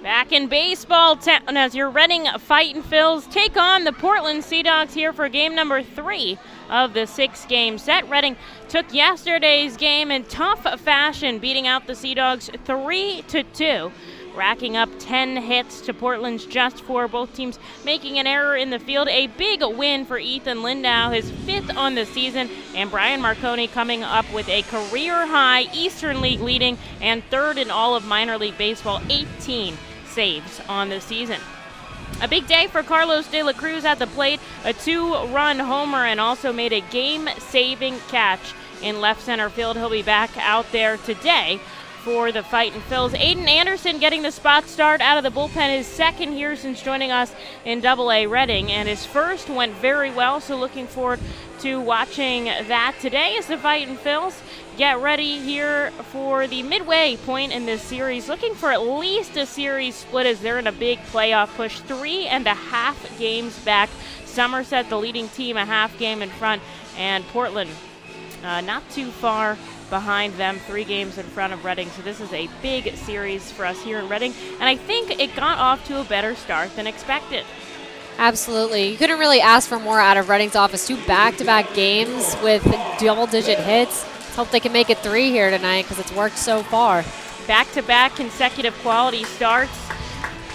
Back in baseball town as your Reading Fightin' Phils take on the Portland Sea Dogs here for game number 3 of the 6-game set. Reading took yesterday's game in tough fashion, beating out the Sea Dogs 3-2. Racking up 10 hits to Portland's just 4, both teams making an error in the field. A big win for Ethan Lindau, his 5th on the season, and Brian Marconi coming up with a career-high Eastern League leading and 3rd in all of minor league baseball, 18 saves on the season. A big day for Carlos de la Cruz at the plate, a 2-run homer, and also made a game-saving catch in left center field. He'll be back out there today for the Fightin' Phils. Aiden Anderson getting the spot start out of the bullpen, his 2nd here since joining us in Double-A Reading, and his first went very well, so looking forward to watching that today as the Fightin' Phils get ready here for the midway point in this series, looking for at least a series split as they're in a big playoff push, 3.5 games back. Somerset, the leading team, a half game in front, and Portland not too far behind them, 3 games in front of Reading. So this is a big series for us here in Reading, and I think it got off to a better start than expected. Absolutely. You couldn't really ask for more out of Reading's office. 2 back-to-back games with double-digit hits. Let's hope they can make it 3 here tonight because it's worked so far. Back-to-back consecutive quality starts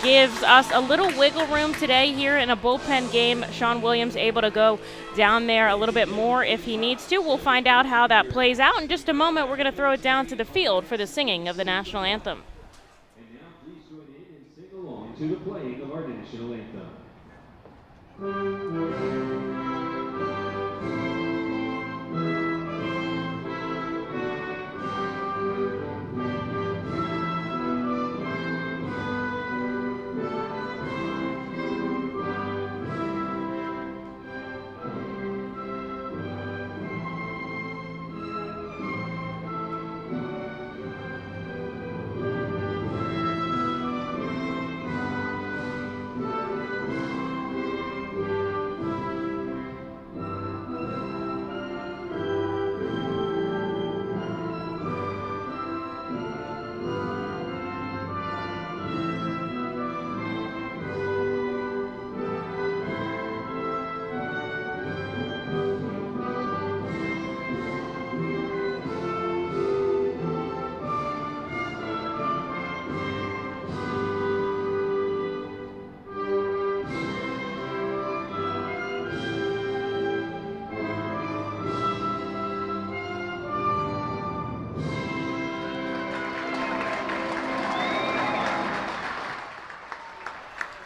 gives us a little wiggle room today here in a bullpen game. Sean Williams able to go down there a little bit more if he needs to. We'll find out how that plays out in just a moment. We're going to throw it down to the field for the singing of the national anthem. And now please join in and sing along to the playing of our national anthem.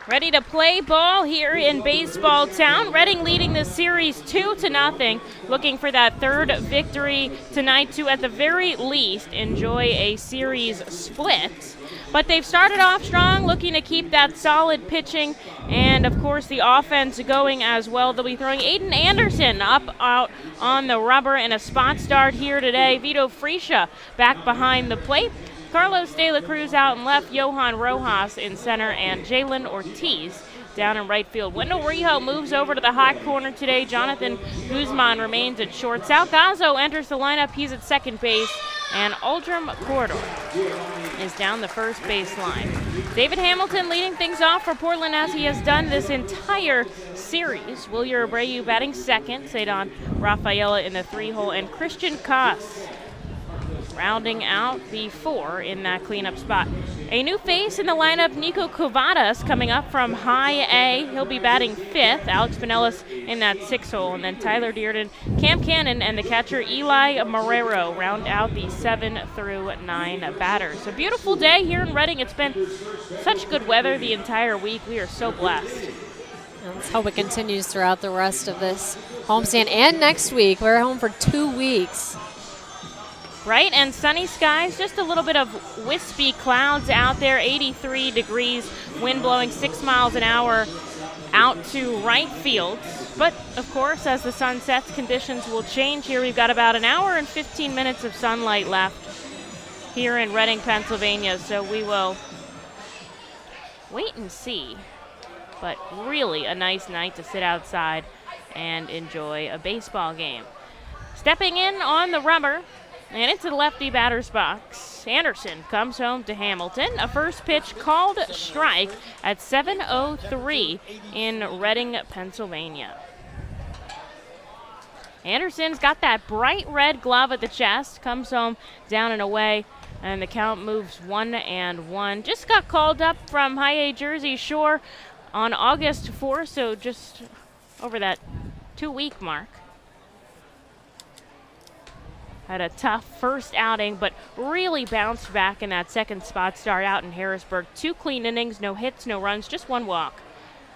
Ready to play ball here in baseball town. Reading leading the series 2-0. Looking for that 3rd victory tonight to, at the very least, enjoy a series split. But they've started off strong, looking to keep that solid pitching and, of course, the offense going as well. They'll be throwing Aiden Anderson out on the rubber in a spot start here today. Vito Fresia back behind the plate. Carlos de la Cruz out in left, Johan Rojas in center, and Jalen Ortiz down in right field. Wendell Rijo moves over to the hot corner today. Jonathan Guzman remains at short. Salgazzo enters the lineup. He's at second base. And Aldrum Corridor is down the first base line. David Hamilton leading things off for Portland as he has done this entire series. Wilyer Abreu batting second. Cedon Rafaela in the 3-hole. And Christian Koss rounding out the 4 in that cleanup spot. A new face in the lineup, Nico Kovadas coming up from high A. He'll be batting 5th. Alex Pinellas in that 6-hole. And then Tyler Dearden, Cam Cannon, and the catcher Eli Marrero round out the 7 through 9 batters. A beautiful day here in Reading. It's been such good weather the entire week. We are so blessed. Let's hope it continues throughout the rest of this homestand and next week. We're home for 2 weeks. Right, and sunny skies, just a little bit of wispy clouds out there, 83 degrees, wind blowing 6 miles an hour out to right field. But, of course, as the sun sets, conditions will change here. We've got about an hour and 15 minutes of sunlight left here in Reading, Pennsylvania, so we will wait and see. But really a nice night to sit outside and enjoy a baseball game. Stepping in on the rubber And into the lefty batter's box. Anderson comes home to Hamilton. A first pitch called strike at 7:03 in Reading, Pennsylvania. Anderson's got that bright red glove at the chest, comes home down and away, and the count moves 1-1. Just got called up from High A Jersey Shore on August 4th, so just over that 2-week mark. Had a tough first outing, but really bounced back in that second spot start out in Harrisburg. 2 clean innings, no hits, no runs, just 1 walk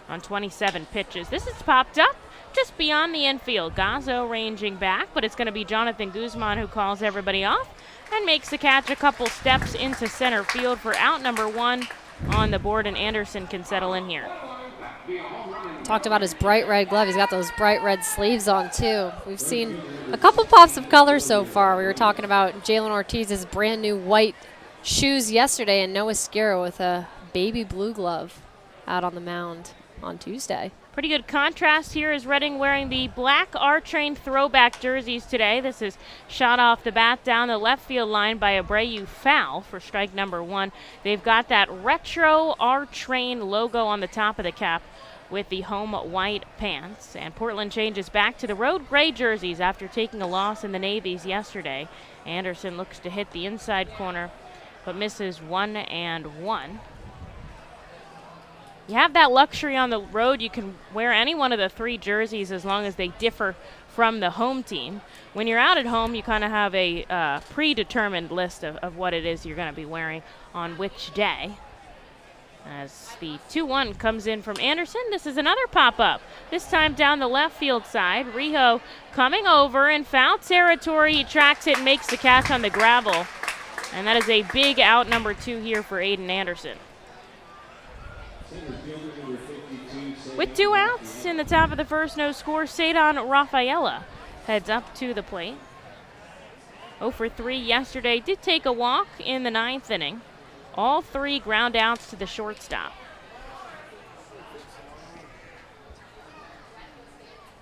on 27 pitches. This is popped up just beyond the infield. Gazzo ranging back, but it's going to be Jonathan Guzman who calls everybody off and makes the catch a couple steps into center field for out number 1 on the board, and Anderson can settle in here. Talked about his bright red glove. He's got those bright red sleeves on, too. We've seen a couple pops of color so far. We were talking about Jalen Ortiz's brand new white shoes yesterday, and Noah Skira with a baby blue glove out on the mound on Tuesday. Pretty good contrast here is Reading wearing the black R-Train throwback jerseys today. This is shot off the bat down the left field line by Abreu, foul for strike number 1. They've got that retro R-Train logo on the top of the cap with the home white pants. And Portland changes back to the road gray jerseys after taking a loss in the Navies yesterday. Anderson looks to hit the inside corner, but misses 1-1. You have that luxury on the road. You can wear any one of the 3 jerseys as long as they differ from the home team. When you're out at home, you kind of have a predetermined list of what it is you're going to be wearing on which day. As the 2-1 comes in from Anderson, this is another pop-up. This time down the left field side. Rijo coming over in foul territory. He tracks it and makes the catch on the gravel. And that is a big out number 2 here for Aiden Anderson. With 2 outs in the top of the first, no score, Cedon Rafaela heads up to the plate. 0 for 3 yesterday. Did take a walk in the 9th inning. All 3 ground outs to the shortstop.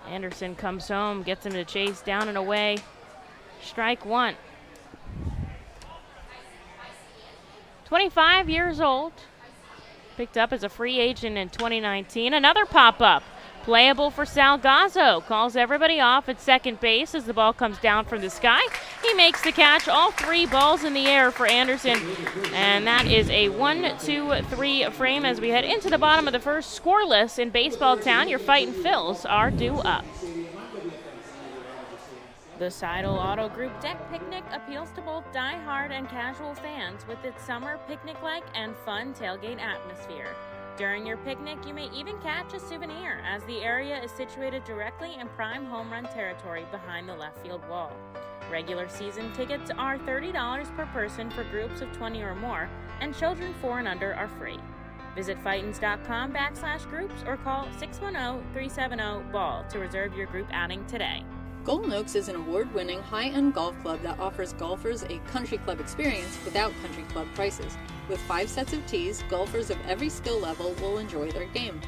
Anderson comes home, gets him to chase down and away. Strike 1. 25 years old. Picked up as a free agent in 2019. Another pop-up. Playable for Sal Gazzo. Calls everybody off at second base as the ball comes down from the sky. He makes the catch. All 3 balls in the air for Anderson. And that is a 1-2-3 frame as we head into the bottom of the first. Scoreless in Baseball Town. Your Fightin' Phils are due up. The Seidel Auto Group Deck Picnic appeals to both die-hard and casual fans with its summer picnic-like and fun tailgate atmosphere. During your picnic, you may even catch a souvenir, as the area is situated directly in prime home run territory behind the left field wall. Regular season tickets are $30 per person for groups of 20 or more, and children 4 and under are free. Visit Fightins.com/groups or call 610-370-BALL to reserve your group outing today. Golden Oaks is an award-winning high-end golf club that offers golfers a country club experience without country club prices. With 5 sets of tees, golfers of every skill level will enjoy their game.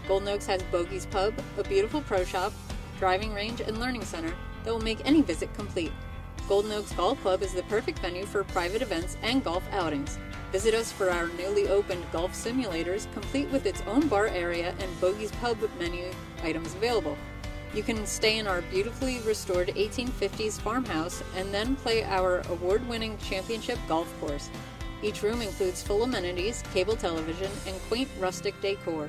Golden Oaks has Bogey's Pub, a beautiful pro shop, driving range, and learning center that will make any visit complete. Golden Oaks Golf Club is the perfect venue for private events and golf outings. Visit us for our newly opened golf simulators, complete with its own bar area and Bogey's Pub menu items available. You can stay in our beautifully restored 1850s farmhouse and then play our award-winning championship golf course. Each room includes full amenities, cable television, and quaint rustic decor.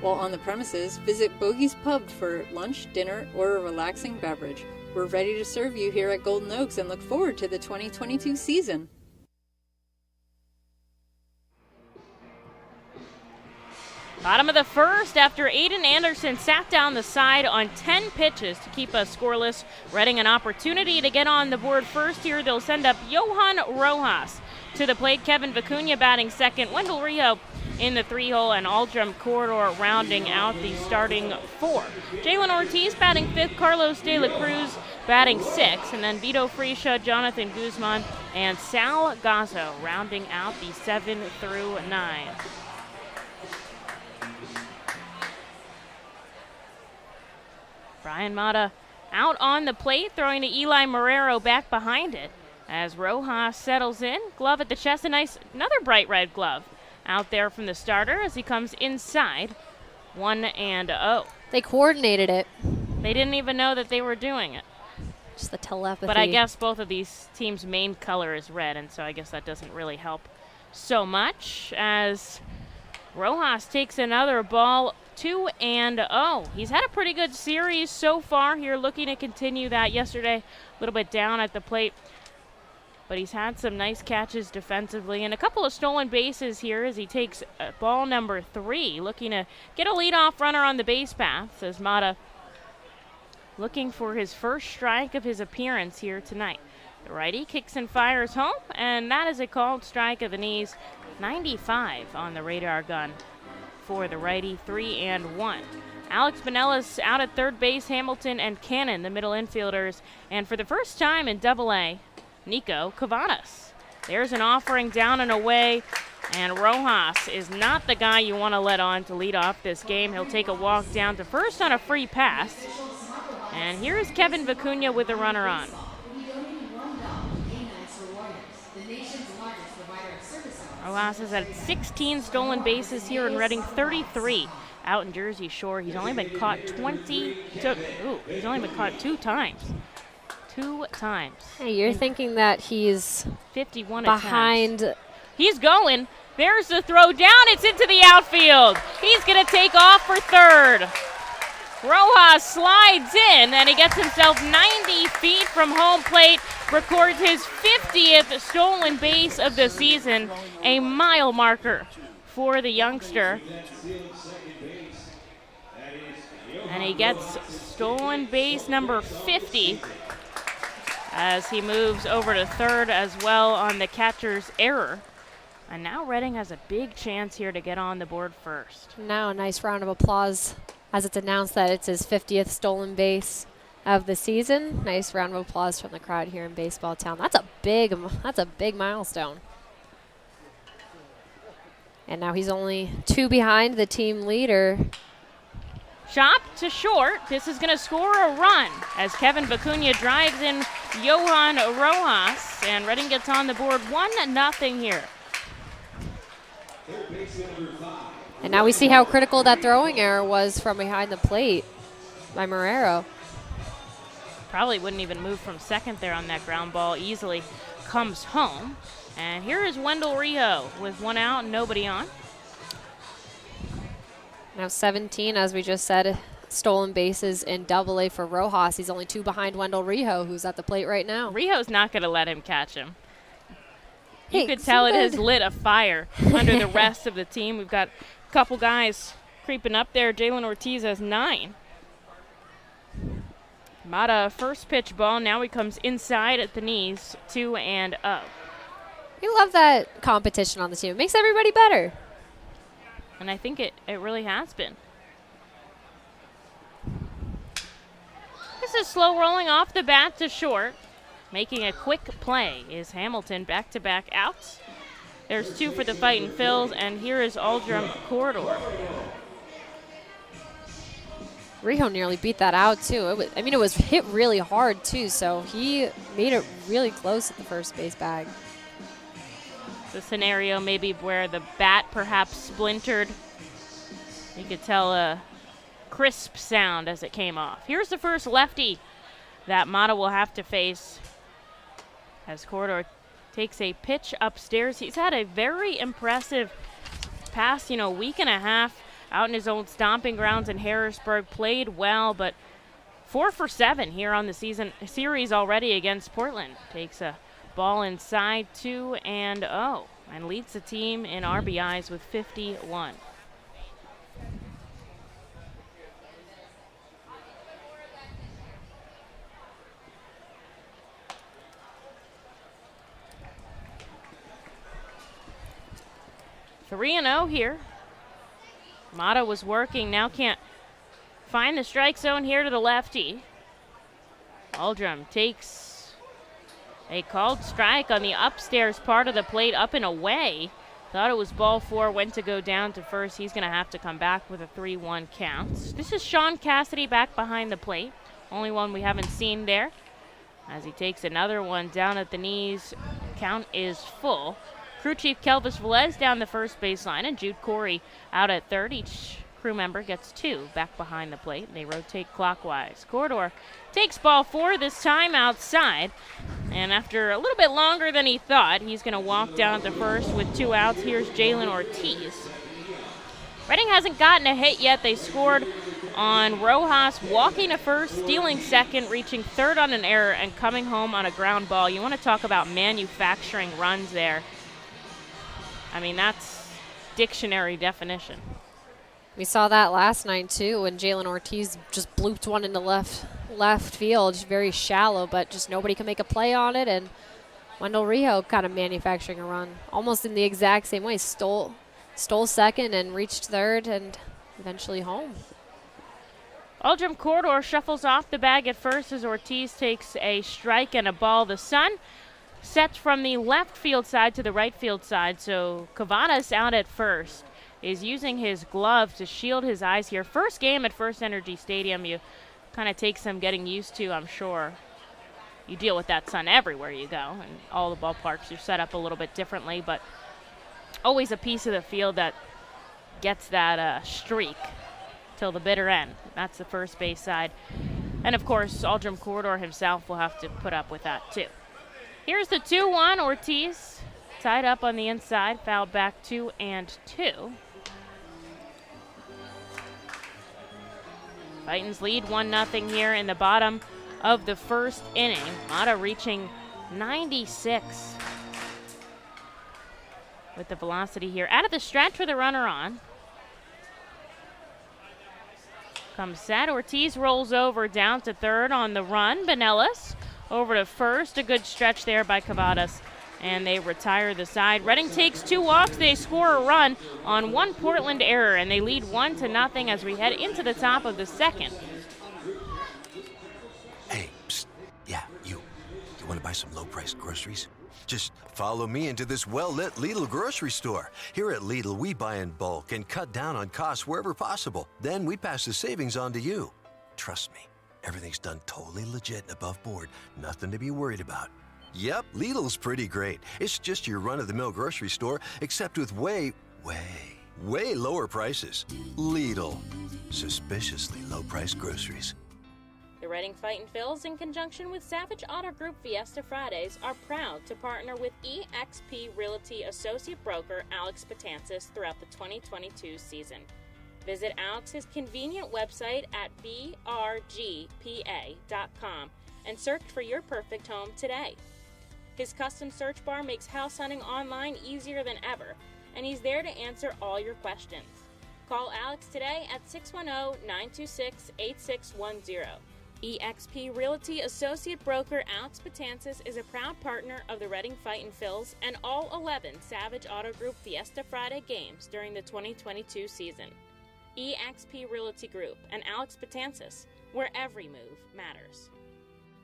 While on the premises, visit Bogey's Pub for lunch, dinner, or a relaxing beverage. We're ready to serve you here at Golden Oaks and look forward to the 2022 season. Bottom of the first after Aiden Anderson sat down the side on 10 pitches to keep us scoreless. Reading an opportunity to get on the board first here. They'll send up Johan Rojas to the plate. Kevin Vicuna batting second. Wendell Rijo in the 3-hole, and Aldrum Corridor rounding out the starting 4. Jalen Ortiz batting 5th. Carlos De La Cruz batting 6th. And then Vito Frisha, Jonathan Guzman, and Sal Gazzo rounding out the 7 through 9. Brian Mata out on the plate, throwing to Eli Marrero back behind it as Rojas settles in. Glove at the chest, another bright red glove out there from the starter as he comes inside. 1-0. They coordinated it. They didn't even know that they were doing it. Just the telepathy. But I guess both of these teams' main color is red, and so I guess that doesn't really help so much as Rojas takes another ball. 2-0. He's had a pretty good series so far here, looking to continue that. Yesterday, a little bit down at the plate, but he's had some nice catches defensively and a couple of stolen bases here as he takes ball number 3, looking to get a leadoff runner on the base path as Mata looking for his first strike of his appearance here tonight. The righty kicks and fires home, and that is a called strike of the knees. 95 on the radar gun for the righty. 3-1. Alex Benelas out at third base, Hamilton and Cannon, the middle infielders. And for the first time in Double-A, Nico Cavanas. There's an offering down and away, and Rojas is not the guy you want to let on to lead off this game. He'll take a walk down to first on a free pass. And here is Kevin Vicuna with the runner on. Rojas has had 16 stolen bases here in Reading, 33 out in Jersey Shore. He's only been caught he's only been caught 2 times. 2 times. Hey, you're thinking that he's 51 behind. Attempts. He's going. There's the throw down. It's into the outfield. He's going to take off for third. Rojas slides in, and he gets himself 90 feet from home plate, records his 50th stolen base of the season, a mile marker for the youngster. And he gets stolen base number 50 as he moves over to third as well on the catcher's error. And now Reading has a big chance here to get on the board first. Now a nice round of applause as it's announced that it's his 50th stolen base of the season. Nice round of applause from the crowd here in Baseball Town. That's a big milestone. And now he's only 2 behind the team leader. Chop to short. This is going to score a run as Kevin Vicuna drives in Johan Rojas, and Reading gets on the board 1-0 here. And now we see how critical that throwing error was from behind the plate by Marrero. Probably wouldn't even move from second there on that ground ball. Easily comes home. And here is Wendell Rijo with 1 out and nobody on. Now 17, as we just said, stolen bases in Double-A for Rojas. He's only 2 behind Wendell Rijo, who's at the plate right now. Rijo's not going to let him catch him. You Hey, could tell it has good. lit a fire under the rest of the team. We've got a couple guys creeping up there. Jalen Ortiz has 9. Mata, first pitch ball. Now he comes inside at the knees, 2-0. You love that competition on the team. It makes everybody better. And I think it really has been. This is slow rolling off the bat to short. Making a quick play is Hamilton, back-to-back outs. There's 2 for the Fightin' Phils, and here is Aldrum Corridor. Rijo nearly beat that out, too. It was hit really hard, too, so he made it really close at the first base bag. The scenario maybe where the bat perhaps splintered. You could tell a crisp sound as it came off. Here's the first lefty that Mata will have to face as Corridor takes a pitch upstairs. He's had a very impressive past, week and a half out in his old stomping grounds in Harrisburg. Played well, but 4 for 7 here on the series already against Portland. Takes a ball inside, 2-0, and leads the team in RBIs with 51. (3-0) here. Mata was working, now can't find the strike zone here to the lefty. Aldrum takes a called strike on the upstairs part of the plate, up and away. Thought it was ball 4, went to go down to first. He's going to have to come back with a 3-1 count. This is Sean Cassidy back behind the plate. Only one we haven't seen there. as he takes another one down at the knees. Count is full. Crew Chief Kelvis Velez down the first baseline, and Jude Corey out at third. Each crew member gets 2 back behind the plate, and they rotate clockwise. Corridor takes ball 4, this time outside, and after a little bit longer than he thought, he's going to walk down to first with 2 outs. Here's Jalen Ortiz. Reading hasn't gotten a hit yet. They scored on Rojas walking to first, stealing second, reaching third on an error, and coming home on a ground ball. You want to talk about manufacturing runs there. I mean, that's dictionary definition. We saw that last night too when Jalen Ortiz just blooped one into left field, just very shallow, but just nobody can make a play on it. And Wendell Rio kind of manufacturing a run, almost in the exact same way. Stole second and reached third and eventually home. Aldrum Corridor shuffles off the bag at first as Ortiz takes a strike and a ball. The sun sets from the left field side to the right field side, so Cavadas out at first is using his glove to shield his eyes here. First game at FirstEnergy Stadium, you kind of take some getting used to, I'm sure. You deal with that sun everywhere you go, and all the ballparks are set up a little bit differently, but always a piece of the field that gets that streak till the bitter end. That's the first base side. And of course, Aldrum Corridor himself will have to put up with that too. Here's the 2-1. Ortiz tied up on the inside, fouled back 2-2. Titans lead 1-0 here in the bottom of the first inning. Mata reaching 96 with the velocity here. Out of the stretch with a runner on. Comes set. Ortiz rolls over down to third on the run. Benelis over to first. A good stretch there by Cavadas, and they retire the side. Reading takes 2 walks. They score a run on 1 Portland error, and they lead 1-0 as we head into the top of the second. Hey, psst. Yeah, you want to buy some low-priced groceries? Just follow me into this well-lit Lidl grocery store. Here at Lidl, we buy in bulk and cut down on costs wherever possible. Then we pass the savings on to you. Trust me, everything's done totally legit and above board. Nothing to be worried about. Yep, Lidl's pretty great. It's just your run-of-the-mill grocery store, except with way lower prices. Lidl. Suspiciously low-priced groceries. The Reading Fightin' Phils, in conjunction with Savage Auto Group Fiesta Fridays, are proud to partner with eXp Realty Associate Broker Alex Patansis throughout the 2022 season. Visit Alex's convenient website at brgpa.com and search for your perfect home today. His custom search bar makes house hunting online easier than ever, and he's there to answer all your questions. Call Alex today at 610-926-8610. eXp Realty Associate Broker Alex Patansis is a proud partner of the Reading Fightin' Phils and all 11 Savage Auto Group Fiesta Friday games during the 2022 season. eXp Realty Group and Alex Patansis, where every move matters.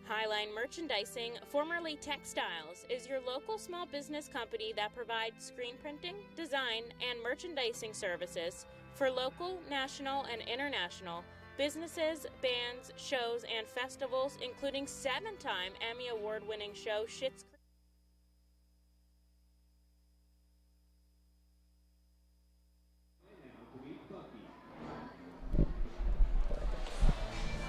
Highline Merchandising, formerly Textiles, is your local small business company that provides screen printing, design, and merchandising services for local, national, and international businesses, bands, shows, and festivals, including 7-time Emmy Award-winning show Schitt's Creek.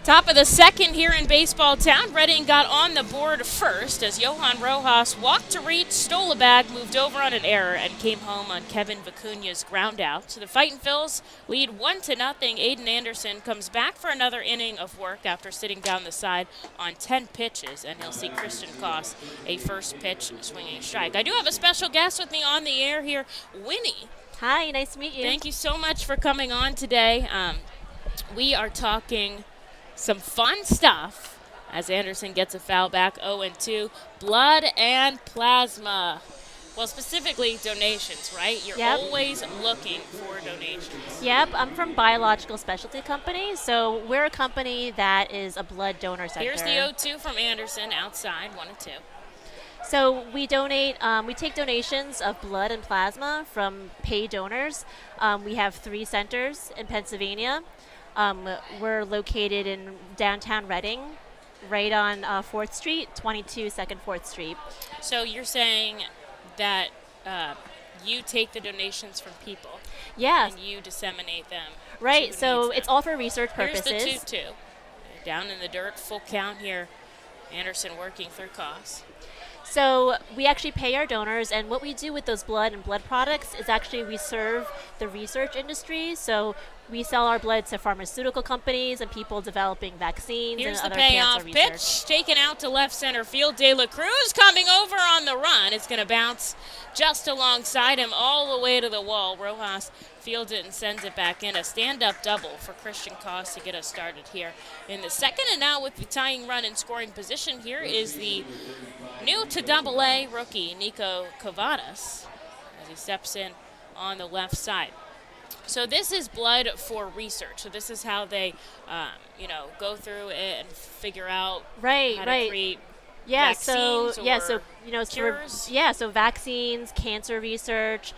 Top of the second here in Baseball Town. Reading got on the board first as Johan Rojas walked to reach, stole a bag, moved over on an error, and came home on Kevin Vicuna's ground out. So the Fightin' Phils lead 1-0. Aiden Anderson comes back for another inning of work after sitting down the side on 10 pitches, and he'll see Christian Koss a first pitch swinging strike. I do have a special guest with me on the air here, Winnie. Hi, nice to meet you. Thank you so much for coming on today. We are talking some fun stuff as Anderson gets a foul back, 0-2. Blood and plasma. Well, specifically donations, right? You're always looking for donations. Yep, I'm from Biological Specialty Company, so we're a company that is a blood donor center. Here's the 0-2 from Anderson outside, 1-2. So we donate, we take donations of blood and plasma from paid donors. We have 3 centers in Pennsylvania. We're located in downtown Reading, right on 4th Street, 22 2nd 4th Street. So you're saying that you take the donations from people Yeah, and you disseminate them. right. to who So needs it's them. all for research Here's purposes. the 2-2. Down in the dirt, full count here. Anderson working through Koss. So we actually pay our donors, and what we do with those blood and blood products is actually we serve the research industry. So we sell our blood to pharmaceutical companies and people developing vaccines Here's and the other payoff cancer pitch, research. taken out to left center field. De La Cruz coming over on the run. It's going to bounce just alongside him all the way to the wall. Rojas fields it and sends it back in. A stand-up double for Christian Koss to get us started here in the second. And now with the tying run in scoring position, here is the new to Double-A rookie, Nico Cavadas, as he steps in on the left side. So this is blood for research. So this is how they, go through it and figure out Right, how right. to create Yeah, vaccines so cures. so vaccines, cancer research,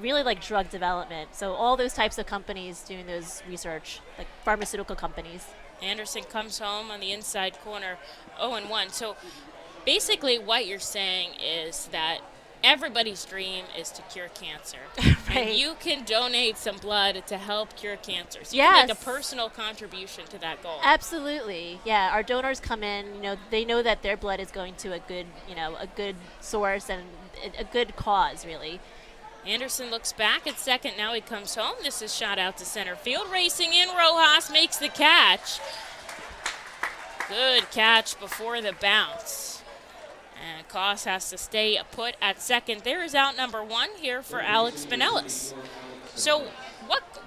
really like drug development. So all those types of companies doing those research, like pharmaceutical companies. Anderson comes home on the inside corner, 0-1. So basically what you're saying is that everybody's dream is to cure cancer. Right. And you can donate some blood to help cure cancer. So you can make Yes. a personal contribution to that goal. Absolutely, yeah. Our donors come in, they know that their blood is going to a good source and a good cause, really. Anderson looks back at second. Now he comes home. This is shot out to center field. Racing in, Rojas makes the catch. Good catch before the bounce. And Koss has to stay put at second. There is out number 1 here for Alex Spinellis. So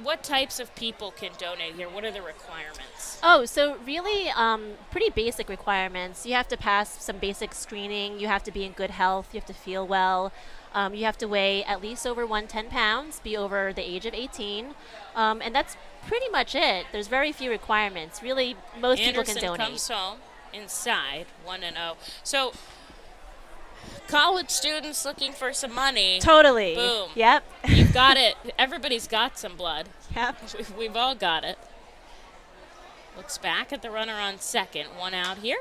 what types of people can donate here? What are the requirements? Oh, so really pretty basic requirements. You have to pass some basic screening. You have to be in good health. You have to feel well. You have to weigh at least over 110 pounds, be over the age of 18. And that's pretty much it. There's very few requirements. Really, most people can Anderson donate. comes home inside, 1-0. So college students looking for some money. Totally. Boom. Yep. You've got it. Everybody's got some blood. Yep. We've all got it. Looks back at the runner on second. 1 out here.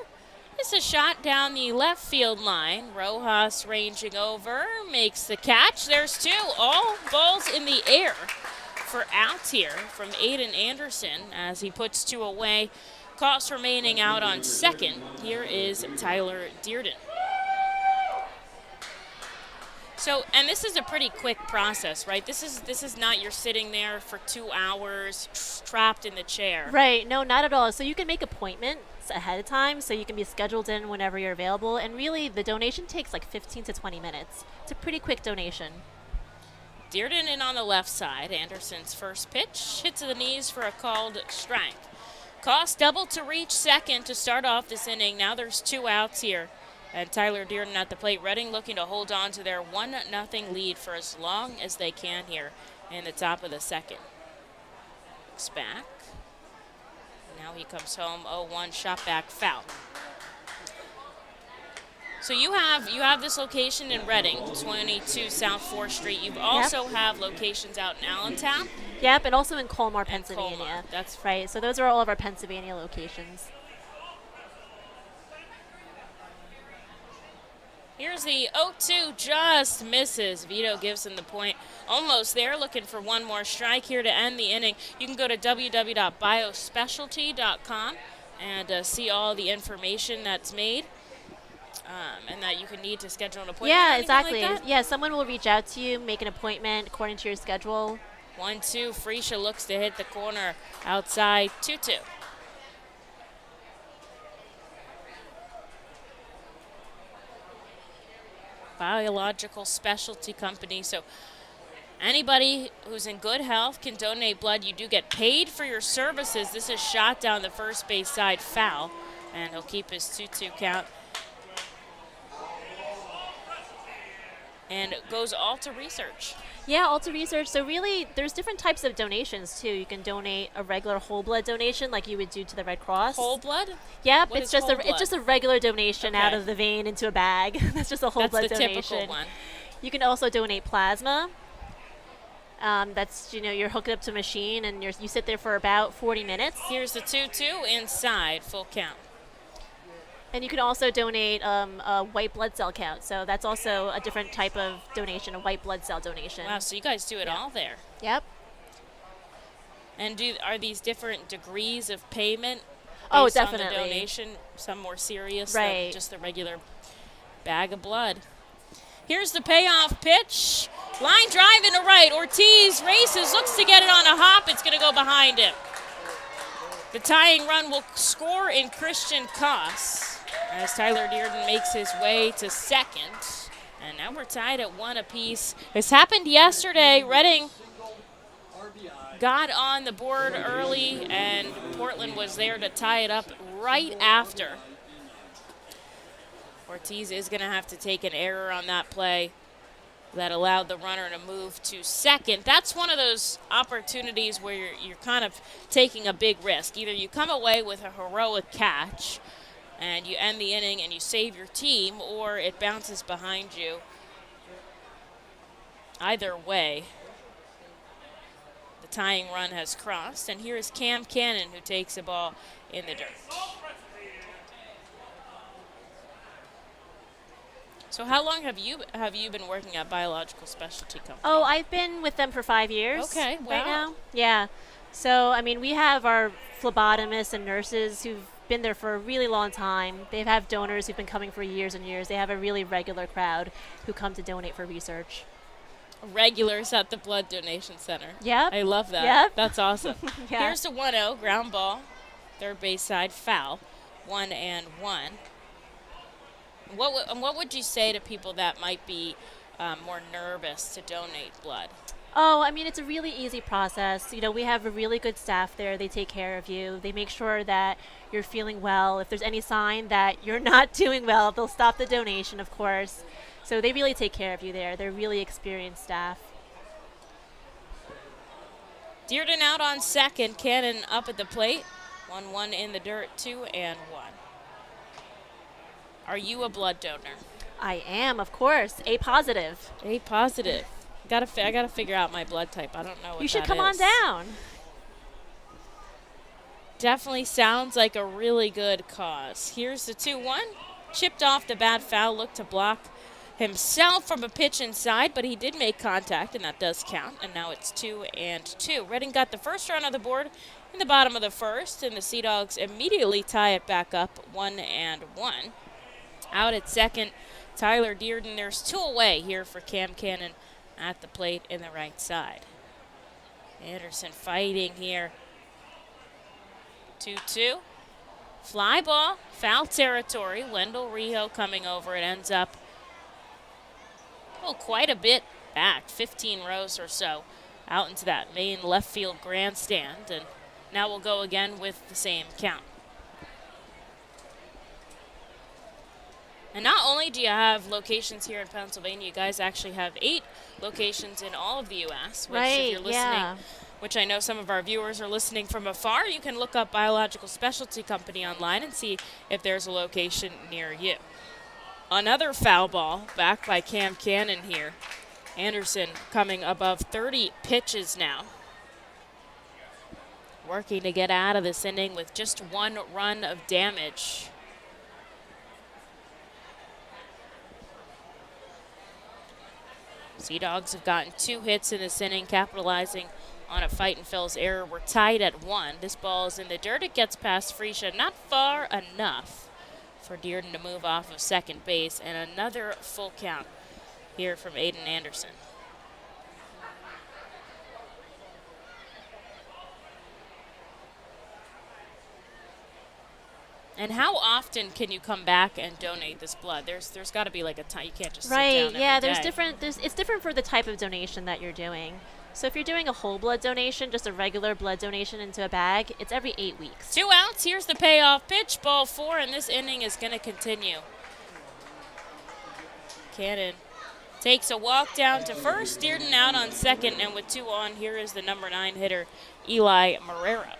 This is a shot down the left field line. Rojas ranging over, makes the catch. There's 2. All balls in the air for outs here from Aiden Anderson as he puts 2 away. Koss remaining out on second. Here is Tyler Dearden. So, and this is a pretty quick process, right? This is not you're sitting there for 2 hours trapped in the chair. Right. No, not at all. So you can make appointments ahead of time, so you can be scheduled in whenever you're available. And really, the donation takes like 15 to 20 minutes. It's a pretty quick donation. Dearden in on the left side. Anderson's first pitch hit to the knees for a called strike. Koss double to reach second to start off this inning. Now there's 2 outs here. And Tyler Dearden at the plate. Reading looking to hold on to their 1-0 lead for as long as they can here in the top of the second. Looks back. Now he comes home, 0-1, shot back, foul. So you have this location in Reading, 22 South 4th Street. You also have locations out in Allentown. Yep, and also in Colmar, Pennsylvania. Colmar, that's right. So those are all of our Pennsylvania locations. Here's the 0-2, just misses. Vito gives him the point. Almost there, looking for one more strike here to end the inning. You can go to www.biospecialty.com and see all the information that's made and that you can need to schedule an appointment. Yeah, or exactly. Like that. Yeah, someone will reach out to you, make an appointment according to your schedule. 1-2, Freesia looks to hit the corner outside, 2-2. Biological specialty company. So anybody who's in good health can donate blood. You do get paid for your services. This is shot down the first base side, foul, and he'll keep his 2-2 count. And it goes all to research. Yeah, all to research. So really, there's different types of donations too. You can donate a regular whole blood donation, like you would do to the Red Cross. Whole blood? Yep, What it's is just whole it's blood? just a regular donation out Okay. of the vein into a bag. That's just a whole That's blood the donation. typical one. You can also donate plasma. That's you're hooked up to a machine and you sit there for about 40 minutes. Here's the 2-2 inside, full count. And you can also donate a white blood cell count. So that's also a different type of donation, a white blood cell donation. Wow, so you guys do it all there. Yep. And are these different degrees of payment Oh, based on definitely. the donation? Some more serious Right. than just the regular bag of blood. Here's the payoff pitch. Line drive into right. Ortiz races, looks to get it on a hop. It's going to go behind him. The tying run will score in Christian Koss as Tyler Dearden makes his way to second. And now we're tied at 1 apiece. This happened yesterday. Reading got on the board early, and Portland was there to tie it up right after. Ortiz is going to have to take an error on that play that allowed the runner to move to second. That's one of those opportunities where you're kind of taking a big risk. Either you come away with a heroic catch and you end the inning and you save your team, or it bounces behind you. Either way, the tying run has crossed, and here is Cam Cannon, who takes the ball in the dirt. So how long have you been working at Biological Specialty Company? Oh, I've been with them for 5 years. Okay, Right wow. now. Yeah. So, I mean, we have our phlebotomists and nurses who've been there for a really long time. They have donors who've been coming for years and years. They have a really regular crowd who come to donate for research. Regulars at the blood donation center. Yep. I love that. Yep. That's awesome. Yeah. Here's the 1-0 ground ball, third base side foul, 1-1. What would you say to people that might be more nervous to donate blood? Oh, I mean, it's a really easy process. You know, we have a really good staff there. They take care of you. They make sure that you're feeling well. If there's any sign that you're not doing well, they'll stop the donation, of course. So they really take care of you there. They're really experienced staff. Dearden out on second, Cannon up at the plate. 1-1 in the dirt, 2-1. Are you a blood donor? I am, of course, A positive. A positive. I gotta figure out my blood type. I don't know what You should that come on is. down. Definitely sounds like a really good cause. Here's the 2-1. Chipped off the bad foul, looked to block himself from a pitch inside, but he did make contact, and that does count. And now it's 2-2. Reading got the first run on the board in the bottom of the first, and the Sea Dogs immediately tie it back up 1-1. Out at second, Tyler Dearden. There's 2 away here for Cam Cannon at the plate in the right side. Anderson fighting here. 2-2. Fly ball, foul territory. Wendell Rijo coming over. It ends up quite a bit back, 15 rows or so, out into that main left field grandstand. And now we'll go again with the same count. And not only do you have locations here in Pennsylvania, you guys actually have 8 locations in all of the U.S., which if you're listening, yeah. which I know some of our viewers are listening from afar, you can look up Biological Specialty Company online and see if there's a location near you. Another foul ball back by Cam Cannon here. Anderson coming above 30 pitches now. Working to get out of this inning with just 1 run of damage. Sea Dogs have gotten 2 hits in this inning, capitalizing on a Fightin' Phil's error. We're tied at 1. This ball is in the dirt. It gets past Freesia, not far enough for Dearden to move off of second base, and another full count here from Aiden Anderson. And how often can you come back and donate this blood? There's got to be like a time. You can't just sit Right, down yeah, every there's day. different, it's different for the type of donation that you're doing. So if you're doing a whole blood donation, just a regular blood donation into a bag, it's every 8 weeks. 2 outs. Here's the payoff pitch. Ball 4, and this inning is going to continue. Cannon takes a walk down to first. Dearden out on second, and with 2 on, here is the number 9 hitter, Eli Marrero.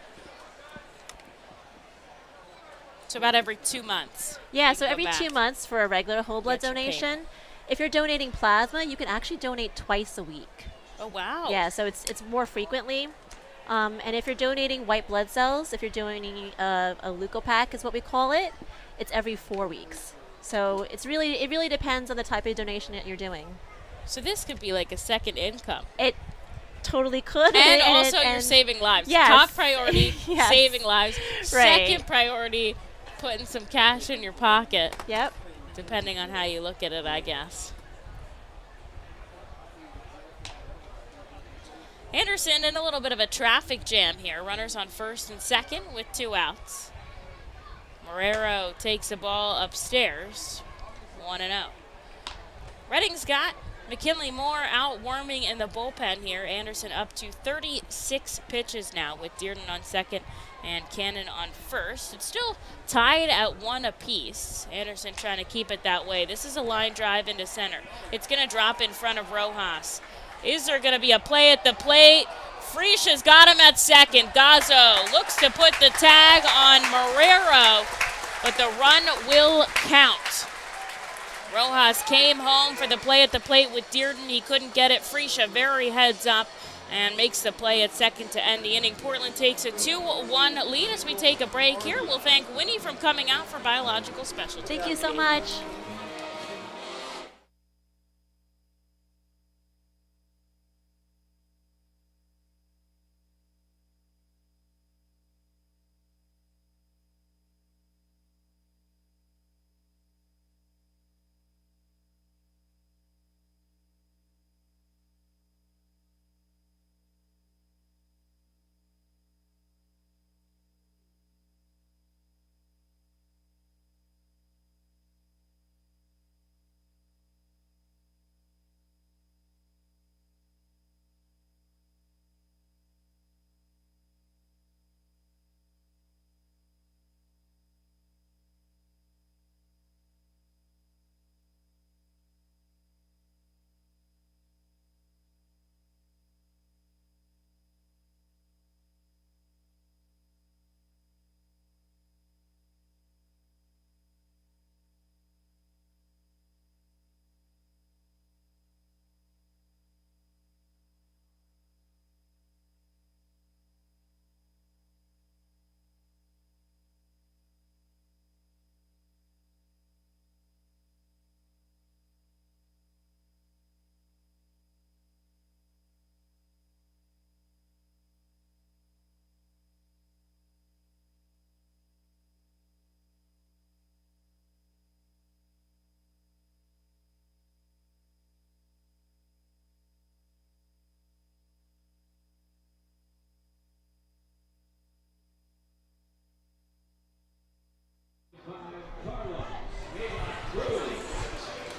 So about every 2 months. Yeah, you so go every back. 2 months for a regular whole blood Get your payment. donation. If you're donating plasma, you can actually donate twice a week. Oh, wow. Yeah, so it's more frequently. And if you're donating white blood cells, if you're donating a leukopack is what we call it, it's every 4 weeks. So it really depends on the type of donation that you're doing. So this could be like a second income. It totally could. And also you're saving lives. Yes. Top priority, Yes. saving lives. Right. Second priority, putting some cash in your pocket. Yep. Depending on how you look at it, I guess. Anderson in a little bit of a traffic jam here. Runners on first and second with 2 outs. Marrero takes the ball upstairs, 1-0. Redding's got McKinley Moore out warming in the bullpen here. Anderson up to 36 pitches now with Dearden on second and Cannon on first. It's still tied at 1 apiece. Anderson trying to keep it that way. This is a line drive into center. It's going to drop in front of Rojas. Is there going to be a play at the plate? Frischa's got him at second. Gazzo looks to put the tag on Marrero, but the run will count. Rojas came home for the play at the plate with Dearden. He couldn't get it. Frischa very heads up and makes the play at second to end the inning. Portland takes a 2-1 lead as we take a break here. We'll thank Winnie from coming out for biological specialty. Thank you so much.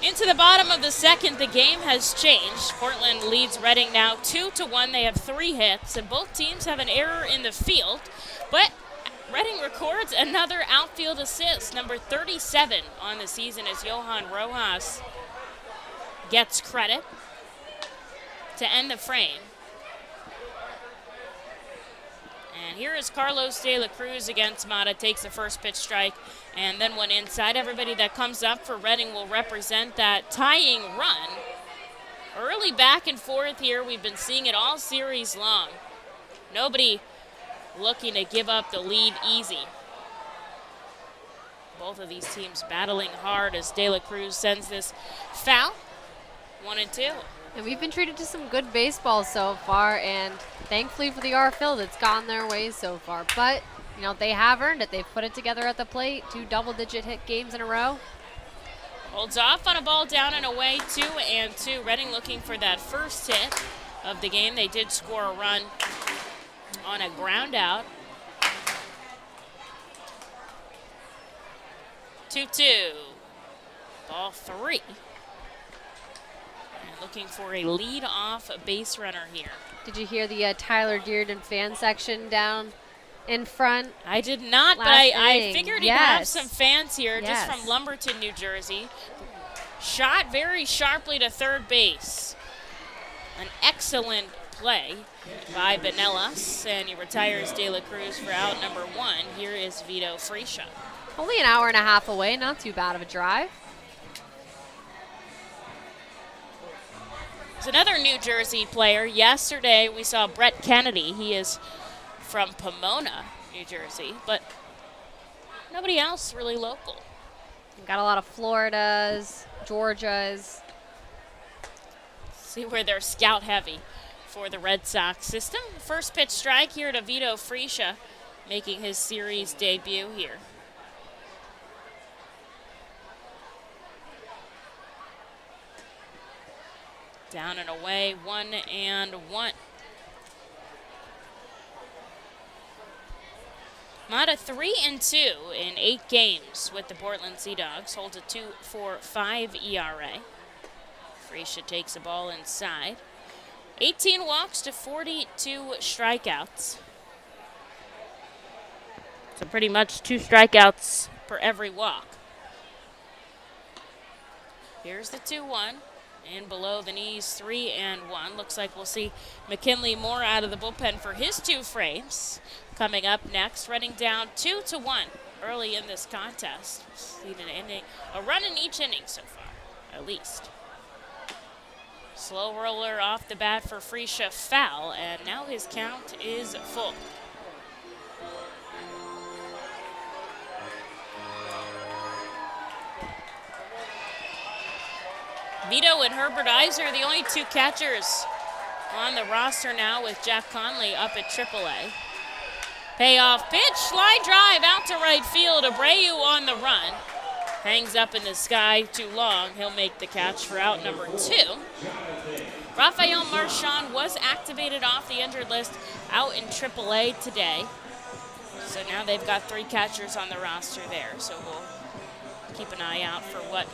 Into the bottom of the second, the game has changed. Portland leads Reading now 2-1. They have 3 hits, and both teams have an error in the field. But Reading records another outfield assist, number 37 on the season, as Johan Rojas gets credit to end the frame. And here is Carlos De La Cruz against Mata, takes the first pitch strike, and then one inside. Everybody that comes up for Reading will represent that tying run. Early back and forth here. We've been seeing it all series long. Nobody looking to give up the lead easy. Both of these teams battling hard as De La Cruz sends this foul. 1-2. And we've been treated to some good baseball so far, and thankfully for the R field, it's gone their way so far. But, you know, they have earned it. They've put it together at the plate, 2 double-digit hit games in a row. Holds off on a ball down and away, 2-2. Reading looking for that first hit of the game. They did score a run on a ground out. 2-2. Ball 3. Looking for a lead-off base runner here. Did you hear the Tyler Dearden fan section down in front? I did not, but I figured he'd have some fans here just from Lumberton, New Jersey. Shot very sharply to third base. An excellent play by Benelas, and he retires De La Cruz for out number 1. Here is Vito Frischa. Only an hour and a half away, not too bad of a drive. Another New Jersey player. Yesterday we saw Brett Kennedy. He is from Pomona, New Jersey, but nobody else really local. We've got a lot of Floridas, Georgias. See where they're scout heavy for the Red Sox system. First pitch strike here to Vito Freesia, making his series debut here. Down and away, 1-1. Mata 3-2 in 8 games with the Portland Sea Dogs. Holds a 2.45 ERA. Freesia takes the ball inside. 18 walks to 42 strikeouts. So pretty much 2 strikeouts per every walk. Here's the 2-1. And below the knees, 3-1. Looks like we'll see McKinley Moore out of the bullpen for his 2 frames. Coming up next, Reading down 2-1 early in this contest. Seen a run in each inning so far, at least. Slow roller off the bat for Freesia, foul, and now his count is full. Vito and Herbert Iser, the only 2 catchers on the roster now, with Jack Conley up at AAA. Payoff pitch, line drive out to right field. Abreu on the run. Hangs up in the sky too long. He'll make the catch for out number 2. Rafael Marchand was activated off the injured list out in AAA today. So now they've got 3 catchers on the roster there. So we'll keep an eye out for what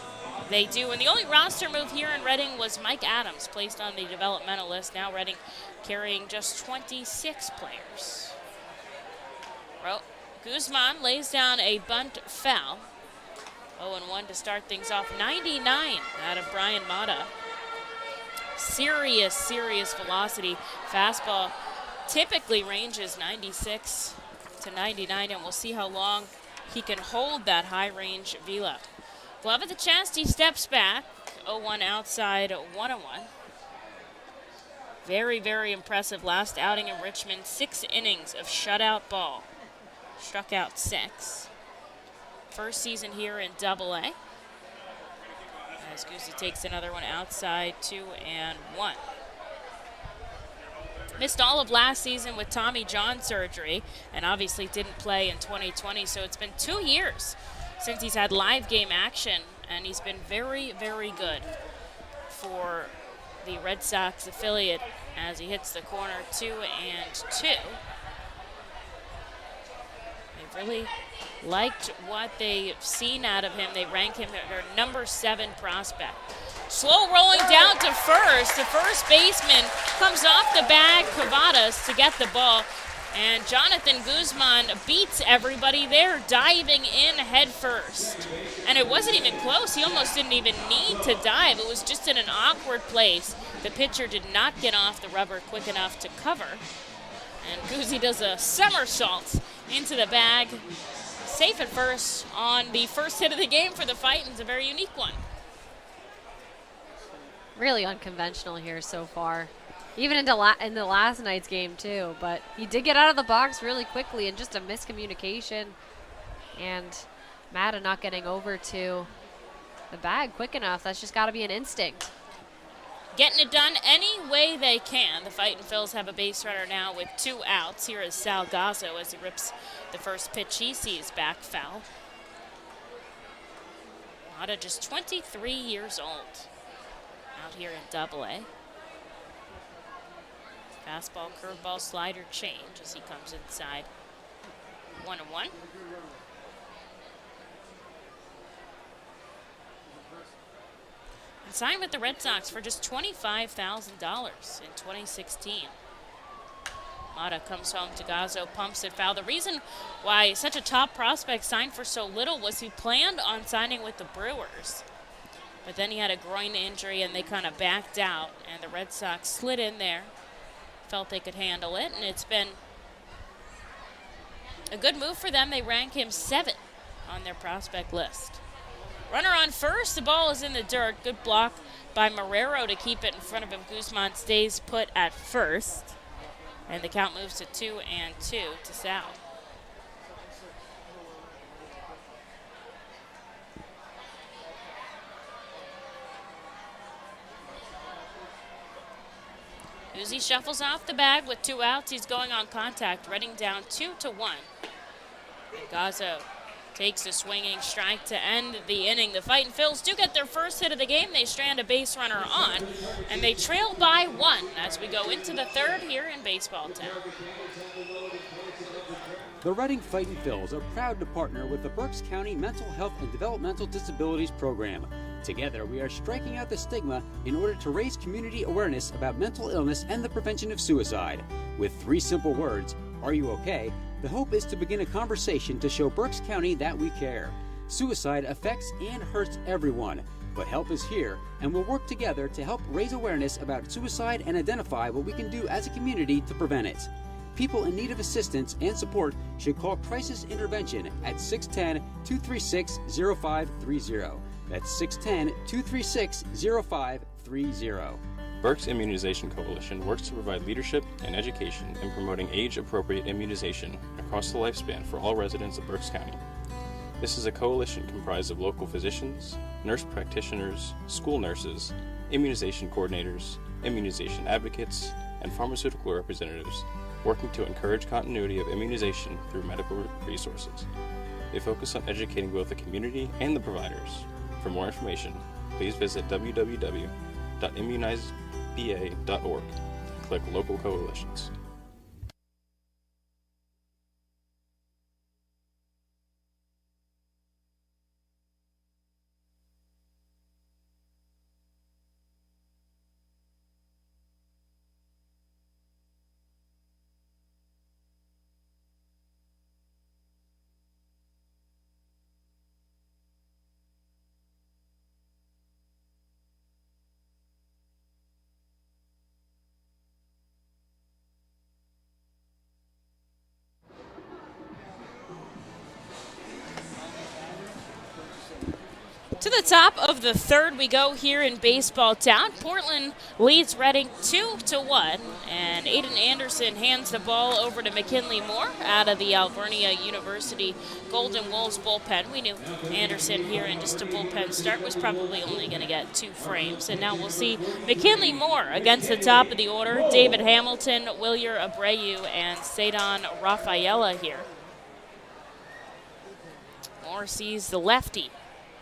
they do. And the only roster move here in Reading was Mike Adams, placed on the developmental list. Now Reading carrying just 26 players. Well, Guzman lays down a bunt foul. 0-1 to start things off. 99 out of Brian Mata. Serious velocity. Fastball typically ranges 96 to 99, and we'll see how long he can hold that high range velo. Glove at the chest, he steps back. 0-1 outside, 1-1. Very impressive last outing in Richmond. 6 innings of shutout ball. Struck out 6. First season here in AA. As Guzzi takes another one outside, 2-1. Missed all of last season with Tommy John surgery, and obviously didn't play in 2020, so it's been 2 years since he's had live game action, and he's been very good for the Red Sox affiliate as he hits the corner. 2-2. They really liked what they've seen out of him. They rank him their number 7 prospect. Slow rolling down to first. The first baseman comes off the bag, Cavadas, to get the ball. And Jonathan Guzman beats everybody there, diving in head first. And it wasn't even close. He almost didn't even need to dive. It was just in an awkward place. The pitcher did not get off the rubber quick enough to cover. And Guzzi does a somersault into the bag. Safe at first on the first hit of the game for the Fightins, a very unique one. Really unconventional here so far. Even in the last night's game too, but he did get out of the box really quickly, and just a miscommunication, and Mata not getting over to the bag quick enough. That's just got to be an instinct. Getting it done any way they can. The Fightin' Phils have a base runner now with 2 outs. Here is Salgazzo as he rips the first pitch he sees back foul. Mata just 23 years old out here in AA. Fastball, curveball, slider change as he comes inside. 1-1. And signed with the Red Sox for just $25,000 in 2016. Mata comes home to Gazzo, pumps it foul. The reason why such a top prospect signed for so little was he planned on signing with the Brewers. But then he had a groin injury and they kind of backed out, and the Red Sox slid in there, felt they could handle it, and it's been a good move for them. They rank him 7 on their prospect list. Runner on first, the ball is in the dirt. Good block by Marrero to keep it in front of him. Guzman stays put at first, and the count moves to 2-2 to Sal. Uzi shuffles off the bag with 2 outs. He's going on contact, Reading down 2-1. And Gazzo takes a swinging strike to end the inning. The Fightin' Phils do get their first hit of the game. They strand a base runner on, and they trail by 1 as we go into the 3rd here in Baseball Town. The Reading Fightin' Phils are proud to partner with the Berks County Mental Health and Developmental Disabilities Program. Together, we are striking out the stigma in order to raise community awareness about mental illness and the prevention of suicide. With 3 simple words, "Are you okay?" the hope is to begin a conversation to show Berks County that we care. Suicide affects and hurts everyone, but help is here, and we'll work together to help raise awareness about suicide and identify what we can do as a community to prevent it. People in need of assistance and support should call Crisis Intervention at 610-236-0530. That's 610-236-0530. Berks Immunization Coalition works to provide leadership and education in promoting age-appropriate immunization across the lifespan for all residents of Berks County. This is a coalition comprised of local physicians, nurse practitioners, school nurses, immunization coordinators, immunization advocates, and pharmaceutical representatives working to encourage continuity of immunization through medical resources. They focus on educating both the community and the providers. For more information, please visit www.immunizeba.org. Click Local Coalitions. To the top of the 3rd we go here in Baseball Town. Portland leads Reading 2-1, and Aiden Anderson hands the ball over to McKinley Moore out of the Alvernia University Golden Wolves bullpen. We knew Anderson here in just a bullpen start was probably only going to get 2 frames, and now we'll see McKinley Moore against the top of the order. David Hamilton, Wilyer Abreu, and Sadon Rafaela here. Moore sees the lefty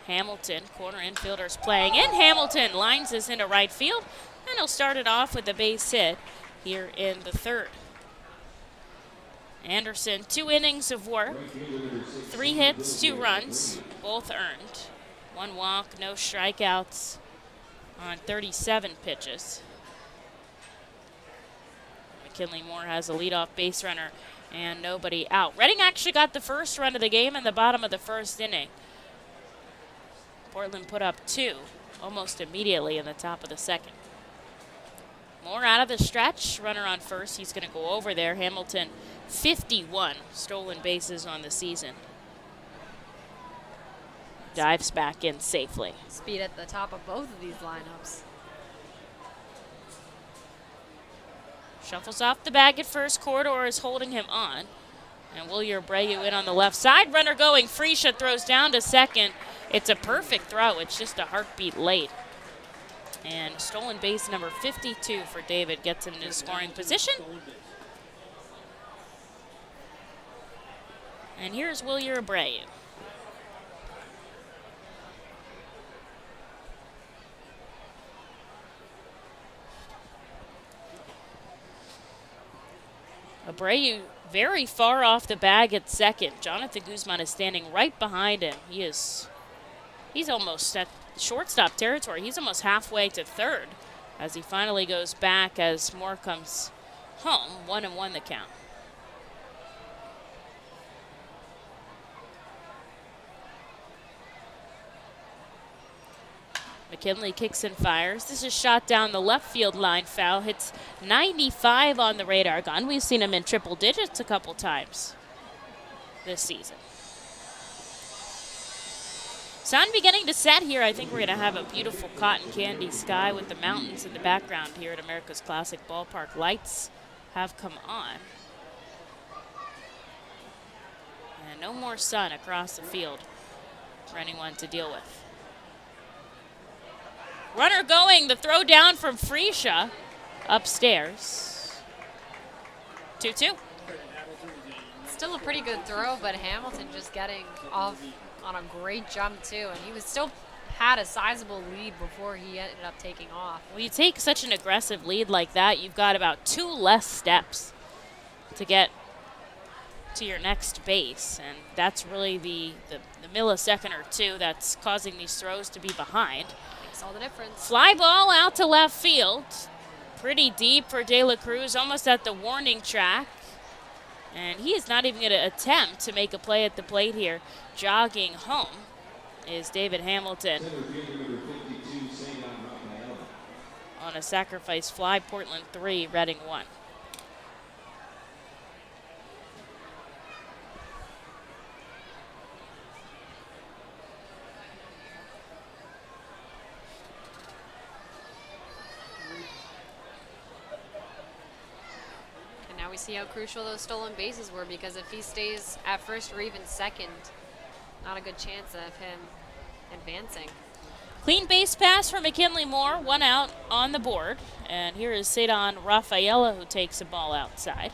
Hamilton, corner infielders playing in. Hamilton lines this into right field, and he'll start it off with a base hit here in the 3rd. Anderson, 2 innings of work, 3 hits, 2 runs, both earned. 1 walk, no strikeouts on 37 pitches. McKinley Moore has a leadoff base runner and nobody out. Reading actually got the first run of the game in the bottom of the 1st inning. Portland put up 2 almost immediately in the top of the 2nd. Moore out of the stretch, runner on first. He's going to go over there. Hamilton, 51 stolen bases on the season. Dives back in safely. Speed at the top of both of these lineups. Shuffles off the bag at first. Corridor is holding him on. And Wilyer Abreu in on the left side. Runner going. Freesia throws down to second. It's a perfect throw. It's just a heartbeat late. And stolen base number 52 for David gets him into scoring position. And here's Wilyer Abreu. Abreu very far off the bag at second. Jonathan Guzman is standing right behind him. He's almost at shortstop territory. He's almost halfway to 3rd as he finally goes back as Moore comes home. 1-1 the count. McKinley kicks and fires. This is shot down the left field line. Foul hits 95 on the radar gun. We've seen him in triple digits a couple times this season. Sun beginning to set here. I think we're going to have a beautiful cotton candy sky with the mountains in the background here at America's Classic Ballpark. Lights have come on. And no more sun across the field for anyone to deal with. Runner going, the throw down from Freesia. upstairs. 2-2. Still a pretty good throw, but Hamilton just getting off on a great jump too, and he was still had a sizable lead before he ended up taking off. When you take such an aggressive lead like that, you've got about 2 less steps to get to your next base, and that's really the millisecond or 2 that's causing these throws to be behind. Makes all the difference. Fly ball out to left field. Pretty deep for De La Cruz, almost at the warning track. And he is not even going to attempt to make a play at the plate here. Jogging home is David Hamilton. On a sacrifice fly, Portland 3, Reading 1. Now we see how crucial those stolen bases were, because if he stays at first or even second, not a good chance of him advancing. Clean base pass for McKinley Moore, 1 out on the board. And here is Cedon Rafaela, who takes a ball outside.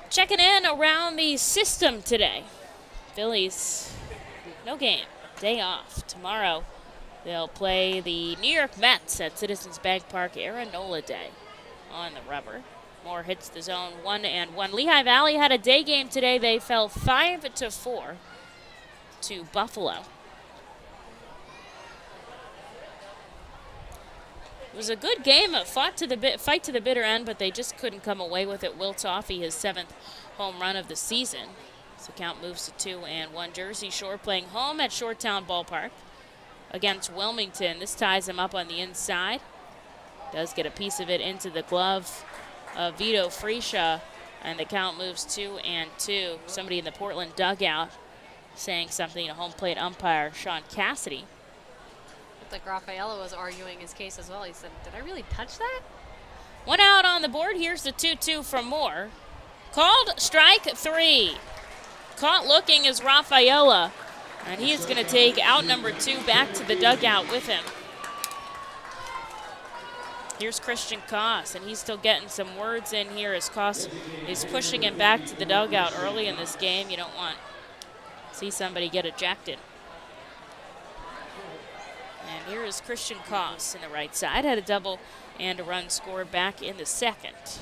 Checking in around the system today. Phillies, no game, day off. Tomorrow they'll play the New York Mets at Citizens Bank Park, Aaronola Day on the rubber. Moore hits the zone 1-1. Lehigh Valley had a day game today. They fell 5-4 to Buffalo. It was a good game, a fight to the bitter end, but they just couldn't come away with it. Will Toffee, his 7th home run of the season. So count moves to 2-1. Jersey Shore playing home at Shoretown Ballpark against Wilmington. This ties him up on the inside. Does get a piece of it into the glove of Vito Freisha, and the count moves 2-2. Somebody in the Portland dugout saying something to home plate umpire Sean Cassidy. Looked like Rafaela was arguing his case as well. He said, "Did I really touch that?" 1 out on the board. Here's the 2-2 from Moore. Called strike 3. Caught looking is Rafaela, and he is going to take out number 2 back to the dugout with him. Here's Christian Koss, and he's still getting some words in here as Koss is pushing him back to the dugout early in this game. You don't want to see somebody get ejected. And here is Christian Koss in the right side. Had a double and a run scored back in the second.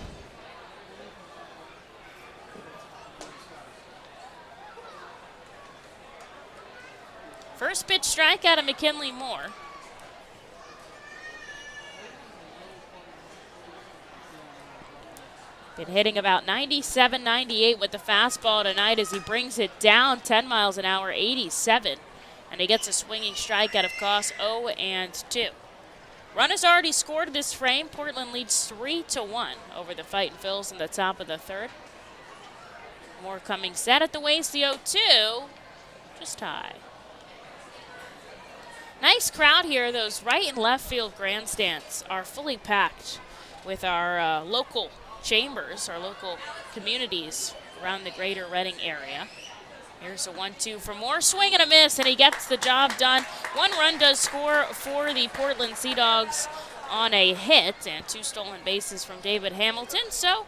First pitch strike out of McKinley Moore. Been hitting about 97, 98 with the fastball tonight as he brings it down 10 miles an hour, 87. And he gets a swinging strike out of Koss, 0-2. Run has already scored this frame. Portland leads 3-1 over the Fightin' Phils in the top of the third. Moore coming set at the waist, the 0-2, just high. Nice crowd here. Those right and left field grandstands are fully packed with our local chambers, our local communities around the greater Reading area. Here's a 1-2 for Moore. Swing and a miss, and he gets the job done. 1 run does score for the Portland Sea Dogs on a hit, and 2 stolen bases from David Hamilton. So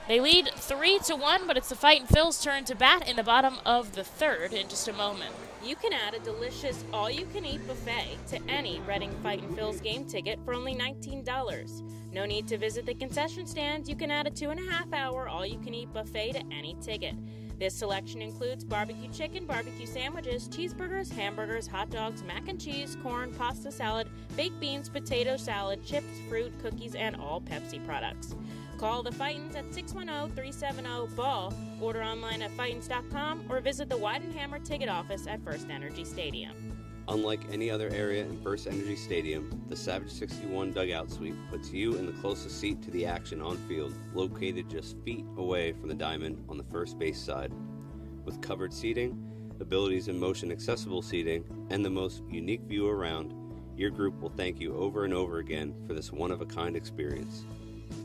they lead 3-1, but it's the Fightin' Phils' turn to bat in the bottom of the third in just a moment. You can add a delicious all-you-can-eat buffet to any Reading Fightin' Phils game ticket for only $19. No need to visit the concession stand. You can add a 2.5-hour all-you-can-eat buffet to any ticket. This selection includes barbecue chicken, barbecue sandwiches, cheeseburgers, hamburgers, hot dogs, mac and cheese, corn, pasta salad, baked beans, potato salad, chips, fruit, cookies, and all Pepsi products. Call the Fightins at 610-370-BALL, order online at Fightins.com, or visit the Weidenhammer ticket office at FirstEnergy Stadium. Unlike any other area in FirstEnergy Stadium, the Savage 61 dugout suite puts you in the closest seat to the action on field, located just feet away from the diamond on the first base side. With covered seating, abilities in motion accessible seating, and the most unique view around, your group will thank you over and over again for this one-of-a-kind experience.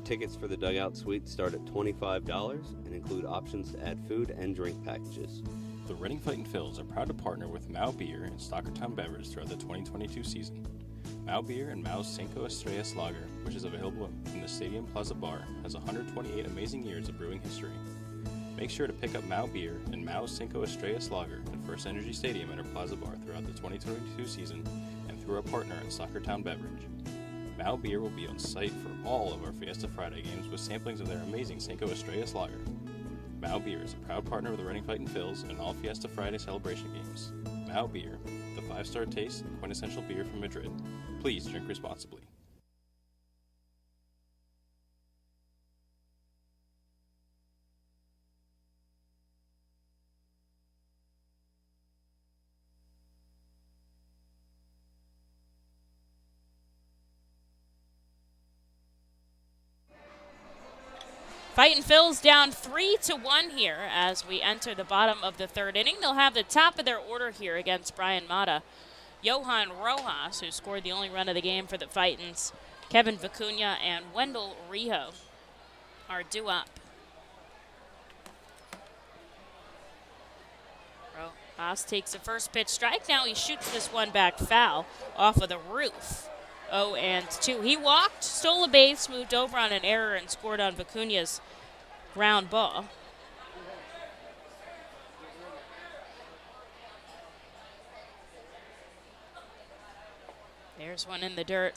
Tickets for the dugout suite start at $25 and include options to add food and drink packages. The Reading Fightin' Phils are proud to partner with Mao Beer and Stockertown Beverage throughout the 2022 season. Mao Beer and Mao's Cinco Estrellas Lager which is available in the Stadium Plaza Bar, has 128 amazing years of brewing history. Make sure to pick up Mao Beer and Mao Cinco Estrellas Lager at FirstEnergy Stadium at our Plaza Bar throughout the 2022 season and through our partner at Soccertown Beverage. Mao Beer will be on site for all of our Fiesta Friday games with samplings of their amazing Cinco Estrellas Lager. Mao Beer is a proud partner of the Reading Fightin Phils and all Fiesta Friday celebration games. Mao Beer, the 5-star taste and quintessential beer from Madrid. Please drink responsibly. Fightin Phil's down 3-1 here as we enter the bottom of the third inning. They'll have the top of their order here against Brian Mata. Johan Rojas, who scored the only run of the game for the Fightins, Kevin Vicuna, and Wendell Rijo are due up. Rojas takes a first pitch strike. Now he shoots this one back foul off of the roof. 0-2. He walked, stole a base, moved over on an error, and scored on Vicuna's ground ball. There's one in the dirt.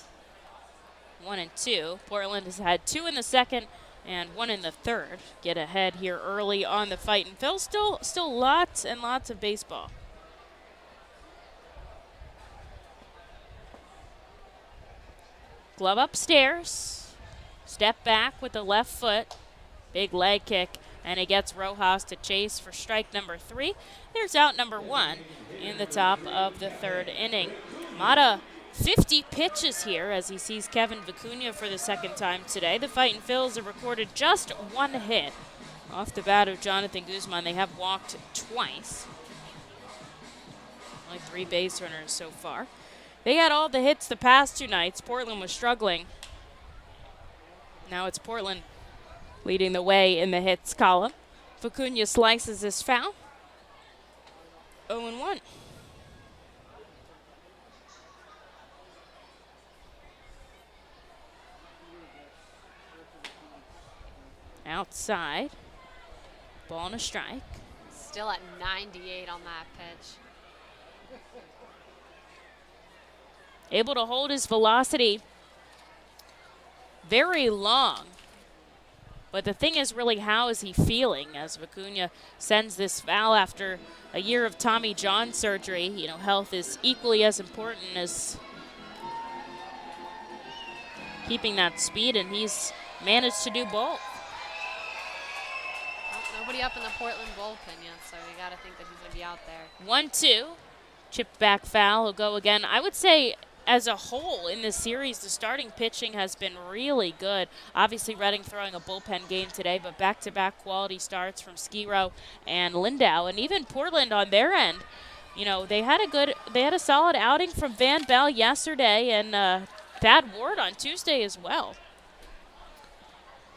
1-2. Portland has had 2 in the second and 1 in the third. Get ahead here early on the Fightin Phil. Still lots and lots of baseball. Glove upstairs, step back with the left foot, big leg kick, and he gets Rojas to chase for strike number 3. There's out number 1 in the top of the third inning. Mata, 50 pitches here as he sees Kevin Vicuna for the second time today. The Fightin Phils have recorded just 1 hit off the bat of Jonathan Guzman. They have walked twice. Only 3 base runners so far. They had all the hits the past 2 nights. Portland was struggling. Now it's Portland leading the way in the hits column. Vicuna slices this foul. 0-1. Outside. Ball and a strike. Still at 98 on that pitch. Able to hold his velocity very long. But the thing is really, how is he feeling as Vicuna sends this foul after a year of Tommy John surgery? You know, health is equally as important as keeping that speed, and he's managed to do both. Well, nobody up in the Portland bullpen yet, so you got to think that he's going to be out there. 1-2. Chipped back foul. He'll go again. I would say, as a whole in this series, the starting pitching has been really good. Obviously, Reading throwing a bullpen game today, but back-to-back quality starts from Skiro and Lindau, and even Portland on their end. You know, they had a solid outing from Van Bell yesterday, and Thad Ward on Tuesday as well.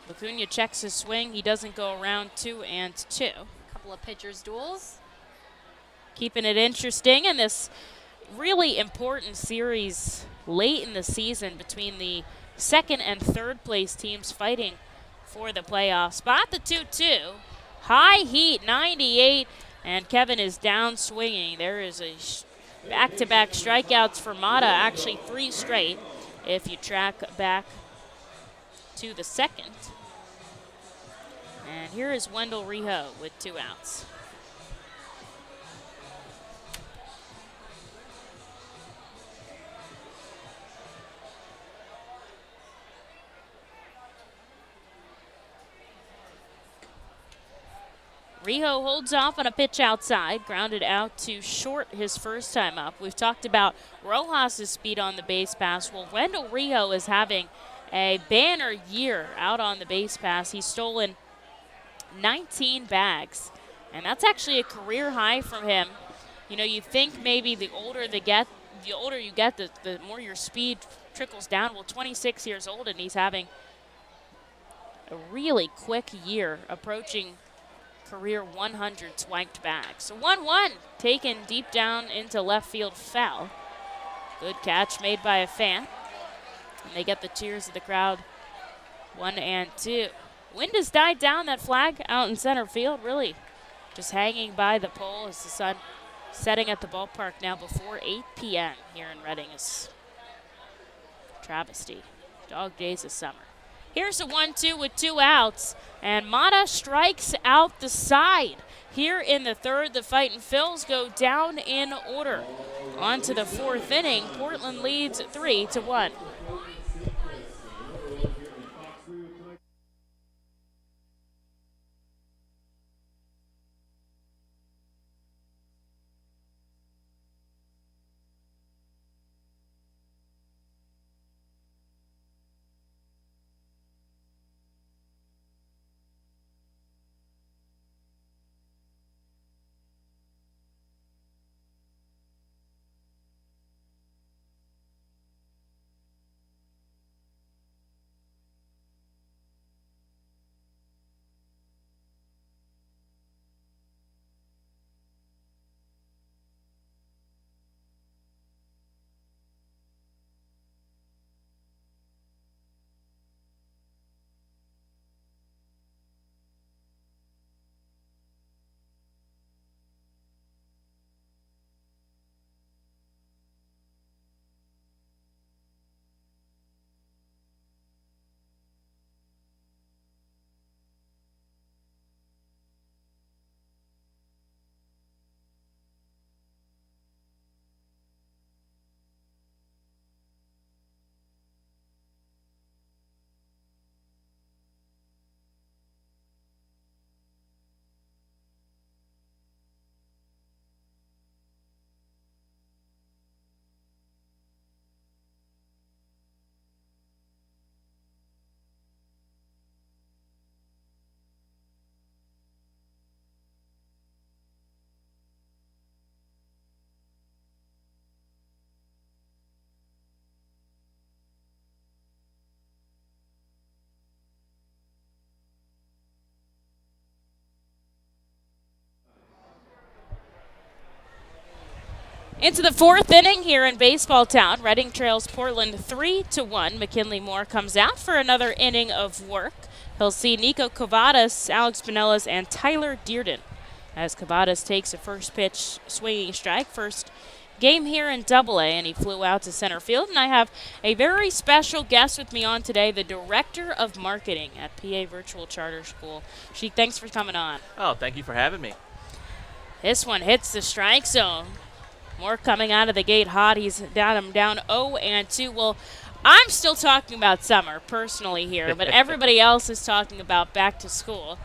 Vicuna checks his swing. He doesn't go around 2-2. Couple of pitchers duels. Keeping it interesting in this really important series late in the season between the second and third place teams fighting for the playoff spot. The 2-2. High heat, 98, and Kevin is down swinging. There is a back-to-back strikeouts for Mata, actually 3 straight if you track back to the second. And here is Wendell Rijo with 2 outs. Rijo holds off on a pitch outside, grounded out to short his first time up. We've talked about Rojas' speed on the base pass. Well, Wendell Rijo is having a banner year out on the base pass. He's stolen 19 bags, and that's actually a career high from him. You know, you think maybe the older you get, the more your speed trickles down. Well, 26 years old, and he's having a really quick year, approaching career 100 swiped bags. So 1-1, taken deep down into left field foul. Good catch made by a fan. And they get the cheers of the crowd. 1 and 2. Wind has died down. That flag out in center field, really just hanging by the pole as the sun setting at the ballpark now before 8 p.m. here in Reading. Is travesty. Dog days of summer. Here's a 1-2 with 2 outs, and Mata strikes out the side. Here in the third, the Fightin' Phils go down in order. On to the 4th inning. Portland leads 3-1. Into the 4th inning here in Baseball Town. Reading trails Portland 3-1. McKinley Moore comes out for another inning of work. He'll see Nico Cavadas, Alex Pinellas, and Tyler Dearden as Cavadas takes a first pitch swinging strike. First game here in AA, and he flew out to center field. And I have a very special guest with me on today, the Director of Marketing at PA Virtual Charter School. Sheik, thanks for coming on. Oh, thank you for having me. This one hits the strike zone. Moore coming out of the gate hot. He's down 0-2. Well, I'm still talking about summer personally here, but everybody else is talking about back to school.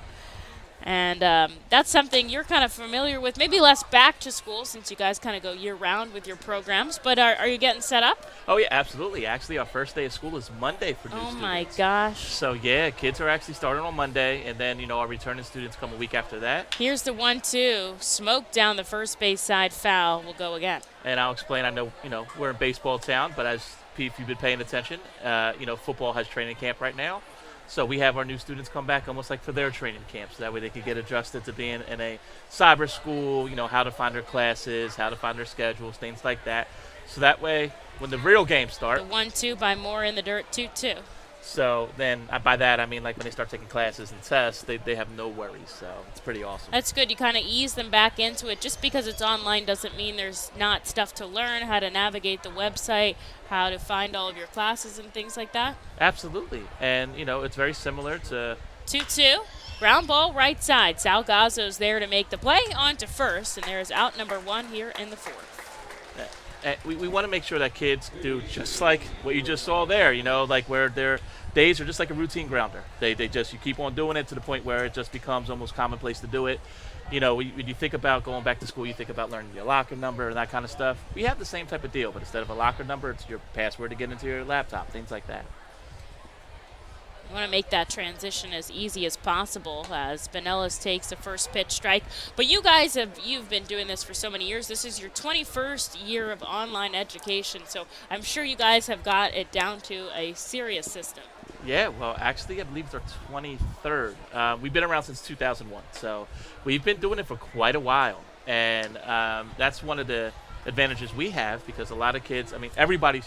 And that's something you're kind of familiar with, maybe less back to school since you guys kind of go year-round with your programs. But are you getting set up? Oh, yeah, absolutely. Actually, our first day of school is Monday for new students. Oh, my gosh. So, yeah, kids are actually starting on Monday, and then, our returning students come a week after that. Here's the 1-2. Smoke down the first base side, foul. Will go again. And I'll explain. I know, we're in baseball town, but as Pete, if you've been paying attention, football has training camp right now. So we have our new students come back almost like for their training camp, so that way they can get adjusted to being in a cyber school, how to find their classes, how to find their schedules, things like that. So that way, when the real games start. The 1-2 by Moore in the dirt, 2-2. So then by that, I mean like when they start taking classes and tests, they have no worries. So it's pretty awesome. That's good. You kind of ease them back into it. Just because it's online doesn't mean there's not stuff to learn, how to navigate the website, how to find all of your classes and things like that. Absolutely. And, it's very similar to 2-2. Ground ball right side. Salgazzo's there to make the play. On to first, and there is out number 1 here in the 4th. We want to make sure that kids do just like what you just saw there, like where their days are just like a routine grounder. You keep on doing it to the point where it just becomes almost commonplace to do it. When you think about going back to school, you think about learning your locker number and that kind of stuff. We have the same type of deal, but instead of a locker number, it's your password to get into your laptop, things like that. You want to make that transition as easy as possible as Pinellas takes the first pitch strike. But you guys you've been doing this for so many years. This is your 21st year of online education, so I'm sure you guys have got it down to a serious system. Yeah, well, actually, I believe it's our 23rd. We've been around since 2001, so we've been doing it for quite a while. And that's one of the advantages we have because a lot of kids, everybody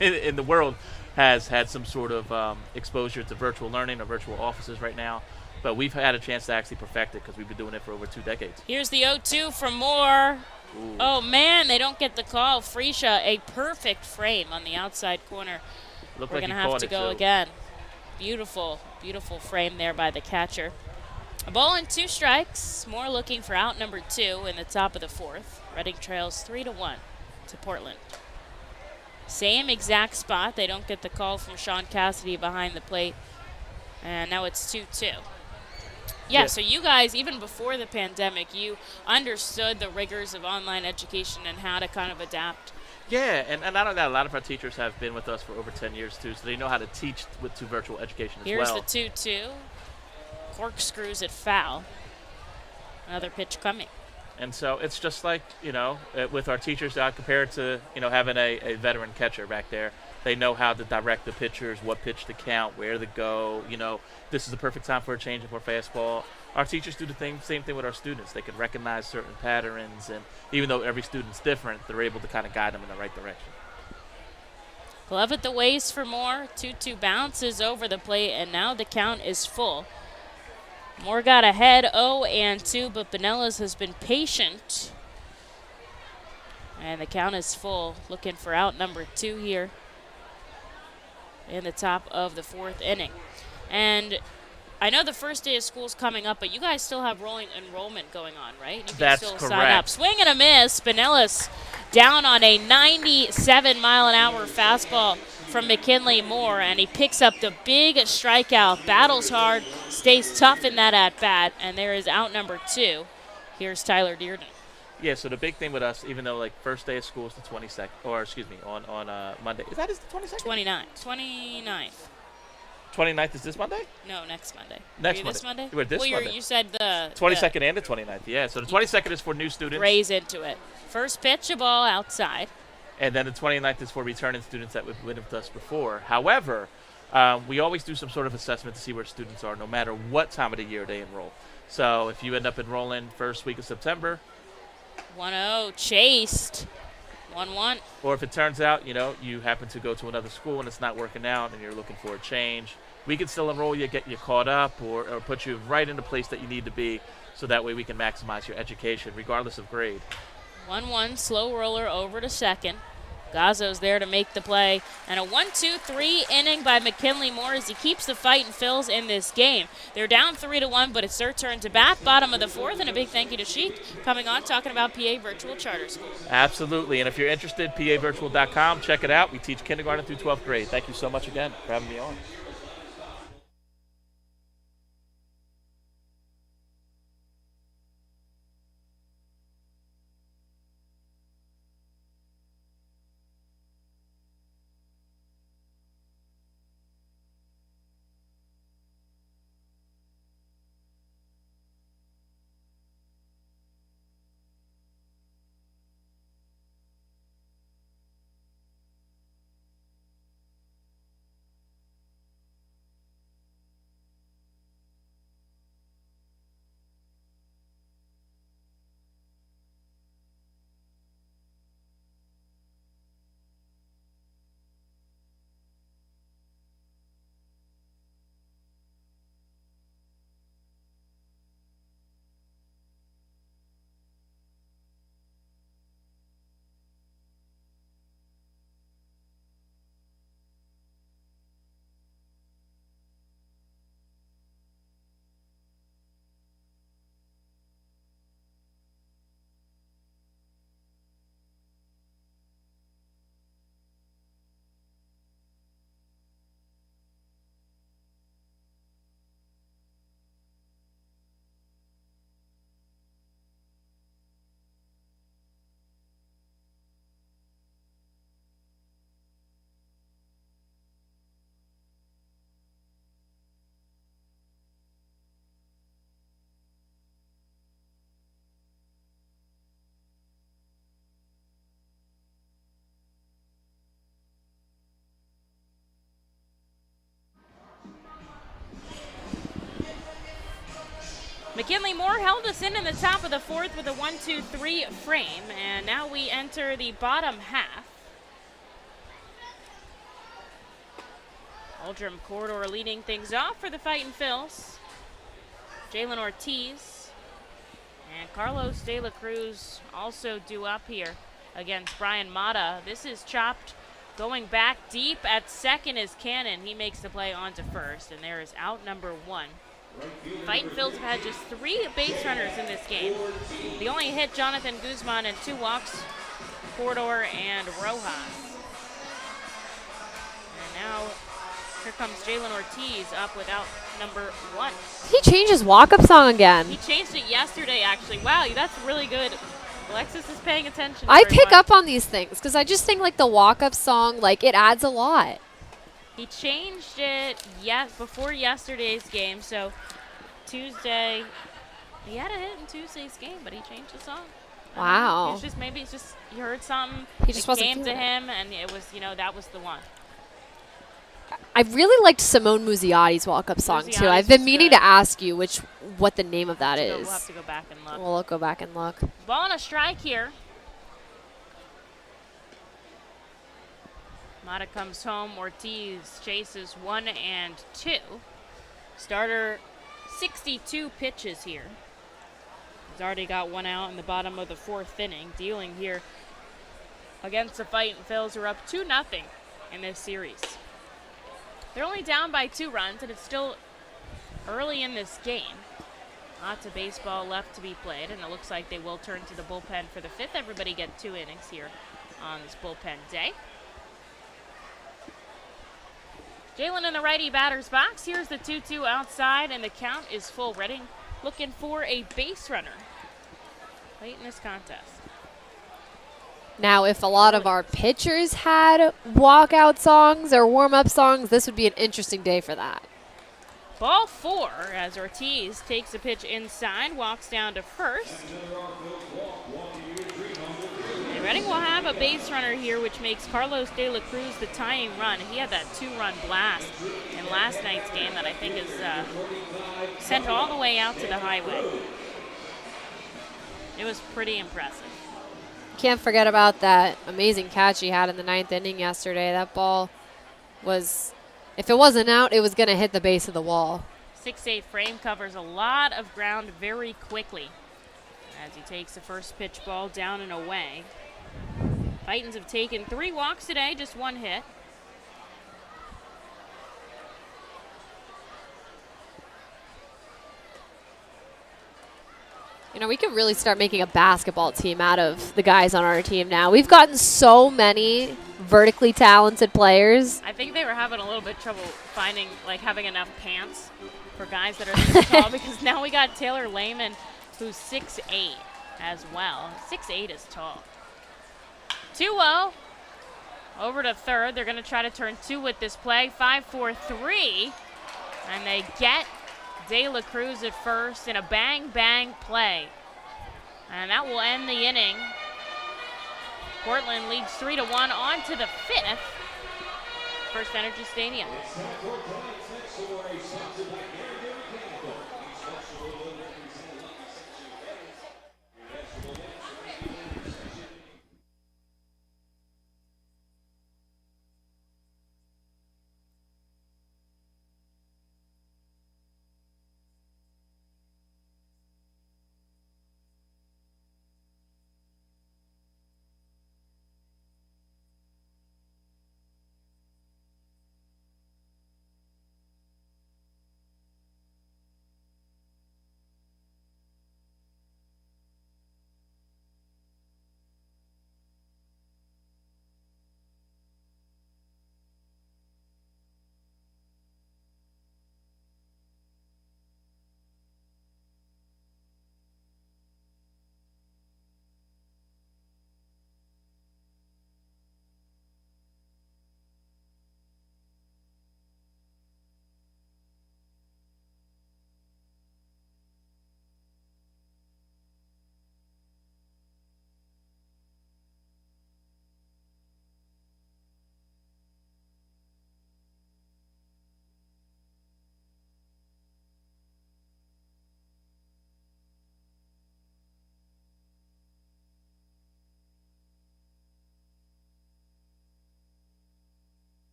in the world has had some sort of exposure to virtual learning or virtual offices right now. But we've had a chance to actually perfect it because we've been doing it for over 2 decades. Here's the 0-2 from Moore. Ooh. Oh, man, they don't get the call. Freesia, a perfect frame on the outside corner. Looked We're like going to he have caught to it, go too. again. Beautiful, beautiful frame there by the catcher. A ball and 2 strikes. Moore looking for out number 2 in the top of the 4th. Reading trails 3-1 to Portland. Same exact spot. They don't get the call from Sean Cassidy behind the plate. And now it's 2-2. Yeah, so you guys, even before the pandemic, you understood the rigors of online education and how to kind of adapt. Yeah, and not only that, a lot of our teachers have been with us for over 10 years, too, so they know how to teach to virtual education as Here's well. the 2-2. Corkscrews it foul. Another pitch coming. And so it's just like, with our teachers, compared to, having a veteran catcher back there. They know how to direct the pitchers, what pitch to count, where to go. This is the perfect time for a change for fastball. Our teachers do the same thing with our students. They can recognize certain patterns, and even though every student's different, they're able to kind of guide them in the right direction. Glove at the waist for Moore. 2-2 bounces over the plate, and now the count is full. Moore got ahead 0-2, but Pinellas has been patient. And the count is full. Looking for out number 2 here in the top of the 4th inning. And I know the first day of school's coming up, but you guys still have rolling enrollment going on, right? You can That's still correct. sign up. Swing and a miss. Pinellas down on a 97-mile-an-hour fastball from McKinley Moore, and he picks up the big strikeout, battles hard, stays tough in that at-bat, and there is out number 2. Here's Tyler Dearden. Yeah, so the big thing with us, even though first day of school is the 22nd, or excuse me, on Monday. Is that the 22nd? 29th. 29th is this Monday? No, next Monday. Next Are you Monday. this Monday? We're this Monday. You said the 22nd and the 29th, yeah. So the 22nd is for new students. Raise into it. First pitch, a ball outside. And then the 29th is for returning students that have been with us before. However, we always do some sort of assessment to see where students are, no matter what time of the year they enroll. So if you end up enrolling first week of September. 1-0, chased. 1-1. Or if it turns out, you happen to go to another school and it's not working out and you're looking for a change, we can still enroll you, get you caught up, or put you right in the place that you need to be, so that way we can maximize your education, regardless of grade. 1-1, slow roller over to second. Gazzo's there to make the play. And a 1-2-3 inning by McKinley Moore as he keeps the Fightin' Phils in this game. They're down 3-1, but it's their turn to bat. Bottom of the 4th, and a big thank you to Sheik coming on, talking about PA Virtual Charter School. Absolutely, and if you're interested, pavirtual.com, check it out. We teach kindergarten through 12th grade. Thank you so much again for having me on. McKinley Moore held us in the top of the 4th with a 1-2-3 frame, and now we enter the bottom half. Aldrum Corridor leading things off for the Fightin' Phils. Jalen Ortiz and Carlos De La Cruz also due up here against Brian Mata. This is chopped. Going back deep at second is Cannon. He makes the play onto first, and there is out number 1. Fightin' Phils have had just 3 base runners in this game. The only hit Jonathan Guzman and 2 walks, Corridor and Rojas. And now here comes Jalen Ortiz up with out number 1. He changed his walk-up song again. He changed it yesterday, actually. Wow, that's really good. Alexis is paying attention. I pick up on these things because I just think like the walk-up song, like it adds a lot. He changed it before yesterday's game, so Tuesday. He had a hit in Tuesday's game, but he changed the song. Wow. Maybe it's just he heard something. He just wasn't came to feeling it. him, and it was that was the one. I really liked Simone Muziotti's walk-up song too. I've been meaning to ask you what the name of that is. We'll have to go back and look. We'll go back and look. Ball on a strike here. Mata comes home. Ortiz chases 1 and 2. Starter 62 pitches here. He's already got 1 out in the bottom of the 4th inning. Dealing here against the Fightin' Phils, who are up 2-0 in this series. They're only down by 2 runs, and it's still early in this game. Lots of baseball left to be played, and it looks like they will turn to the bullpen for the 5th. Everybody get 2 innings here on this bullpen day. Jalen in the righty batter's box. Here's the 2-2 outside, and the count is full. Reading looking for a base runner late in this contest. Now, if a lot of our pitchers had walkout songs or warm-up songs, this would be an interesting day for that. Ball 4 as Ortiz takes a pitch inside, walks down to first. And Reading will have a base runner here, which makes Carlos De La Cruz the tying run. He had that 2-run blast in last night's game that I think is sent all the way out to the highway. It was pretty impressive. Can't forget about that amazing catch he had in the 9th inning yesterday. That ball was, if it wasn't out, it was going to hit the base of the wall. 6'8" frame covers a lot of ground very quickly as he takes the first pitch ball down and away. Fightins have taken 3 walks today, just 1 hit. You know, we could really start making a basketball team out of the guys on our team now. We've gotten so many vertically talented players. I think they were having a little bit trouble finding, having enough pants for guys that are this tall because now we got Taylor Layman, who's 6'8" as well. 6'8" is tall. 2-0. Over to third. They're going to try to turn 2 with this play. 5-4-3. And they get De La Cruz at first in a bang-bang play. And that will end the inning. Portland leads 3-1 on to the 5th. FirstEnergy Stadium.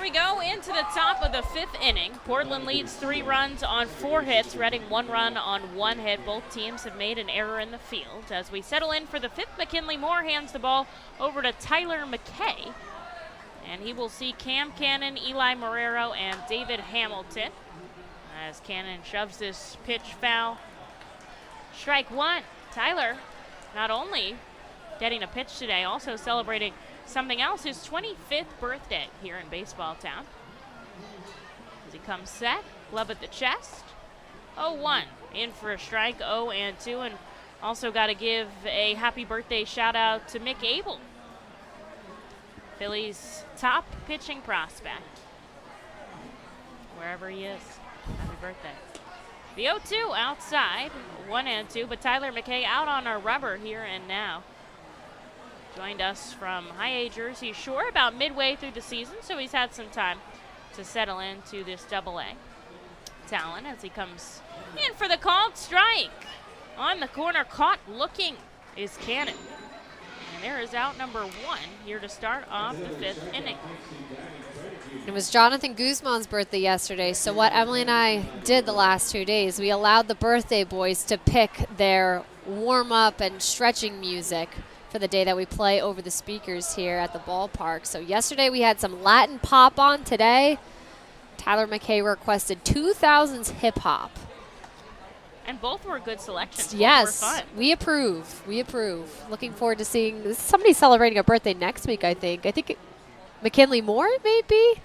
we go into the top of the 5th inning. Portland leads 3 runs on 4 hits. Reading 1 run on 1 hit. Both teams have made an error in the field. As we settle in for the 5th, McKinley Moore hands the ball over to Tyler McKay. And he will see Cam Cannon, Eli Marrero, and David Hamilton. As Cannon shoves this pitch foul. Strike 1. Tyler not only getting a pitch today, also celebrating something else, his 25th birthday here in baseball town. As he comes set, glove at the chest. 0-1, in for a strike, 0-2, and also got to give a happy birthday shout out to Mick Abel, Phillies' top pitching prospect. Wherever he is, happy birthday. The 0-2 outside, 1-2, but Tyler McKay out on our rubber here and now. Joined us from High-A Jersey Shore about midway through the season, so he's had some time to settle into this Double-A talent as he comes in for the called strike. On the corner, caught looking is Cannon. And there is out number 1 here to start off the 5th inning. It was Jonathan Guzman's birthday yesterday, so what Emily and I did the last 2 days, we allowed the birthday boys to pick their warm-up and stretching music for the day that we play over the speakers here at the ballpark. So yesterday we had some Latin pop on. Today, Tyler McKay requested 2000s hip-hop. And both were good selections. Yes, both were fun. we approve. We approve. Looking forward to seeing somebody celebrating a birthday next week, I think. I think McKinley Moore, maybe?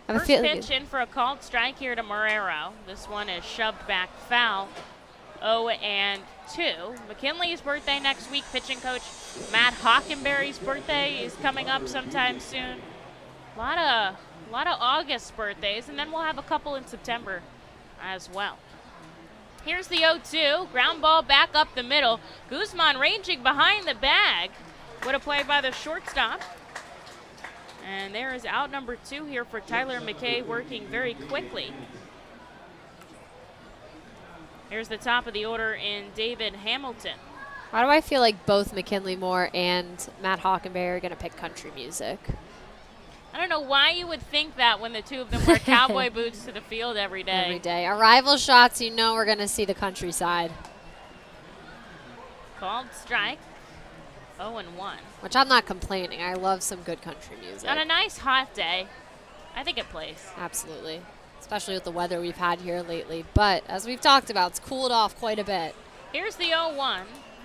First pitch in for a called strike here to Marrero. This one is shoved back foul. 0-2. McKinley's birthday next week. Pitching coach Matt Hockenberry's birthday is coming up sometime soon. A lot of August birthdays, and then we'll have a couple in September as well. Here's the 0-2. Ground ball back up the middle. Guzman ranging behind the bag. What a play by the shortstop. And there is out number 2 here for Tyler McKay, working very quickly. Here's the top of the order in David Hamilton. Why do I feel like both McKinley Moore and Matt Hockenberry are going to pick country music? I don't know why you would think that when the two of them wear cowboy boots to the field every day. Every day. Arrival shots, you know we're going to see the countryside. Called strike. 0-1. Which I'm not complaining. I love some good country music. On a nice hot day, I think it plays. Absolutely. Especially with the weather we've had here lately. But as we've talked about, it's cooled off quite a bit. Here's the 0-1,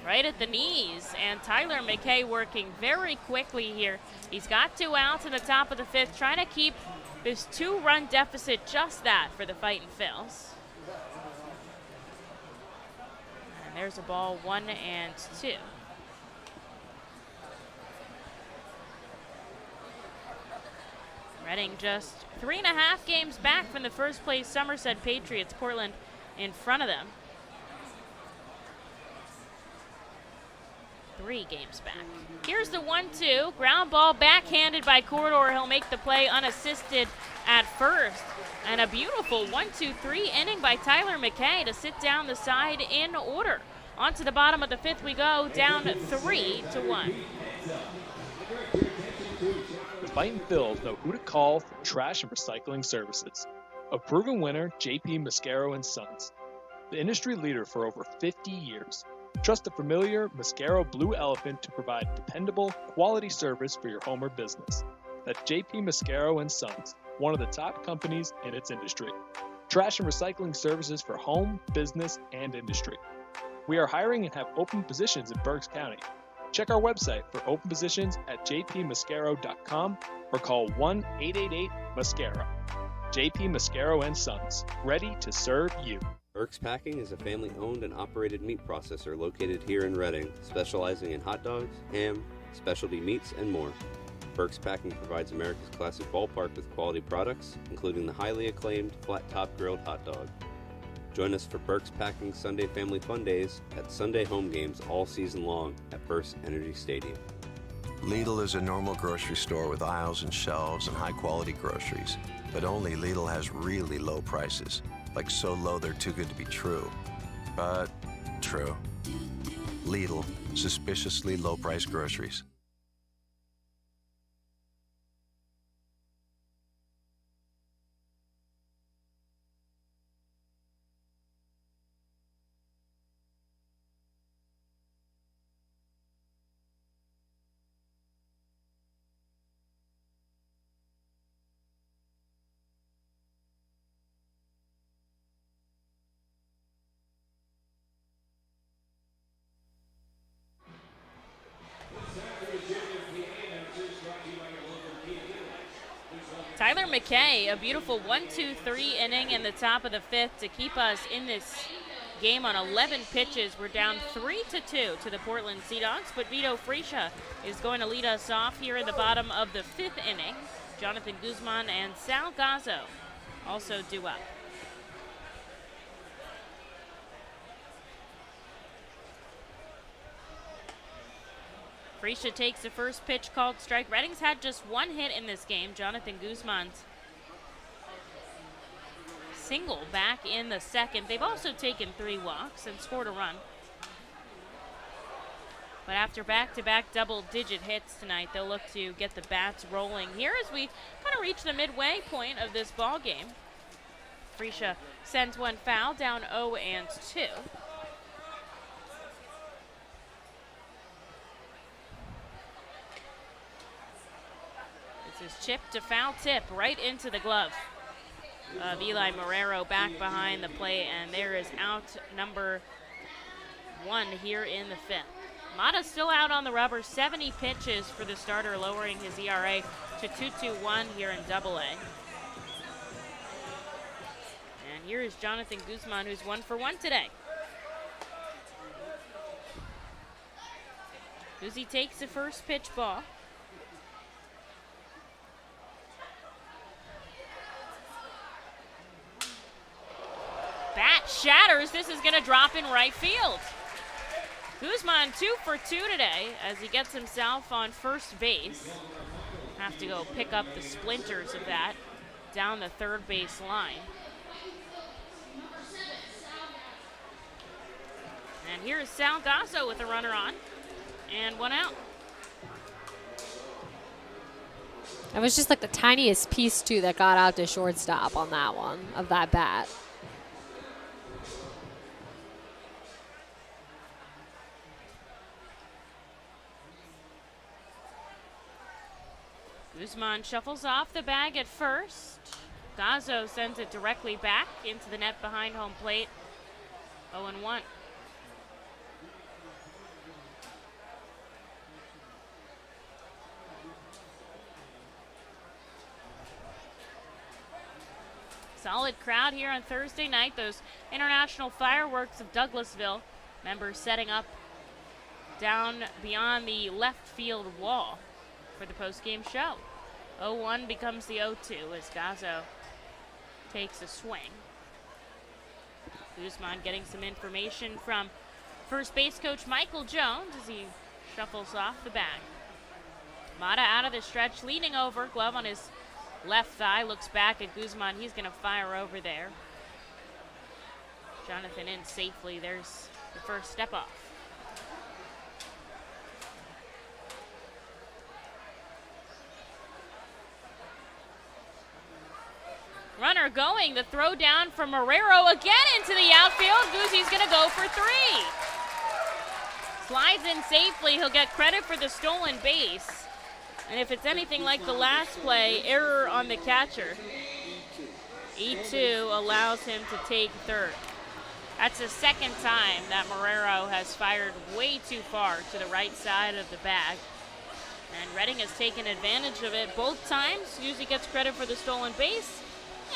right at the knees. And Tyler McKay working very quickly here. He's got 2 outs in the top of the 5th, trying to keep this 2-run deficit just that for the Fightin' Phils. And there's a ball, 1-2. Reading just 3.5 games back from the first place Somerset Patriots. Portland in front of them. 3 games back. Here's the 1-2. Ground ball backhanded by Corridor. He'll make the play unassisted at first. And a beautiful 1-2-3 inning by Tyler McKay to sit down the side in order. On to the bottom of the 5th we go, down 3-1. The Fightin' Phils know who to call for trash and recycling services. A proven winner, JP Mascaro & Sons. The industry leader for over 50 years. Trust the familiar Mascaro Blue Elephant to provide dependable, quality service for your home or business. That's JP Mascaro & Sons, one of the top companies in its industry. Trash and recycling services for home, business, and industry. We are hiring and have open positions in Berks County. Check our website for open positions at jpmascaro.com or call 1-888-MASCARO. JP Mascaro & Sons, ready to serve you. Berks Packing is a family-owned and operated meat processor located here in Reading, specializing in hot dogs, ham, specialty meats, and more. Berks Packing provides America's classic ballpark with quality products, including the highly acclaimed flat-top grilled hot dog. Join us for Berks Packing Sunday Family Fun Days at Sunday home games all season long at FirstEnergy Stadium. Lidl is a normal grocery store with aisles and shelves and high-quality groceries. But only Lidl has really low prices. Like so low they're too good to be true. But true. Lidl, suspiciously low-priced groceries. McKay, a beautiful 1-2-3 inning in the top of the 5th to keep us in this game on 11 pitches. We're down 3-2 to the Portland Sea Dogs, but Vito Fresia is going to lead us off here in the bottom of the 5th inning. Jonathan Guzman and Sal Gazzo also due up. Fresia takes the first pitch, called strike. Reading's had just one hit in this game. Jonathan Guzman's single back in the second. They've also taken 3 walks and scored a run. But after back-to-back double-digit hits tonight, they'll look to get the bats rolling here as we kind of reach the midway point of this ball game. Fresia sends one foul, down 0-2. This is chipped to foul tip right into the glove of Eli Marrero back behind the plate, and there is out number 1 here in the 5th. Mata still out on the rubber, 70 pitches for the starter, lowering his ERA to 2.21 here in AA. And here is Jonathan Guzman, who's 1 for 1 today. Guzzi takes the first pitch ball. Bat shatters. This is going to drop in right field. Guzman 2 for 2 today as he gets himself on first base. Have to go pick up the splinters of that down the third base line. And here's Sal Gazzo with a runner on and 1 out. It was just like the tiniest piece, too, that got out to shortstop on that one, of that bat. Guzman shuffles off the bag at first. Gazzo sends it directly back into the net behind home plate. 0-1. Solid crowd here on Thursday night. Those international fireworks of Douglasville. Members setting up down beyond the left field wall for the post-game show. 0-1 becomes the 0-2 as Gazzo takes a swing. Guzman getting some information from first base coach Michael Jones as he shuffles off the bag. Mata out of the stretch, leaning over, glove on his left thigh, looks back at Guzman. He's going to fire over there. Jonathan in safely. There's the first step off. Runner going, the throw down from Marrero again into the outfield. Guzzi's going to go for 3. Slides in safely. He'll get credit for the stolen base. And if it's anything like the last play, error on the catcher. E2 allows him to take third. That's the second time that Marrero has fired way too far to the right side of the bag. And Reading has taken advantage of it both times. Usually gets credit for the stolen base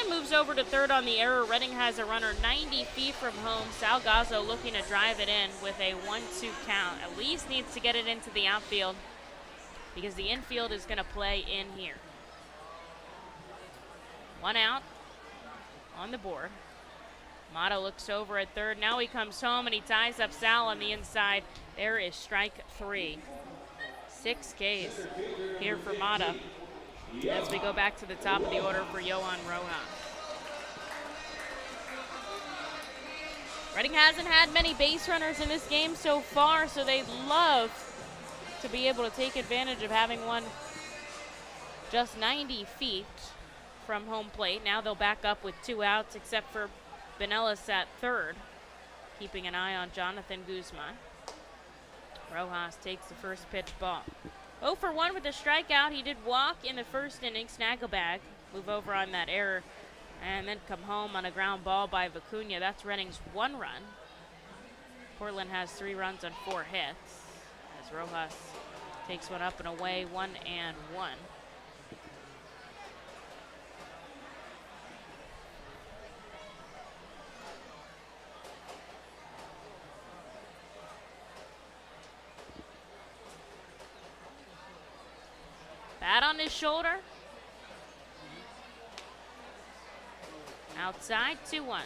and moves over to third on the error. Reading has a runner 90 feet from home. Sal Gazzo looking to drive it in with a 1-2 count. At least needs to get it into the outfield because the infield is going to play in here. 1 out on the board. Mata looks over at third. Now he comes home and he ties up Sal on the inside. There is strike 3. 6 Ks here for Mata as we go back to the top of the order for Yohan Rojas. Reading hasn't had many base runners in this game so far, so they'd love to be able to take advantage of having one just 90 feet from home plate. Now they'll back up with 2 outs except for Benelis at third, keeping an eye on Jonathan Guzman. Rojas takes the first pitch ball. 0 for 1 with a strikeout. He did walk in the first inning, snag a bag, move over on that error, and then come home on a ground ball by Vicuna. That's Reading's 1 run. Portland has 3 runs on 4 hits as Rojas takes one up and away, 1-1. Bat on his shoulder. Outside, 2-1.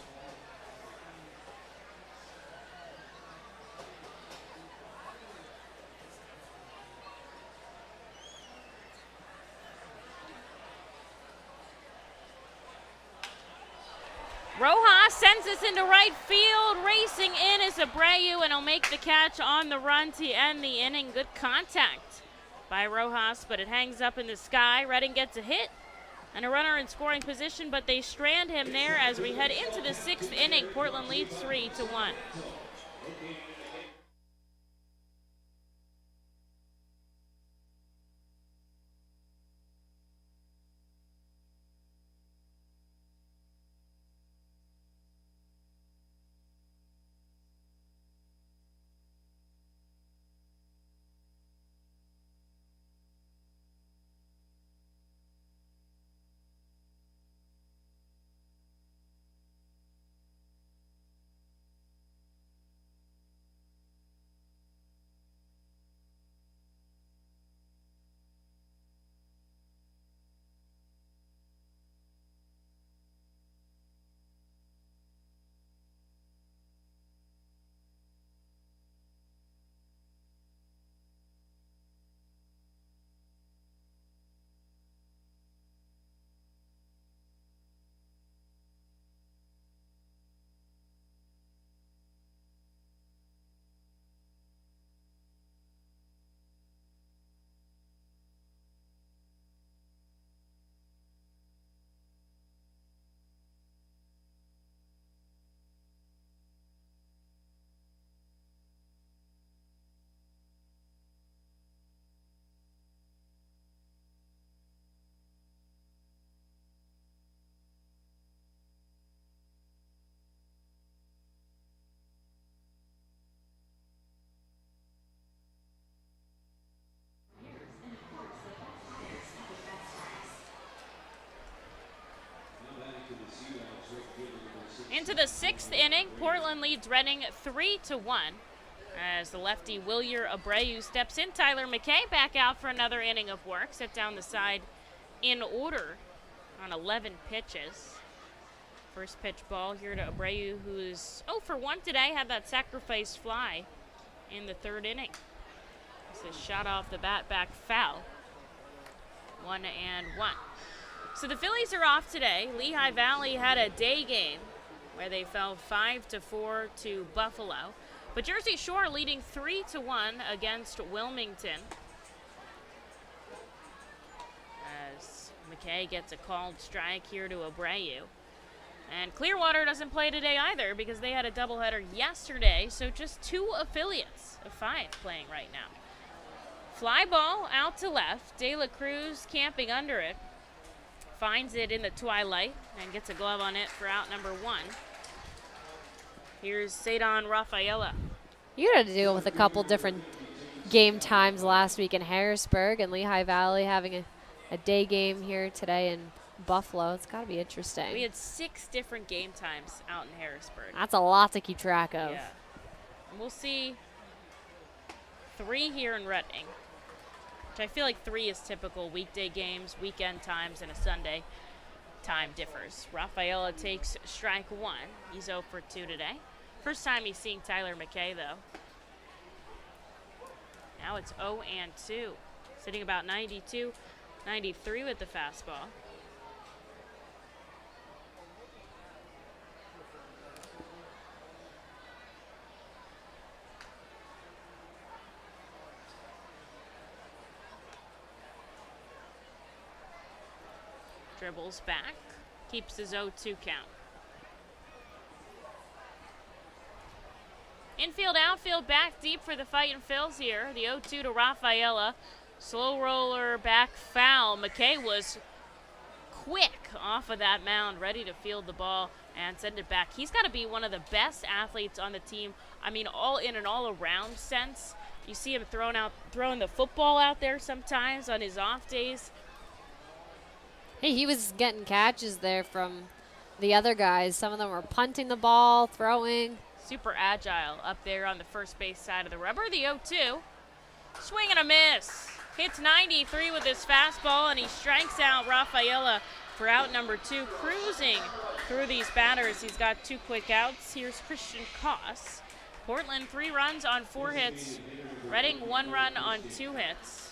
Rojas sends this into right field. Racing in is Abreu, and he'll make the catch on the run to end the inning. Good contact by Rojas, but it hangs up in the sky. Reading gets a hit and a runner in scoring position, but they strand him there as we head into the 6th inning. Portland leads 3-1. Into the 6th inning, Portland leads Reading 3-1. As the lefty Wilyer Abreu steps in, Tyler McKay back out for another inning of work. Set down the side in order on 11 pitches. First pitch ball here to Abreu, who's 0 for 1 today, had that sacrifice fly in the 3rd inning. This is shot off the bat back foul. 1-1. So the Phillies are off today. Lehigh Valley had a day game where they fell 5-4 to Buffalo. But Jersey Shore leading 3-1 against Wilmington. As McKay gets a called strike here to Abreu. And Clearwater doesn't play today either because they had a doubleheader yesterday. So just 2 affiliates of 5 playing right now. Fly ball out to left. De La Cruz camping under it. Finds it in the twilight and gets a glove on it for out number 1. Here's Cedon Rafaela. You had to deal with a couple different game times last week in Harrisburg, and Lehigh Valley having a day game here today in Buffalo. It's got to be interesting. We had 6 different game times out in Harrisburg. That's a lot to keep track of. Yeah. And we'll see 3 here in Reading, which I feel like 3 is typical. Weekday games, weekend times, and a Sunday time differs. Rafaela takes strike 1. He's 0 for 2 today. First time he's seeing Tyler McKay, though. Now it's 0-2. Sitting about 92, 93 with the fastball. Dribbles back, keeps his 0-2 count. Infield, outfield, back deep for the Fightin' Phils here. The 0-2 to Rafaela. Slow roller back foul. McKay was quick off of that mound, ready to field the ball and send it back. He's got to be one of the best athletes on the team. I mean, all in an all-around sense. You see him throwing the football out there sometimes on his off days. Hey, he was getting catches there from the other guys. Some of them were punting the ball, throwing. Super agile up there on the first base side of the rubber. The 0-2. Swing and a miss. Hits 93 with his fastball, and he strikes out Rafaela for out number 2. Cruising through these batters. He's got 2 quick outs. Here's Christian Koss. Portland 3 runs on 4 hits. Reading 1 run on 2 hits.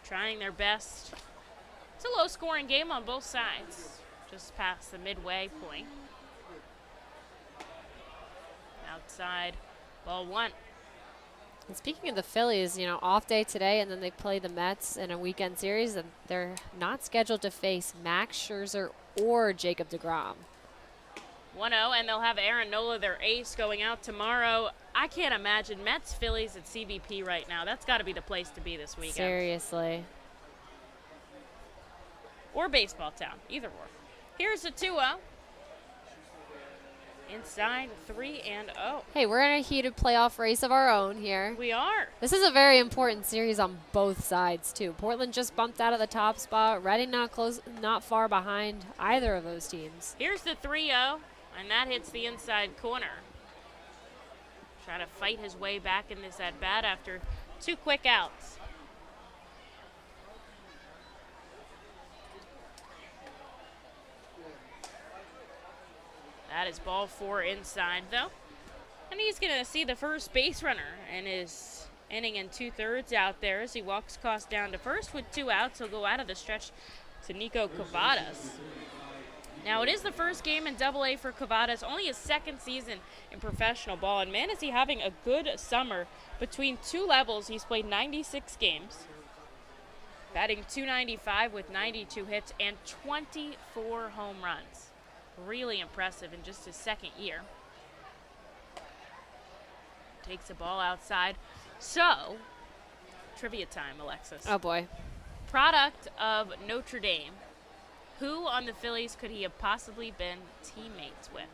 Trying their best. It's a low-scoring game on both sides. Just past the midway point. Outside, ball 1. And speaking of the Phillies, off day today, and then they play the Mets in a weekend series, and they're not scheduled to face Max Scherzer or Jacob deGrom. 1-0, and they'll have Aaron Nola, their ace, going out tomorrow. I can't imagine Mets, Phillies at CBP right now. That's got to be the place to be this weekend. Seriously. Or Baseball Town, either or. Here's a 2-0. Inside 3-0. Hey, we're in a heated playoff race of our own here. We are. This is a very important series on both sides, too. Portland just bumped out of the top spot. Reading not far behind either of those teams. Here's the 3-0, and that hits the inside corner. Trying to fight his way back in this at-bat after 2 quick outs. That is ball 4 inside, though. And he's going to see the first base runner in his inning and 2/3 out there as he walks Koss down to first with 2 outs. He'll go out of the stretch to Nico Cavadas. Now, it is the first game in Double-A for Cavadas, only his 2nd season in professional ball. And, man, is he having a good summer. Between 2 levels, he's played 96 games, batting .295 with 92 hits and 24 home runs. Really impressive in just his 2nd year. Takes the ball outside. So, trivia time, Alexis. Oh, boy. Product of Notre Dame. Who on the Phillies could he have possibly been teammates with?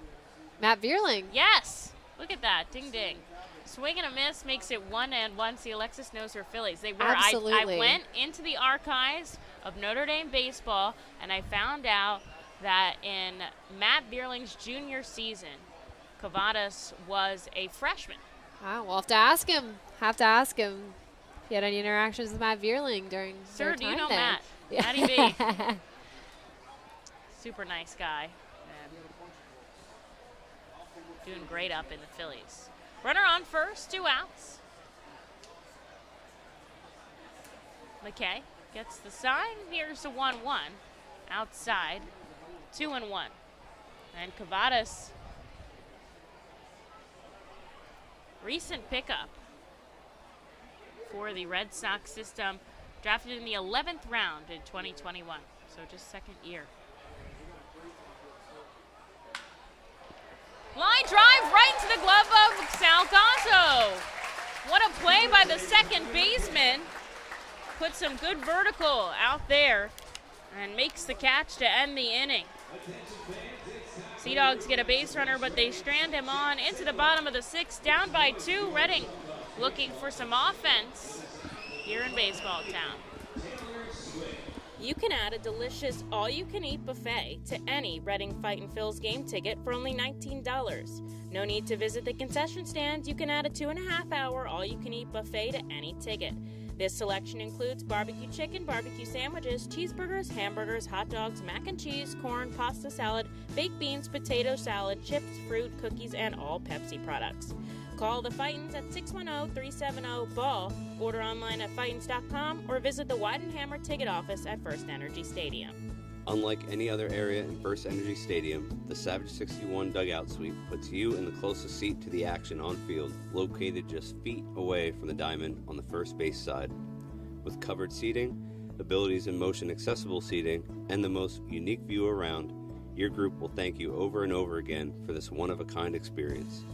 Matt Vierling. Yes! Look at that. Ding, ding. Swing and a miss makes it 1-1. See, Alexis knows her Phillies. They were. Absolutely. I went into the archives of Notre Dame baseball, and I found out that in Matt Vierling's junior season, Cavadas was a freshman. Ah, we'll have to ask him. If he had any interactions with Matt Vierling during Sir, their do time you know there. Matt? Yeah. Matty B. Super nice guy. And doing great up in the Phillies. Runner on first, 2 outs. McKay gets the sign. Here's a 1-1. Outside. 2-1. And Cavadas, recent pickup for the Red Sox system, drafted in the 11th round in 2021, so just 2nd year. Line drive right into the glove of Salgado. What a play by the second baseman. Put some good vertical out there and makes the catch to end the inning. Sea Dogs get a base runner, but they strand him on into the bottom of the 6th, down by 2. Reading looking for some offense here in Baseball Town. You can add a delicious all-you-can-eat buffet to any Reading Fightin' Phil's game ticket for only $19. No need to visit the concession stand. You can add a 2.5-hour all-you-can-eat buffet to any ticket. This selection includes barbecue chicken, barbecue sandwiches, cheeseburgers, hamburgers, hot dogs, mac and cheese, corn, pasta salad, baked beans, potato salad, chips, fruit, cookies, and all Pepsi products. Call the Fightins at 610-370-BALL, order online at Fightins.com, or visit the Weidenhammer ticket office at FirstEnergy Stadium. Unlike any other area in FirstEnergy Stadium, the Savage 61 dugout suite puts you in the closest seat to the action on field, located just feet away from the diamond on the first base side. With covered seating, abilities in motion accessible seating, and the most unique view around, your group will thank you over and over again for this one-of-a-kind experience.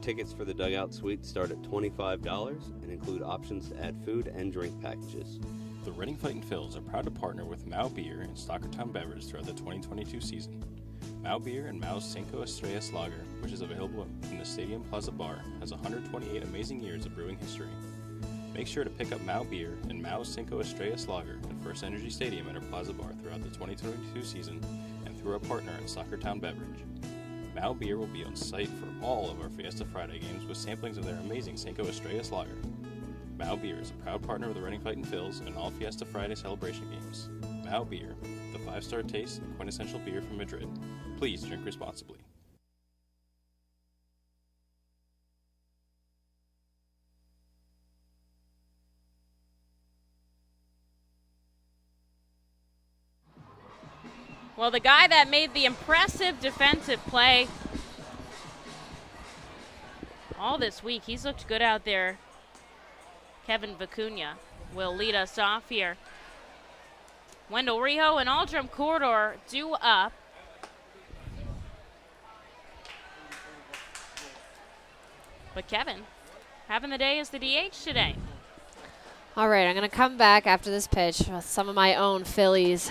Tickets for the dugout suite start at $25 and include options to add food and drink packages. The Reading Fightin' Phils are proud to partner with Mao Beer and Stockertown Beverage throughout the 2022 season. Mao Beer and Mao's Cinco Estrellas Lager, which is available in the Stadium Plaza Bar, has 128 amazing years of brewing history. Make sure to pick up Mao Beer and Mao's Cinco Estrellas Lager at FirstEnergy Stadium at our Plaza Bar throughout the 2022 season and through our partner at Stockertown Beverage. Mao Beer will be on site for all of our Fiesta Friday games with samplings of their amazing Cinco Estrellas lager. Mao Beer is a proud partner of the Reading Fightin' Phils and all Fiesta Friday celebration games. Mao Beer, the 5-star taste and quintessential beer from Madrid. Please drink responsibly. Well, the guy that made the impressive defensive play all this week, he's looked good out there. Kevin Vicuna will lead us off here. Wendell Rijo and Aldrum Corridor due up. But Kevin, having the day as the DH today. All right, I'm going to come back after this pitch with some of my own Phillies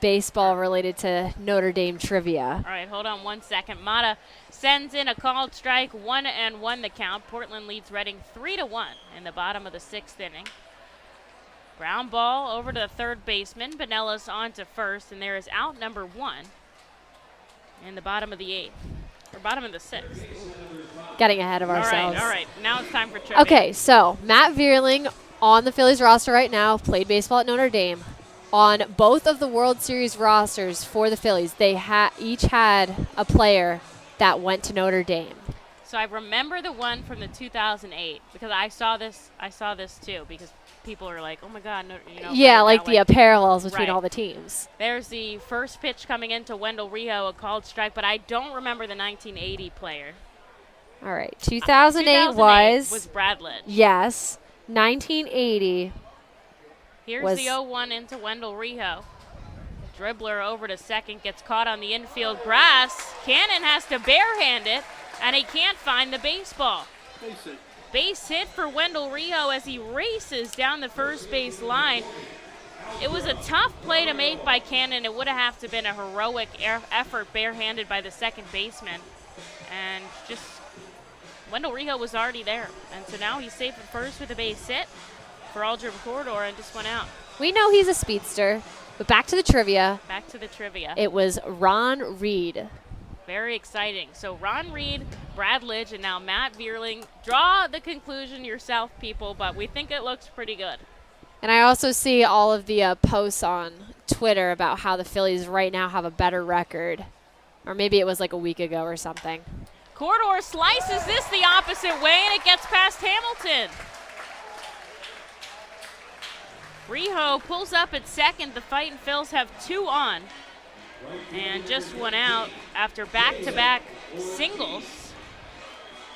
baseball related to Notre Dame trivia. All right, hold on 1 second. Mata sends in a called strike, 1-1 the count. Portland leads Reading 3-1 in the bottom of the 6th inning. Ground ball over to the third baseman. Pinellas on to first, and there is out number 1 in the bottom of the 8th, or bottom of the 6th. Getting ahead of ourselves. All right. Now it's time for trivia. Okay, so Matt Vierling on the Phillies roster right now, played baseball at Notre Dame. On both of the World Series rosters for the Phillies, they each had a player that went to Notre Dame. So I remember the one from the 2008 because I saw this too because people are like, oh my God, no, Yeah, like the parallels between all the teams. There's the first pitch coming into Wendell Rijo, a called strike, but I don't remember the 1980 player. All right, 2008 was Bradlett. Yes, 1980. Here's the 0-1 into Wendell Rijo. Dribbler over to second, gets caught on the infield grass. Cannon has to barehand it, and he can't find the baseball. Base hit for Wendell Rijo as he races down the first base line. It was a tough play to make by Cannon. It would have to been a heroic effort barehanded by the second baseman. And just Wendell Rijo was already there. And so now he's safe at first with a base hit for Aldrum Corridor and just went out. We know he's a speedster, but back to the trivia. Back to the trivia. It was Ron Reed. Very exciting. So Ron Reed, Brad Lidge, and now Matt Vierling. Draw the conclusion yourself, people, but we think it looks pretty good. And I also see all of the posts on Twitter about how the Phillies right now have a better record. Or maybe it was like a week ago or something. Corridor slices this the opposite way, and it gets past Hamilton. Rijo pulls up at second. The Fightin' Phils have 2 on. And just 1 out after back-to-back singles.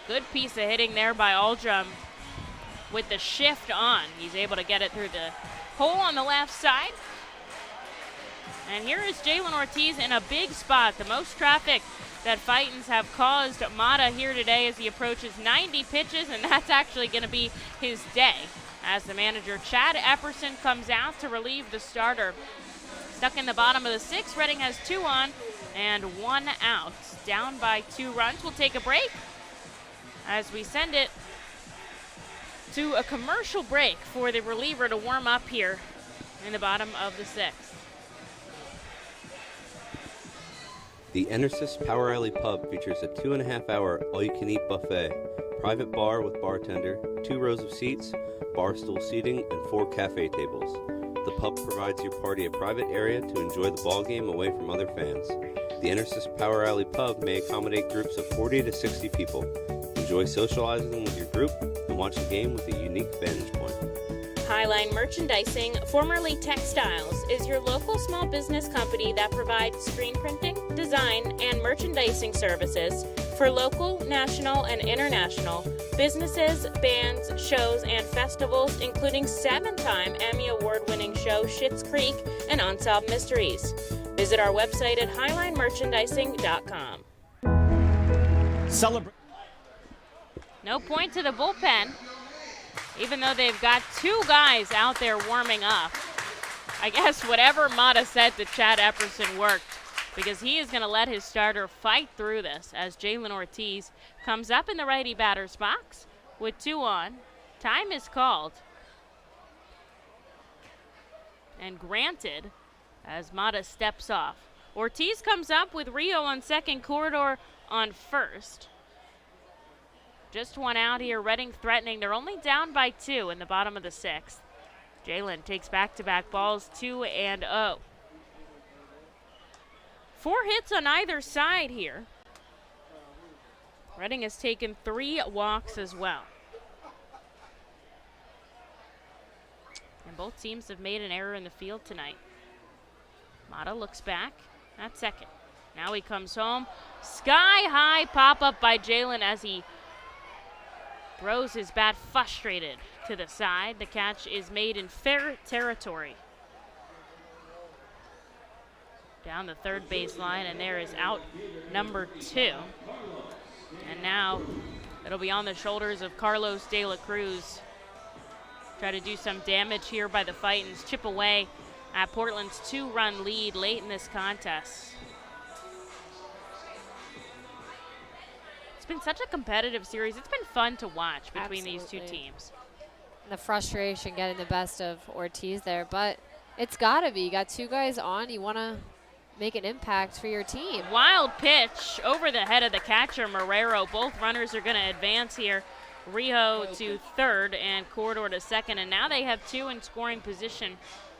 Good piece of hitting there by Aldrum with the shift on. He's able to get it through the hole on the left side. And here is Jalen Ortiz in a big spot. The most traffic that Fightins have caused Mata here today as he approaches 90 pitches, and that's actually going to be his day. As the manager, Chad Epperson, comes out to relieve the starter. Stuck in the bottom of the 6th, Reading has 2 on and 1 out. Down by 2 runs. We'll take a break as we send it to a commercial break for the reliever to warm up here in the bottom of the 6th. The Enersys Power Alley Pub features a 2.5-hour all-you-can-eat buffet, private bar with bartender, 2 rows of seats, bar stool seating, and 4 cafe tables. The pub provides your party a private area to enjoy the ball game away from other fans. The Enersys Power Alley Pub may accommodate groups of 40 to 60 people. Enjoy socializing with your group and watch the game with a unique vantage point. Highline Merchandising, formerly Textiles, is your local small business company that provides screen printing, design, and merchandising services for local, national, and international businesses, bands, shows, and festivals, including 7-time Emmy Award-winning show Schitt's Creek and Unsolved Mysteries. Visit our website at highlinemerchandising.com. Celebrate. No point to the bullpen, even though they've got 2 guys out there warming up. I guess whatever Mata said to Chad Epperson worked, because he is going to let his starter fight through this as Jalen Ortiz comes up in the righty batter's box with 2 on. Time is called and granted as Mata steps off. Ortiz comes up with Rio on second, Corridor on first. Just one out here, Reading threatening. They're only down by 2 in the bottom of the 6th. Jalen takes back-to-back balls, 2-0. 4 hits on either side here. Reading has taken 3 walks as well. And both teams have made an error in the field tonight. Mata looks back at second. Now he comes home. Sky-high pop-up by Jalen as he throws his bat frustrated to the side. The catch is made in fair territory. Down the third baseline, and there is out number 2. And now it'll be on the shoulders of Carlos De La Cruz. Try to do some damage here by the Fightins. Chip away at Portland's 2-run lead late in this contest. It's been such a competitive series. It's been fun to watch between these two teams. The frustration getting the best of Ortiz there, but it's got to be. You got 2 guys on. You want to make an impact for your team. Wild pitch over the head of the catcher, Marrero. Both runners are going to advance here. Rijo to third and Corridor to second, and now they have 2 in scoring position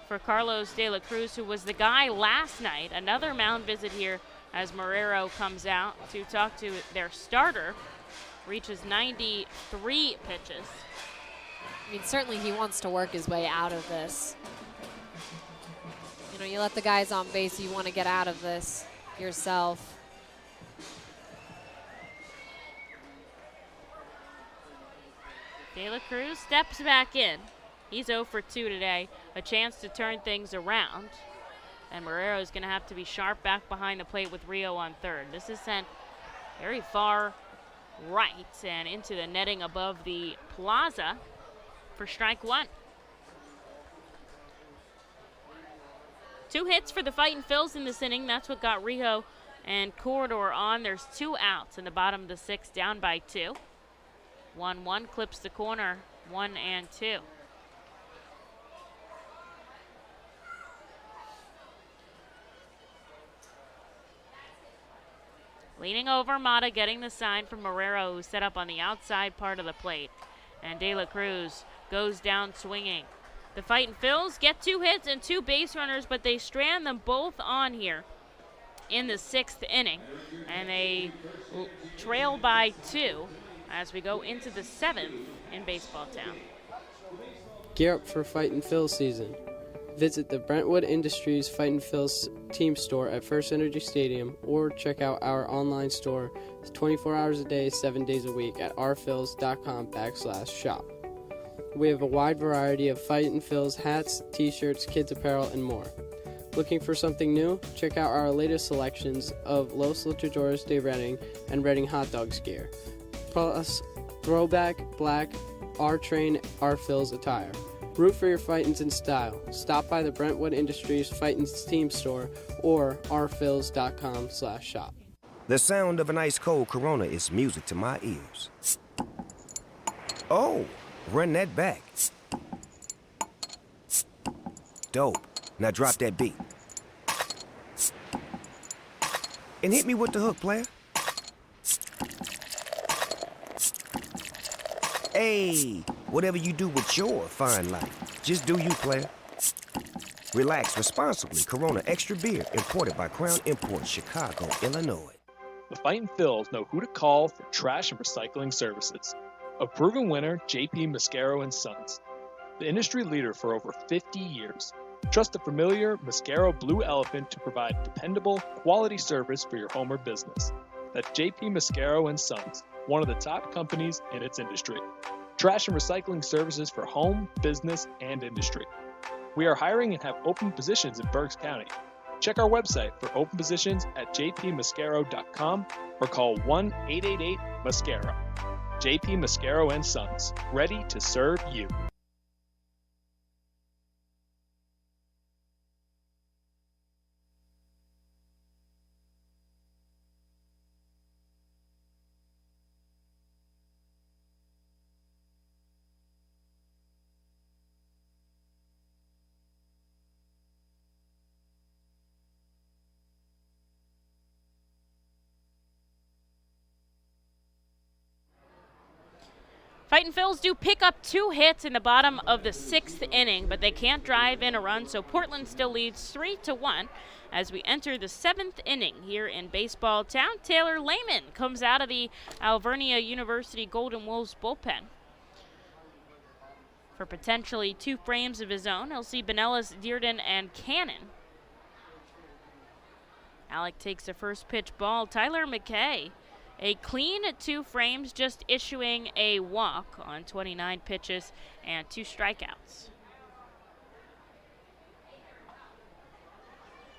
for Carlos De La Cruz, who was the guy last night. Another mound visit here as Marrero comes out to talk to their starter. Reaches 93 pitches. I mean, certainly he wants to work his way out of this. You know, you let the guys on base, you want to get out of this yourself. De La Cruz steps back in. He's 0 for 2 today. A chance to turn things around. And Marrero is going to have to be sharp back behind the plate with Rio on third. This is sent very far right and into the netting above the plaza for strike 1. 2 hits for the Fightin' Phils in this inning. That's what got Rijo and Corridor on. There's 2 outs in the bottom of the 6th, down by 2. 1-1 clips the corner, 1-2. Leaning over, Mata getting the sign from Marrero, who's set up on the outside part of the plate. And De La Cruz goes down swinging. The Fightin' Phils get 2 hits and 2 base runners, but they strand them both on here in the 6th inning. And they trail by 2 as we go into the 7th in Baseball Town. Gear up for Fightin' Phils season. Visit the Brentwood Industries Fightin' Phils team store at FirstEnergy Stadium or check out our online store 24 hours a day, 7 days a week at rphils.com/shop. We have a wide variety of Fightin' Phils hats, t-shirts, kids apparel, and more. Looking for something new? Check out our latest selections of Los Luchadores de Reading and Reading Hot Dogs gear. Plus, throwback, black, R-Train, R-Phils attire. Root for your Fightins in style. Stop by the Brentwood Industries Fightins team store or rphils.com/shop. The sound of an ice-cold Corona is music to my ears. Oh, run that back. Dope. Now drop that beat. And hit me with the hook, player. Hey, whatever you do with your fine life, just do you, player. Relax responsibly. Corona Extra Beer, imported by Crown Imports, Chicago, Illinois. The Fightin' Phils know who to call for trash and recycling services. A proven winner, JP Mascaro & Sons. The industry leader for over 50 years. Trust the familiar Mascaro Blue Elephant to provide dependable, quality service for your home or business. That's JP Mascaro & Sons, one of the top companies in its industry. Trash and recycling services for home, business, and industry. We are hiring and have open positions in Berks County. Check our website for open positions at jpmascaro.com or call 1-888-MASCARO. JP Mascaro & Sons, ready to serve you. Fightin' Phils do pick up 2 hits in the bottom of the 6th inning, but they can't drive in a run, so Portland still leads 3-1 as we enter the 7th inning here in Baseball Town. Taylor Layman comes out of the Alvernia University Golden Wolves bullpen for potentially 2 frames of his own. He'll see Benelis, Dearden, and Cannon. Alec takes the first pitch ball. Tyler McKay, a clean 2 frames, just issuing a walk on 29 pitches and 2 strikeouts.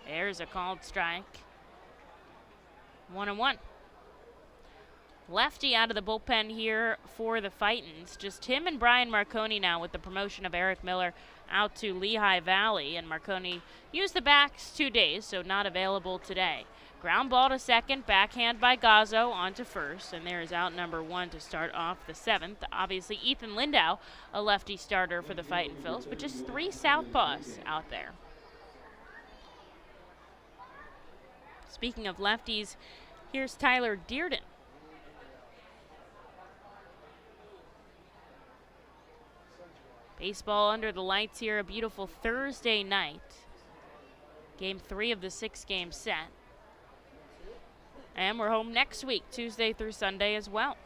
There's a called strike. 1-1. Lefty out of the bullpen here for the Fightins. Just him and Brian Marconi now with the promotion of Eric Miller out to Lehigh Valley. And Marconi used the backs 2 days, so not available today. Ground ball to second, backhand by Gazzo onto first. And there is out number 1 to start off the 7th. Obviously, Ethan Lindau, a lefty starter for the Fightin' Phils, but just 3 southpaws out there. Speaking of lefties, here's Tyler Dearden. Baseball under the lights here, a beautiful Thursday night. Game 3 of the 6-game set. And we're home next week, Tuesday through Sunday as well.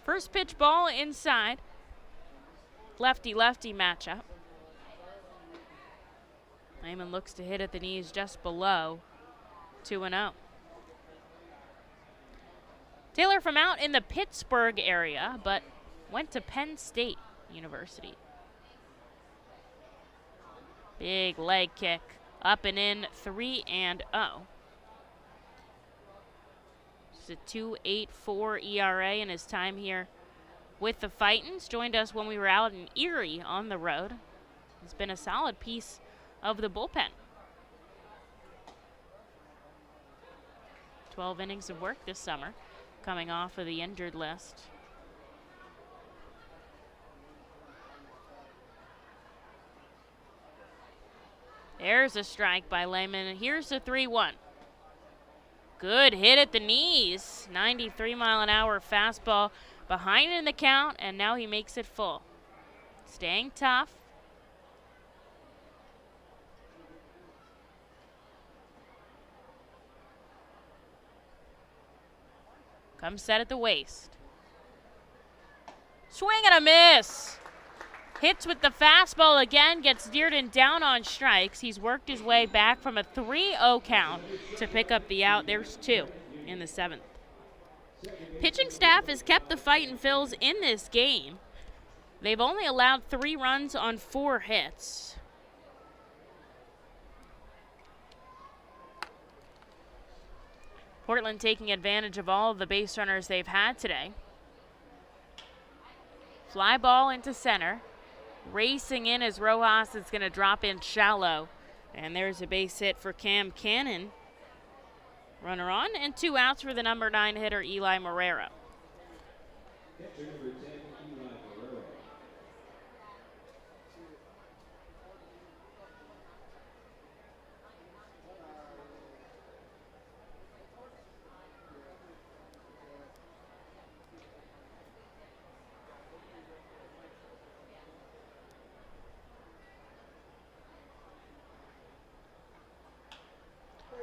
First pitch ball inside. Lefty-lefty matchup. Layman looks to hit at the knees just below 2-0. Taylor from out in the Pittsburgh area, but went to Penn State University. Big leg kick, up and in, 3-0. It's a 2.84 ERA in his time here with the Fightins. Joined us when we were out in Erie on the road. He's been a solid piece of the bullpen. 12 innings of work this summer, coming off of the injured list. There's a strike by Layman. Here's the 3-1. Good hit at the knees. 93-mile-an-hour fastball behind in the count, and now he makes it full. Staying tough. Comes set at the waist. Swing and a miss. Hits with the fastball again, gets Dearden down on strikes. He's worked his way back from a 3-0 count to pick up the out. There's 2 in the 7th. Pitching staff has kept the Fightin' Phils in this game. They've only allowed 3 runs on 4 hits. Portland taking advantage of all of the base runners they've had today. Fly ball into center. Racing in as Rojas is going to drop in shallow. And there's a base hit for Cam Cannon. Runner on, and 2 outs for the number 9 hitter, Eli Morera.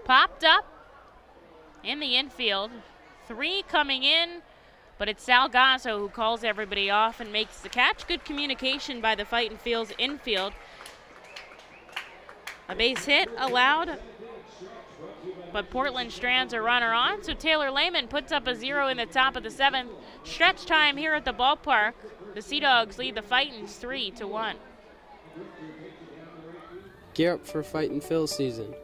Popped up in the infield. 3 coming in, but it's Sal Gazzo who calls everybody off and makes the catch. Good communication by the Fightin' Phils infield. A base hit allowed, but Portland strands a runner on, so Taylor Layman puts up a 0 in the top of the 7th. Stretch time here at the ballpark. The Sea Dogs lead the Fightins 3-1. Gear up for Fightin' Phils season.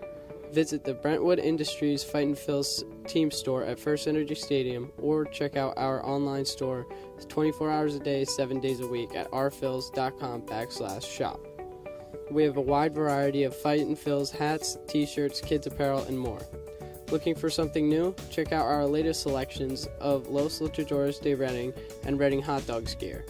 Visit the Brentwood Industries Fightin' Phils team store at FirstEnergy Stadium, or check out our online store 24 hours a day, 7 days a week at rphils.com/shop. We have a wide variety of Fightin' Phils hats, t-shirts, kids apparel, and more. Looking for something new? Check out our latest selections of Los Luchadores de Reading and Reading Hot Dogs gear,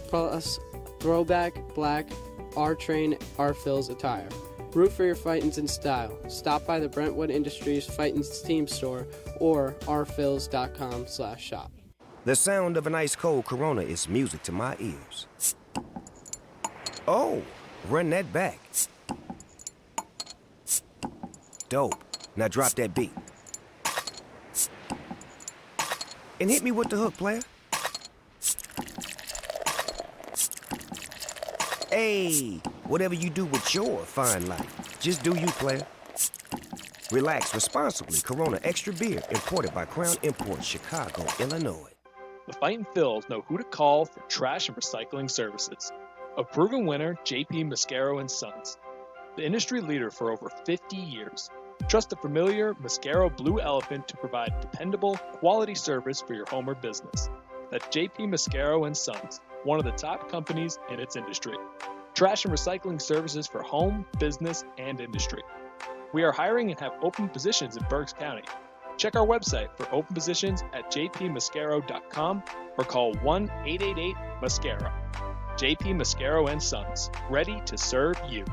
plus throwback black R-Train R-Phils attire. Root for your Fightins in style. Stop by the Brentwood Industries Fightins team store or rphils.com/shop. The sound of an ice-cold Corona is music to my ears. Oh, run that back. Dope. Now drop that beat. And hit me with the hook, player. Hey, whatever you do with your fine life, just do you, player. Relax responsibly. Corona Extra Beer, imported by Crown Imports, Chicago, Illinois. The Fightin' Phils know who to call for trash and recycling services. A proven winner, JP Mascaro & Sons. The industry leader for over 50 years. Trust the familiar Mascaro Blue Elephant to provide dependable, quality service for your home or business. That's JP Mascaro & Sons, one of the top companies in its industry. Trash and recycling services for home, business, and industry. We are hiring and have open positions in Berks County. Check our website for open positions at jpmascaro.com or call 1-888-MASCARO. JP Mascaro & Sons, ready to serve you.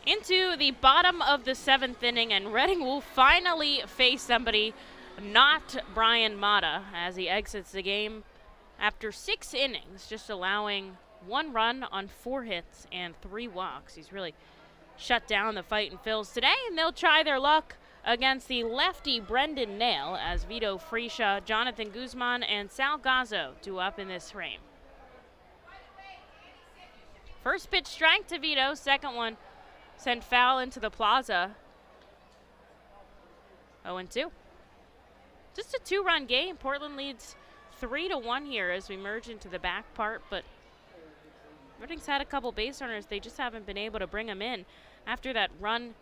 Into the bottom of the 7th inning, and Reading will finally face somebody, not Brian Mata, as he exits the game after 6 innings, just allowing 1 run on 4 hits and 3 walks. He's really shut down the Fightin' Phils today, and they'll try their luck against the lefty Brendan Nail as Vito Freisha, Jonathan Guzman, and Sal Gazzo do up in this frame. First pitch strike to Vito, second one sent foul into the plaza. 0-2. Just a 2-run game. Portland leads 3-1 here as we merge into the back part, but Reading's had a couple base runners. They just haven't been able to bring them in after that run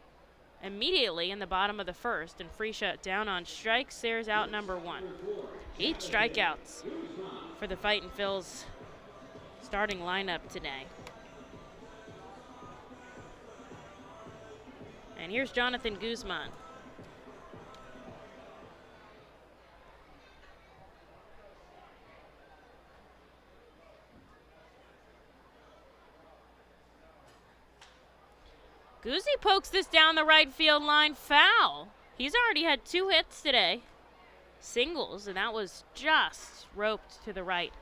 immediately in the bottom of the first. And Freisha down on strikes. There's out number 1. 8 strikeouts for the Fightin' Phils starting lineup today. And here's Jonathan Guzman. Guzzi pokes this down the right field line, foul. He's already had 2 hits today, singles, and that was just roped to the right.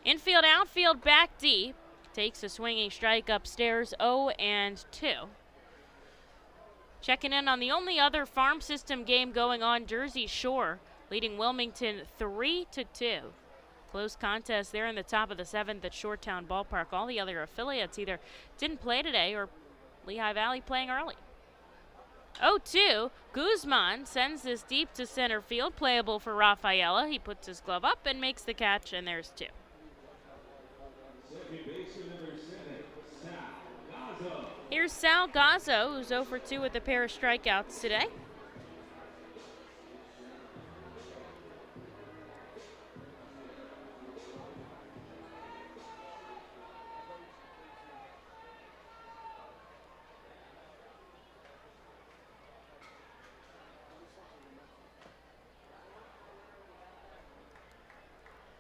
Infield, outfield, back deep. Takes a swinging strike upstairs, 0-2. Checking in on the only other farm system game going on, Jersey Shore leading Wilmington 3-2. Close contest there in the top of the 7th at Shoretown Ballpark. All the other affiliates either didn't play today or Lehigh Valley playing early. 0-2, Guzman sends this deep to center field, playable for Rafaela. He puts his glove up and makes the catch, and there's 2. Here's Sal Gazzo, who's 0-2 with a pair of strikeouts today.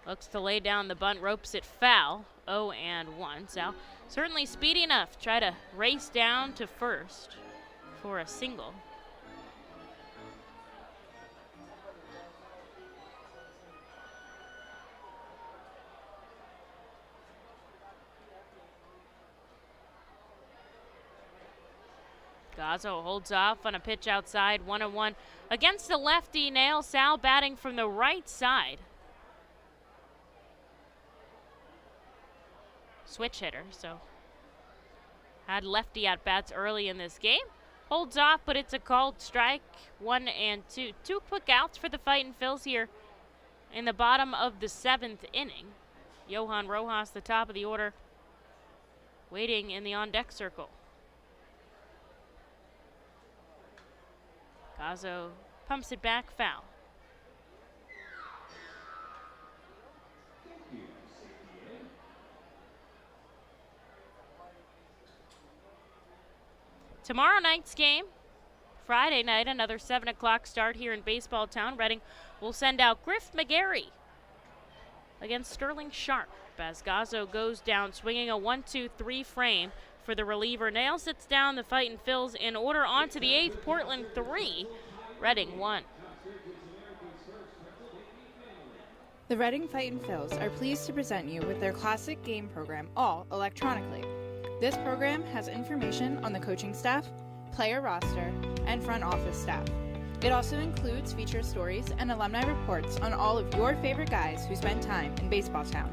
Looks to lay down the bunt, ropes it foul, 0-1. Sal certainly speedy enough. Try to race down to first for a single. Gazzo holds off on a pitch outside, 1-1. Against the lefty Nail, Sal batting from the right side. Switch hitter, so had lefty at bats early in this game. Holds off, but it's a called strike, 1-2. 2 quick outs for the Fightin' Phils here in the bottom of the 7th inning. Johan Rojas, the top of the order, waiting in the on-deck circle. Gazzo pumps it back, foul. Tomorrow night's game, Friday night, another 7 o'clock start here in Baseball Town. Reading will send out Griff McGarry against Sterling Sharp as Gazzo goes down swinging a 1-2-3 frame for the reliever. Nail sits down the Fightin' Phils in order on to the 8th. Portland 3, Reading 1. The Reading Fightin' Phils are pleased to present you with their classic game program, all electronically. This program has information on the coaching staff, player roster, and front office staff. It also includes feature stories and alumni reports on all of your favorite guys who spend time in Baseball Town.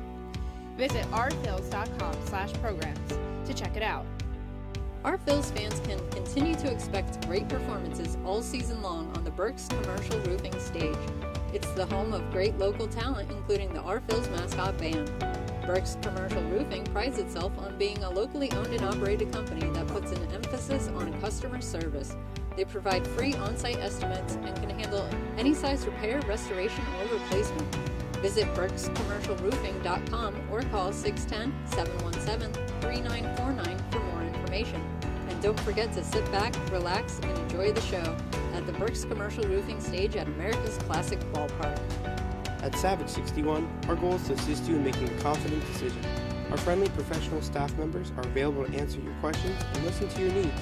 Visit ourphils.com/programs to check it out. Our Phils fans can continue to expect great performances all season long on the Burke's Commercial Roofing stage. It's the home of great local talent, including the Our Phils mascot band. Burke's Commercial Roofing prides itself on being a locally owned and operated company that puts an emphasis on customer service. They provide free on-site estimates and can handle any size repair, restoration, or replacement. Visit burkscommercialroofing.com or call 610-717-3949 for more information. And don't forget to sit back, relax, and enjoy the show at the Burke's Commercial Roofing stage at America's Classic Ballpark. At Savage 61, our goal is to assist you in making a confident decision. Our friendly professional staff members are available to answer your questions and listen to your needs.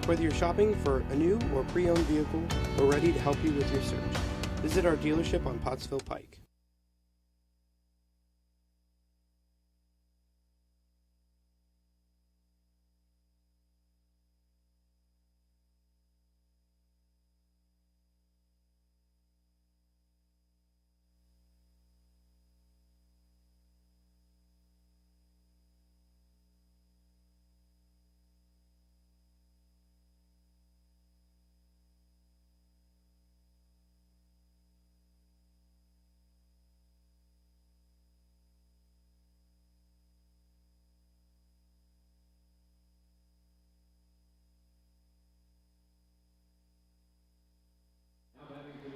Whether you're shopping for a new or pre-owned vehicle, we're ready to help you with your search. Visit our dealership on Pottsville Pike.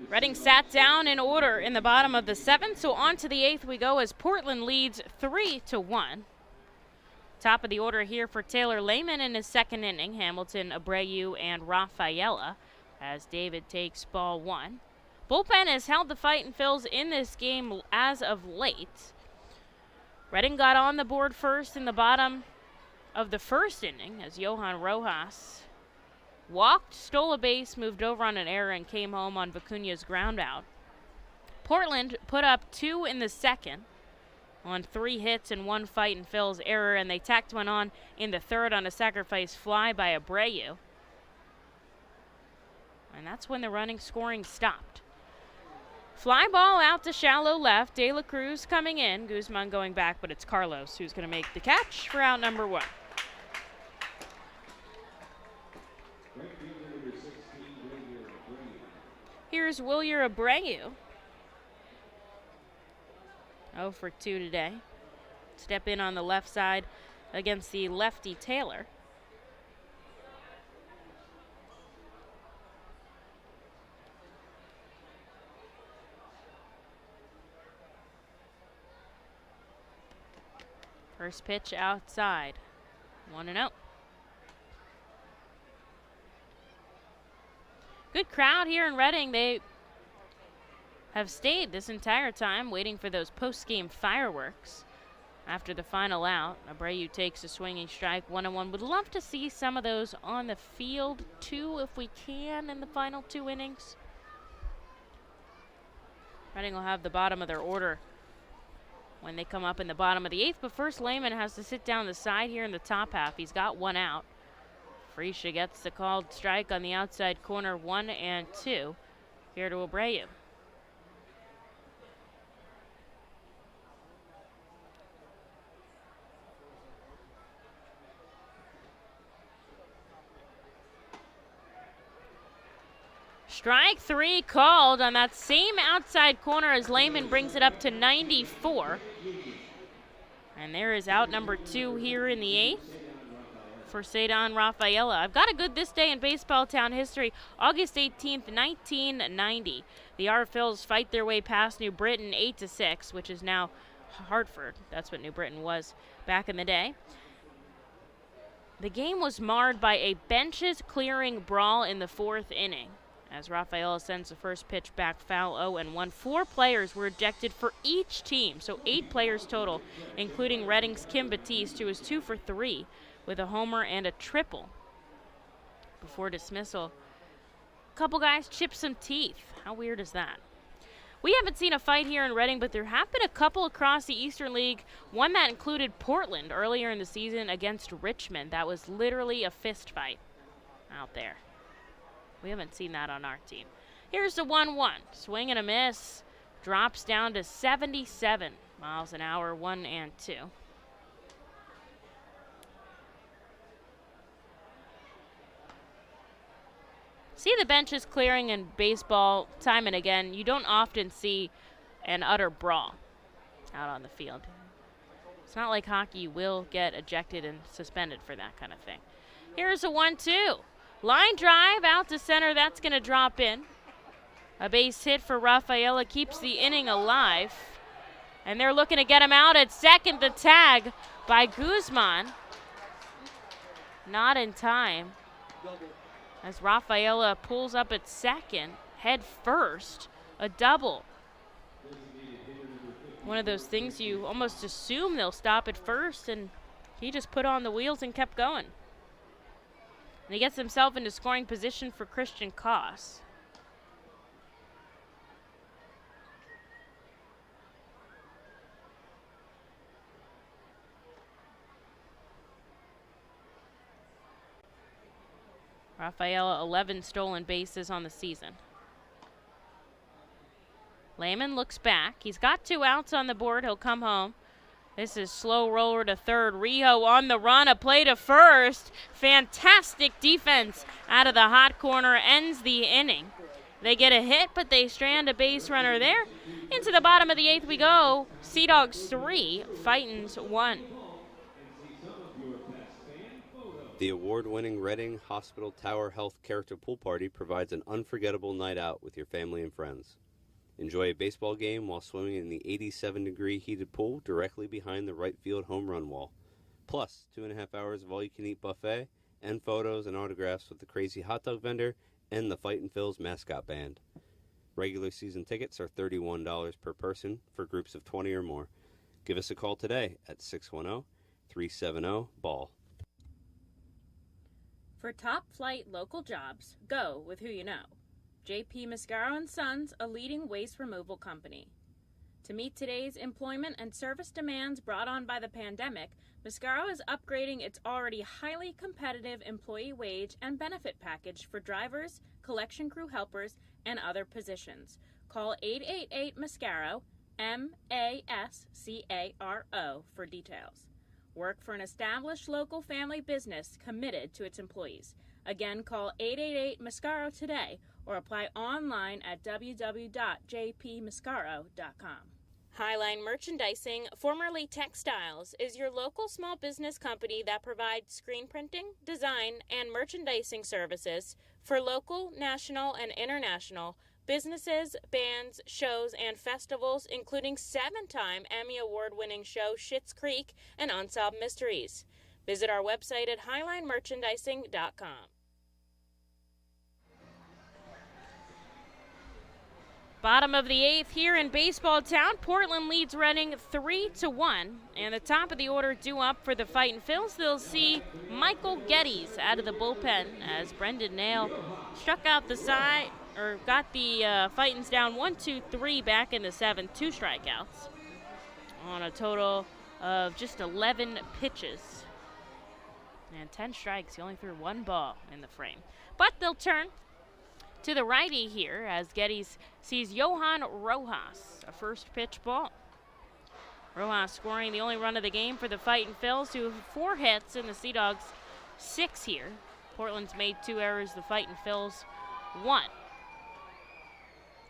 Reading sat down in order in the bottom of the 7th, so on to the 8th we go as Portland leads 3-1. Top of the order here for Taylor Layman in his second inning. Hamilton, Abreu, and Rafaela as David takes ball 1. Bullpen has held the Fightin' Phils in this game as of late. Reading got on the board first in the bottom of the first inning as Johan Rojas walked, stole a base, moved over on an error, and came home on Vicuna's ground out. Portland put up 2 in the second on 3 hits and 1 Fightin' Phils error, and they tacked one on in the third on a sacrifice fly by Abreu. And that's when the running scoring stopped. Fly ball out to shallow left. De La Cruz coming in. Guzman going back, but it's Carlos who's going to make the catch for out number 1. Here's Wilyer Abreu. 0 for 2 today. Step in on the left side against the lefty Taylor. First pitch outside. 1-0. Good crowd here in Reading. They have stayed this entire time waiting for those post-game fireworks. After the final out, Abreu takes a swinging strike, 1-1. Would love to see some of those on the field too if we can in the final 2 innings. Reading will have the bottom of their order when they come up in the bottom of the 8th, but first Layman has to sit down the side here in the top half. He's got 1 out. Frisha gets the called strike on the outside corner, 1-2 here to Abreu. Strike 3 called on that same outside corner as Layman brings it up to 94. And there is out number 2 here in the 8th for Cedon Rafaela. I've got a good this day in baseball town history. August 18th, 1990. The our Phils fight their way past New Britain 8-6, which is now Hartford. That's what New Britain was back in the day. The game was marred by a benches clearing brawl in the fourth inning. As Rafaela sends the first pitch back foul 0-1. 4 players were ejected for each team, so 8 players total, including Reading's Kim Batiste, who was 2 for 3 with a homer and a triple. Before dismissal, a couple guys chipped some teeth. How weird is that? We haven't seen a fight here in Reading, but there have been a couple across the Eastern League. One that included Portland earlier in the season against Richmond. That was literally a fist fight out there. We haven't seen that on our team. Here's the 1-1. Swing and a miss. Drops down to 77 miles an hour, 1-2. See the benches clearing in baseball time and again. You don't often see an utter brawl out on the field. It's not like hockey. You will get ejected and suspended for that kind of thing. Here's a 1-2. Line drive out to center. That's going to drop in. A base hit for Rafaela keeps the inning alive. And they're looking to get him out at second. The tag by Guzman. Not in time. As Rafaela pulls up at second, head first, a double. One of those things you almost assume they'll stop at first, and he just put on the wheels and kept going. And he gets himself into scoring position for Christian Koss. Rafaela, 11 stolen bases on the season. Layman looks back. He's got 2 outs on the board. He'll come home. This is slow roller to third. Rijo on the run. A play to first. Fantastic defense out of the hot corner. Ends the inning. They get a hit, but they strand a base runner there. Into the bottom of the 8th we go. Sea Dogs 3, Fightins 1. The award-winning Reading Hospital Tower Health Character Pool Party provides an unforgettable night out with your family and friends. Enjoy a baseball game while swimming in the 87-degree heated pool directly behind the right field home run wall. Plus, 2.5 hours of all-you-can-eat buffet and photos and autographs with the crazy hot dog vendor and the Fightin' Phil's mascot band. Regular season tickets are $31 per person for groups of 20 or more. Give us a call today at 610-370-BALL. For top flight local jobs, go with who you know. J.P. Mascaro & Sons, a leading waste removal company. To meet today's employment and service demands brought on by the pandemic, Mascaro is upgrading its already highly competitive employee wage and benefit package for drivers, collection crew helpers, and other positions. Call 888-MASCARO, MASCARO, for details. Work for an established local family business committed to its employees. Again, call 888-MASCARO today or apply online at www.jpmascaro.com. Highline Merchandising, formerly Textiles, is your local small business company that provides screen printing, design, and merchandising services for local, national, and international businesses, bands, shows, and festivals, including 7-time Emmy Award-winning show Schitt's Creek and Unsolved Mysteries. Visit our website at highlinemerchandising.com. Bottom of the 8th here in baseball town. Portland leads Reading 3-1. And the top of the order due up for the Fightin' Phils. They'll see Michael Geddes out of the bullpen as Brendan Nail struck out the side, or got the Fightins down 1-2-3 back in the 7th, 2 strikeouts on a total of just 11 pitches. And 10 strikes. He only threw 1 ball in the frame. But they'll turn to the righty here as Geddes sees Johan Rojas, a first pitch ball. Rojas scoring the only run of the game for the Fightin' Phils, who have 4 hits and the Sea Dogs 6 here. Portland's made 2 errors, the Fightin' Phils 1.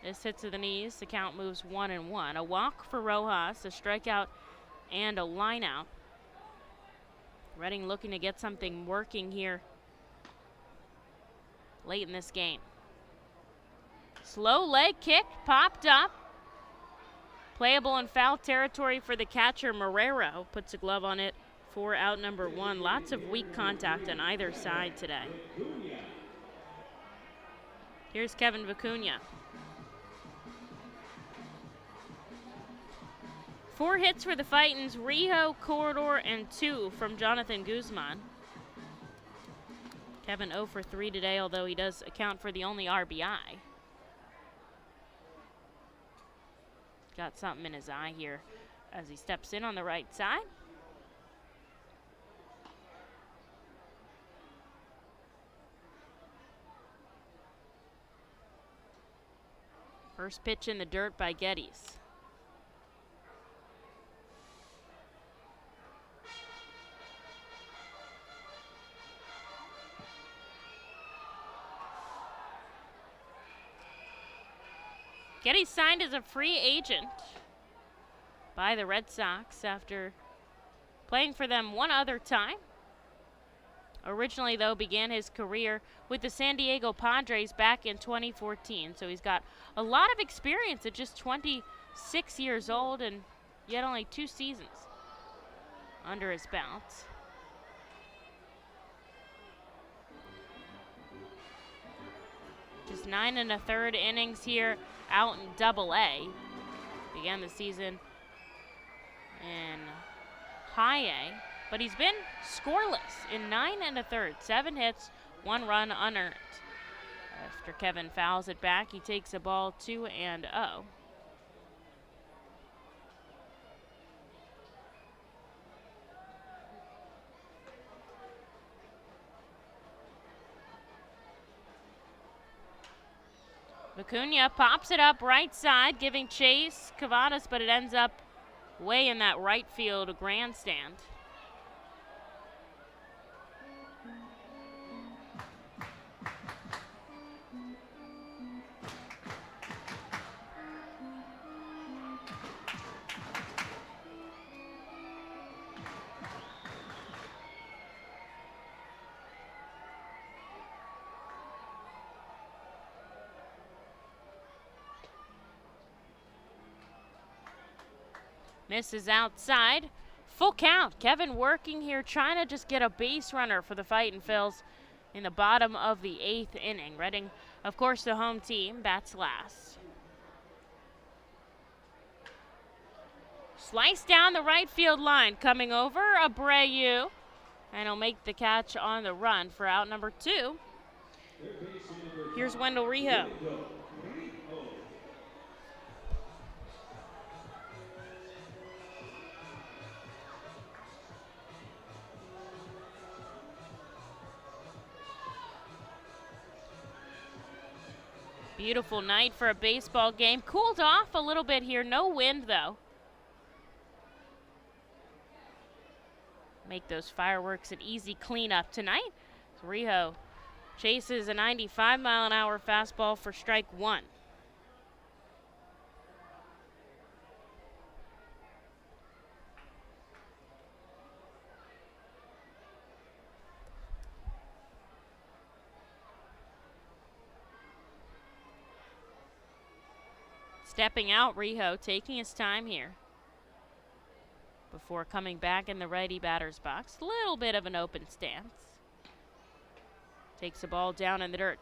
This hit to the knees, the count moves 1-1. A walk for Rojas, a strikeout, and a line out. Reading looking to get something working here late in this game. Slow leg kick popped up. Playable in foul territory for the catcher. Marrero puts a glove on it for out number 1. Lots of weak contact on either side today. Here's Kevin Vicuna. 4 hits for the Fightins, Rijo, Corridor, and 2 from Jonathan Guzman. Kevin 0 for 3 today, although he does account for the only RBI. Got something in his eye here as he steps in on the right side. First pitch in the dirt by Geddes. Geddes signed as a free agent by the Red Sox after playing for them one other time. Originally, though, began his career with the San Diego Padres back in 2014. So he's got a lot of experience at just 26 years old and yet only 2 seasons under his belt. Just 9 1/3 innings here out in Double-A. Began the season in High A, but he's been scoreless in 9 1/3, 7 hits, 1 run unearned. After Kevin fouls it back, he takes a ball 2-0. Vicuna pops it up right side, giving chase Cavadas, but it ends up way in that right field grandstand. Misses outside. Full count. Kevin working here, trying to just get a base runner for the Fightin' Phils in the bottom of the 8th inning. Reading, of course, the home team, bats last. Slice down the right field line. Coming over, Abreu. And he'll make the catch on the run for out number 2. Here's Wendell Rijo. Beautiful night for a baseball game. Cooled off a little bit here. No wind, though. Make those fireworks an easy cleanup tonight. So Rijo chases a 95-mile-an-hour fastball for strike 1. Stepping out, Rijo taking his time here before coming back in the righty batter's box. A little bit of an open stance. Takes the ball down in the dirt.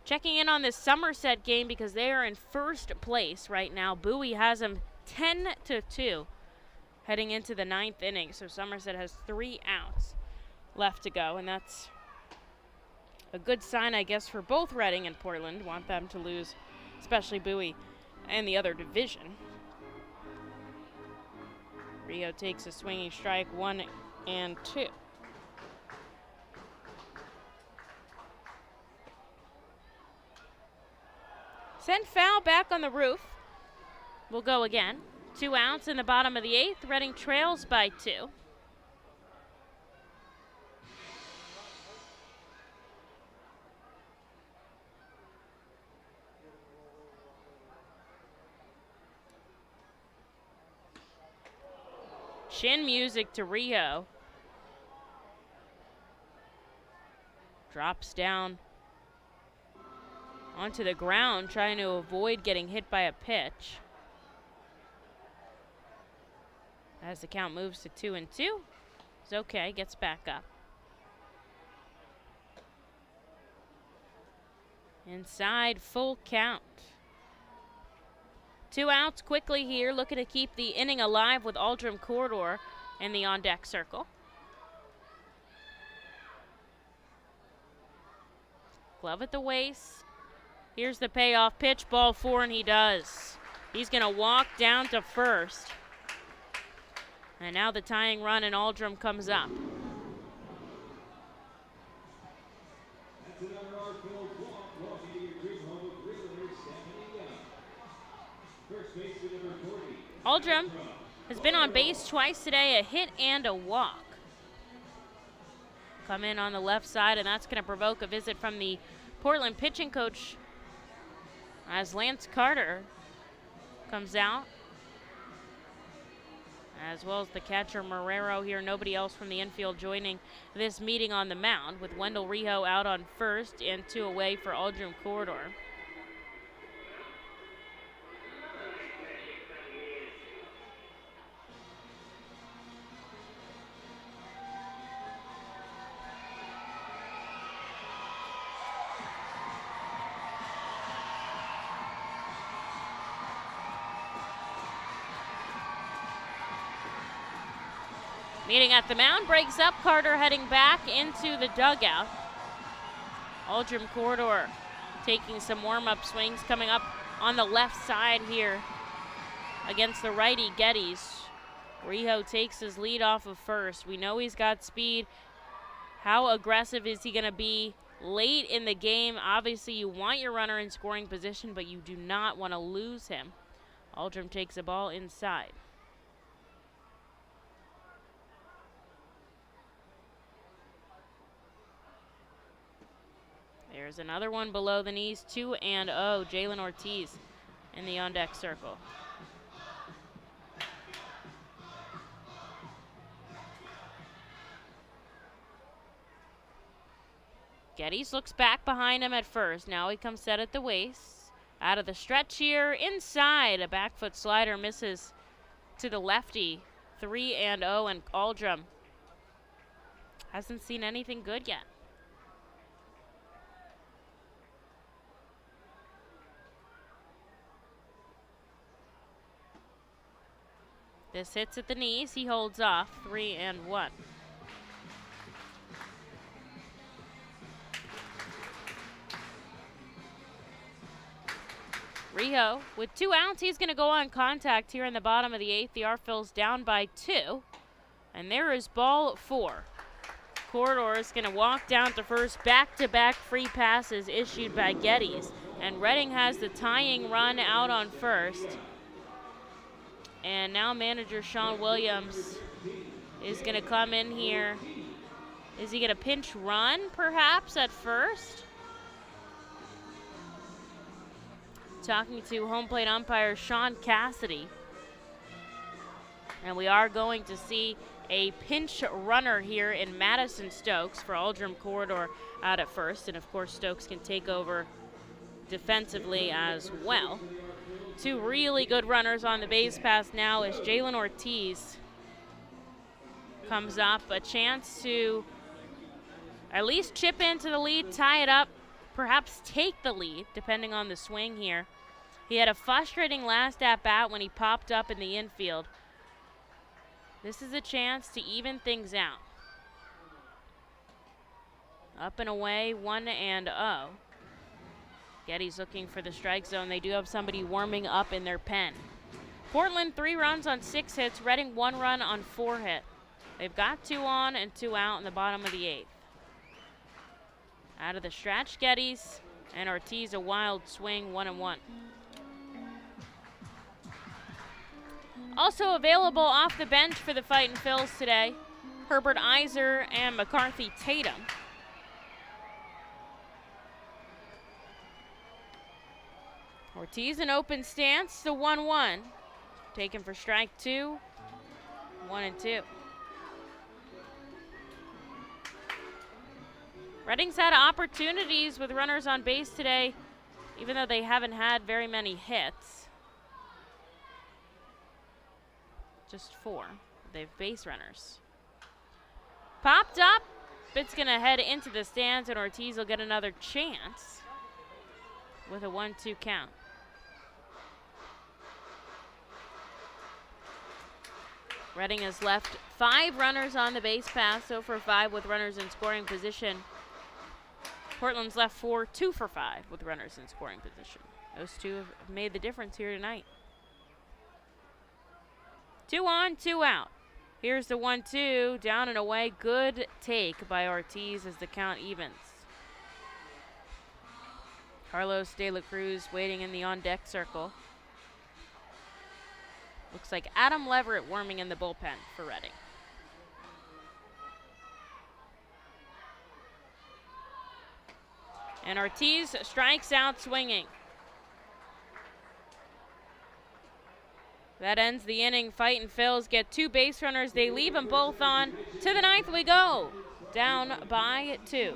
Checking in on this Somerset game because they are in first place right now. Bowie has them 10-2 heading into the 9th inning. So Somerset has 3 outs left to go, and that's a good sign, I guess, for both Reading and Portland. Want them to lose, especially Bowie and the other division. Rijo takes a swinging strike, 1 and 2. Send foul back on the roof. We'll go again. 2 outs in the bottom of the 8th. Reading trails by 2. Chin music to Rio. Drops down onto the ground, trying to avoid getting hit by a pitch. As the count moves to 2-2, it's okay, gets back up. Inside, full count. 2 outs quickly here, looking to keep the inning alive with Aldrum Corridor in the on-deck circle. Glove at the waist. Here's the payoff pitch, ball 4, and he does. He's going to walk down to first. And now the tying run in Aldrum comes up. Aldrum has been on base twice today, a hit and a walk. Come in on the left side, and that's going to provoke a visit from the Portland pitching coach as Lance Carter comes out, as well as the catcher Marrero here. Nobody else from the infield joining this meeting on the mound, with Wendell Rijo out on first and 2 away for Aldrum Corridor. Meeting at the mound, breaks up. Carter heading back into the dugout. Aldrum Corridor taking some warm-up swings, coming up on the left side here against the righty Geddes. Rijo takes his lead off of first. We know he's got speed. How aggressive is he going to be late in the game? Obviously, you want your runner in scoring position, but you do not want to lose him. Aldrum takes a ball inside. There's another one below the knees, 2-0, Jalen Ortiz in the on-deck circle. Geddes looks back behind him at first. Now he comes set at the waist. Out of the stretch here, inside. A back foot slider misses to the lefty. 3-0, and Aldrum hasn't seen anything good yet. This hits at the knees. He holds off. 3-1. Rijo with 2 outs. He's going to go on contact here in the bottom of the 8th. The Arphils down by 2. And there is ball 4. Corridor is going to walk down to first. Back-to-back free passes issued by Geddes. And Reading has the tying run out on first. And now manager Sean Williams is going to come in here. Is he going to pinch run, perhaps, at first? Talking to home plate umpire Sean Cassidy. And we are going to see a pinch runner here in Madison Stokes for Aldrum Corridor out at first. And, of course, Stokes can take over defensively as well. 2 really good runners on the base pass now as Jalen Ortiz comes up. A chance to at least chip into the lead, tie it up, perhaps take the lead, depending on the swing here. He had a frustrating last at-bat when he popped up in the infield. This is a chance to even things out. Up and away, 1-0. Geddes looking for the strike zone. They do have somebody warming up in their pen. Portland 3 runs on 6 hits. Reading 1 run on 4 hits. They've got 2 on and 2 out in the bottom of the 8th. Out of the stretch, Geddes, and Ortiz a wild swing, 1-1. Also available off the bench for the Fightin' Phils today, Herbert Iser and McCarthy Tatum. Ortiz in open stance, the 1-1. Taken for strike 2. 1-2. Reading's had opportunities with runners on base today, even though they haven't had very many hits. Just 4. They've base runners. Popped up. It's going to head into the stands, and Ortiz will get another chance with a 1-2 count. Reading has left 5 runners on the base path, so for 5 with runners in scoring position. Portland's left 4, 2 for 5 with runners in scoring position. Those 2 have made the difference here tonight. 2 on, 2 out. Here's the 1-2, down and away. Good take by Ortiz as the count evens. Carlos De La Cruz waiting in the on-deck circle. Looks like Adam Leverett warming in the bullpen for Reading. And Ortiz strikes out swinging. That ends the inning. Fightin' Phils get 2 base runners. They leave them both on. To the 9th we go. Down by 2.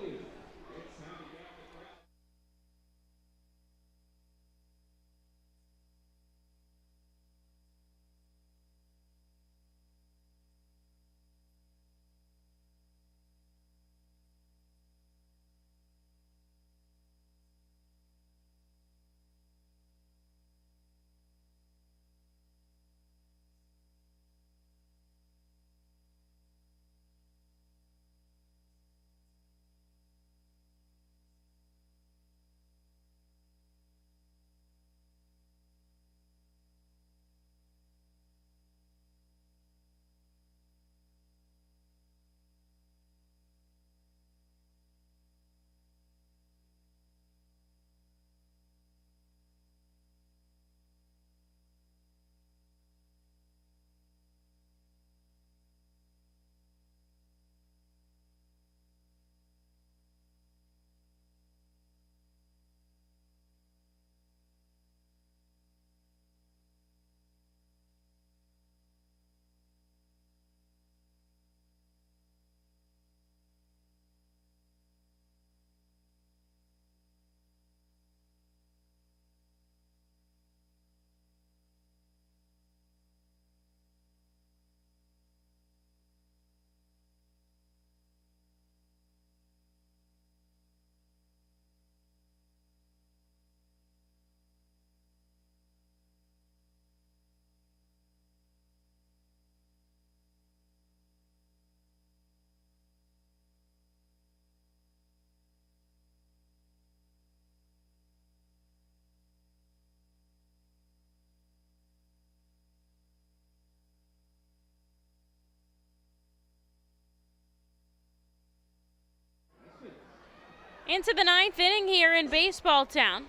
Into the 9th inning here in Baseball Town.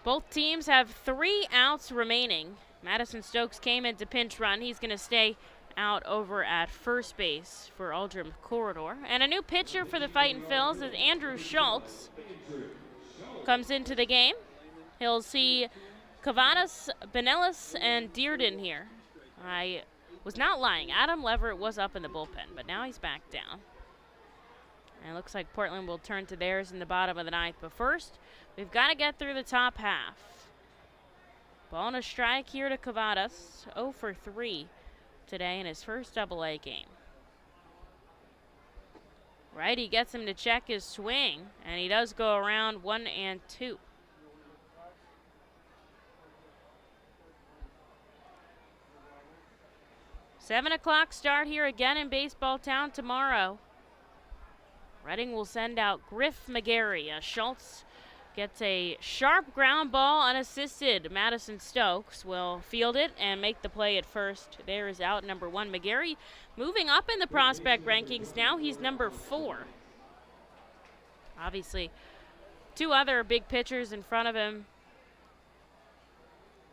Both teams have 3 outs remaining. Madison Stokes came in to pinch run. He's going to stay out over at first base for Aldrim Corridor. And a new pitcher for the Fightin' Phils is Andrew Schultz. Comes into the game. He'll see Cavadas, Benellis, and Dearden here. I was not lying. Adam Leverett was up in the bullpen, but now he's back down. And it looks like Portland will turn to theirs in the bottom of the 9th. But first, we've got to get through the top half. Ball and a strike here to Cavadas. 0 for 3 today in his first Double-A game. Righty gets him to check his swing, and he does go around 1-2. Seven o'clock start here again in Baseball Town tomorrow. Reading will send out Griff McGarry. Schultz gets a sharp ground ball unassisted. Madison Stokes will field it and make the play at first. There is out number 1. McGarry moving up in the prospect rankings. Now he's number 4. Obviously, 2 other big pitchers in front of him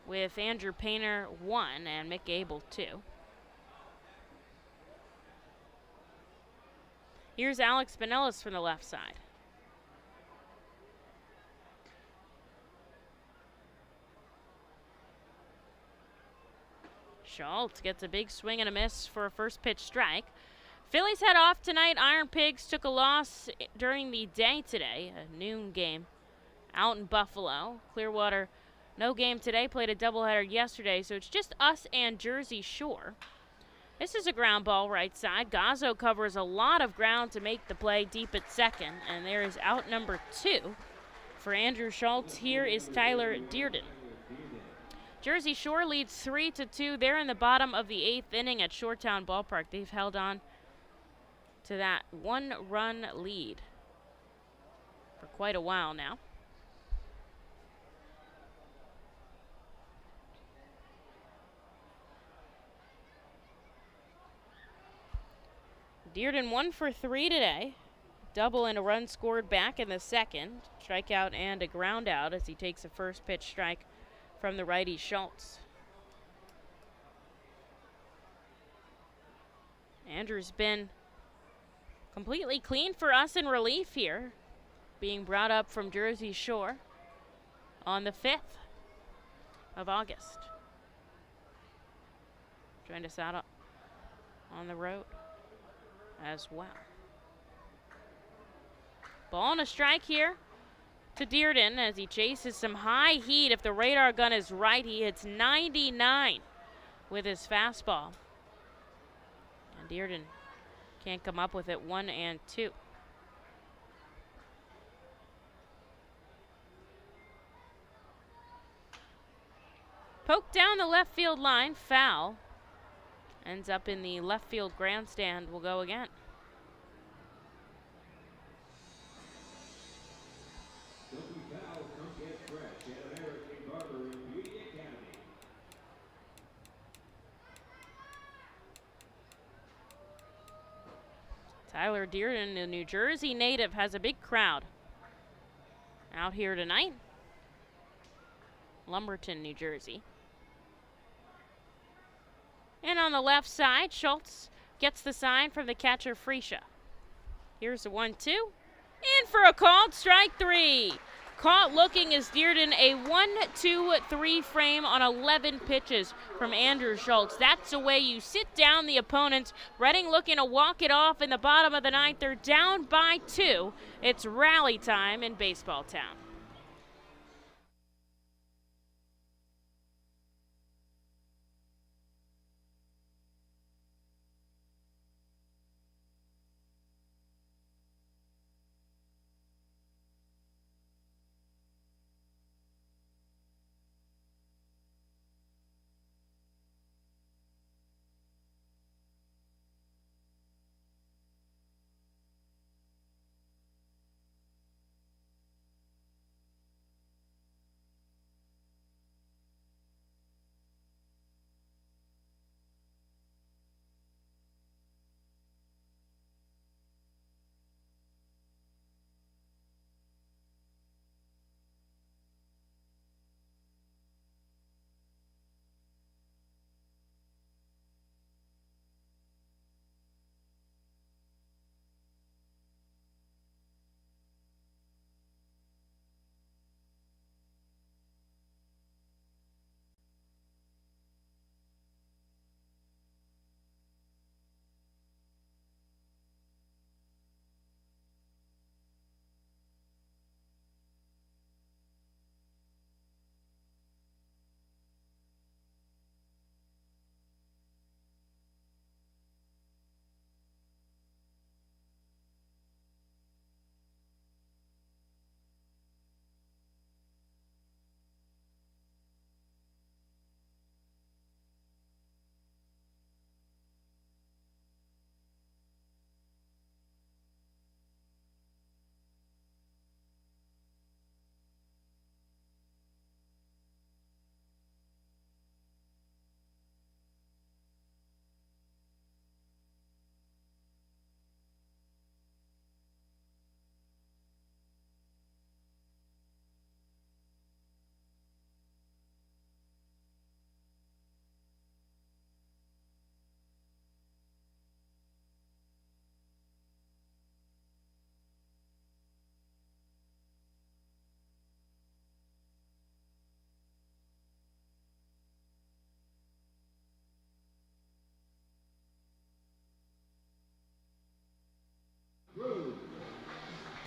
with Andrew Painter 1 and Mick Abel 2. Here's Alex Benellis from the left side. Schultz gets a big swing and a miss for a first pitch strike. Phillies head off tonight. Iron Pigs took a loss during the day today, a noon game out in Buffalo. Clearwater, no game today, played a doubleheader yesterday, so it's just us and Jersey Shore. This is a ground ball right side. Gazzo covers a lot of ground to make the play deep at second, and there is out number 2 for Andrew Schultz. Here is Tyler Dearden. Jersey Shore leads 3-2. They're in the bottom of the 8th inning at Shoretown Ballpark. They've held on to that 1-run lead for quite a while now. Dearden 1 for 3 today. Double and a run scored back in the second. Strikeout and a ground out as he takes a first pitch strike from the righty Schultz. Andrew's been completely clean for us in relief here, being brought up from Jersey Shore on the 5th of August. Joined us out on the road as well. Ball and a strike here to Dearden as he chases some high heat. If the radar gun is right, he hits 99 with his fastball. And Dearden can't come up with it. 1-2. Poke down the left field line, foul. Ends up in the left field grandstand. Will go again. Tyler Dearden, a New Jersey native, has a big crowd out here tonight. Lumberton, New Jersey. And on the left side, Schultz gets the sign from the catcher, Freesia. Here's the 1-2. In for a called strike 3. Caught looking as Dearden, a 1-2-3 frame on 11 pitches from Andrew Schultz. That's the way you sit down the opponents. Reading looking to walk it off in the bottom of the 9th. They're down by 2. It's rally time in Baseball Town.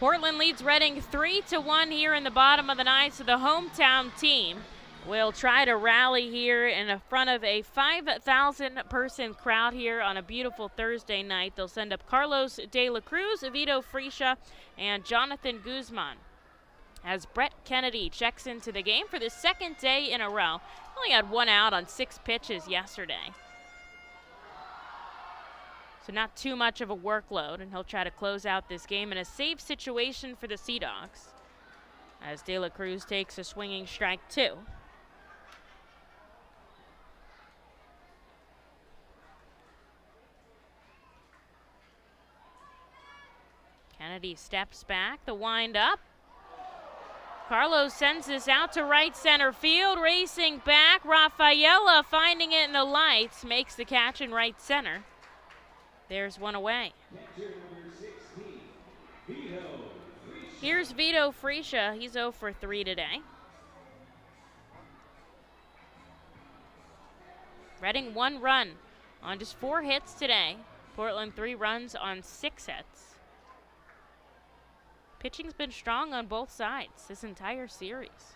Portland leads Reading 3-1 here in the bottom of the ninth, so the hometown team will try to rally here in front of a 5,000-person crowd here on a beautiful Thursday night. They'll send up Carlos De La Cruz, Vito Friscia, and Jonathan Guzman as Brett Kennedy checks into the game for the second day in a row. Only had one out on 6 pitches yesterday, so not too much of a workload, and he'll try to close out this game in a safe situation for the Sea Dogs as De La Cruz takes a swinging strike 2. Kennedy steps back, the wind up. Carlos sends this out to right center field, racing back. Rafaela finding it in the lights, makes the catch in right center. There's one away. Here's Vito Friscia. He's 0 for 3 today. Reading 1 run on just 4 hits today. Portland 3 runs on 6 hits. Pitching's been strong on both sides this entire series.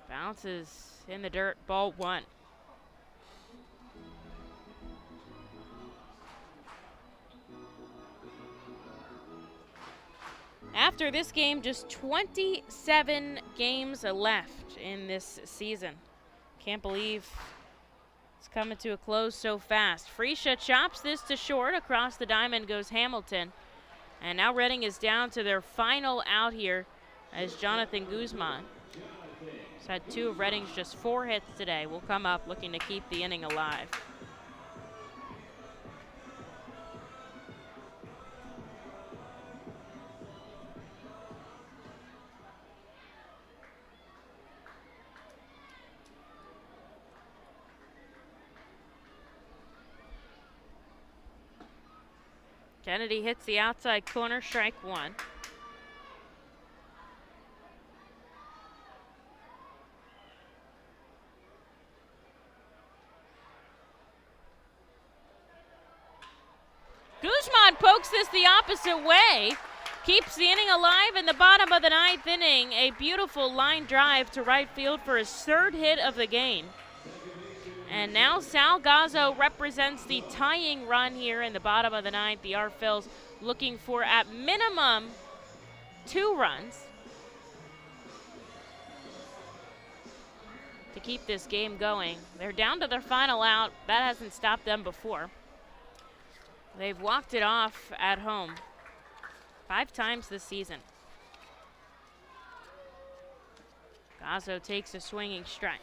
Bounces in the dirt, ball 1. After this game, just 27 games left in this season. Can't believe it's coming to a close so fast. Friscia chops this to short. Across the diamond goes Hamilton. And now Reading is down to their final out here as Jonathan Guzman. He's had 2 of Reading's just 4 hits today. Will come up looking to keep the inning alive. Kennedy hits the outside corner, strike 1. Guzman pokes this the opposite way. Keeps the inning alive in the bottom of the 9th inning. A beautiful line drive to right field for his 3rd hit of the game. And now Sal Gazzo represents the tying run here in the bottom of the 9th. The Phils looking for at minimum 2 runs to keep this game going. They're down to their final out. That hasn't stopped them before. They've walked it off at home 5 times this season. Gazzo takes a swinging strike.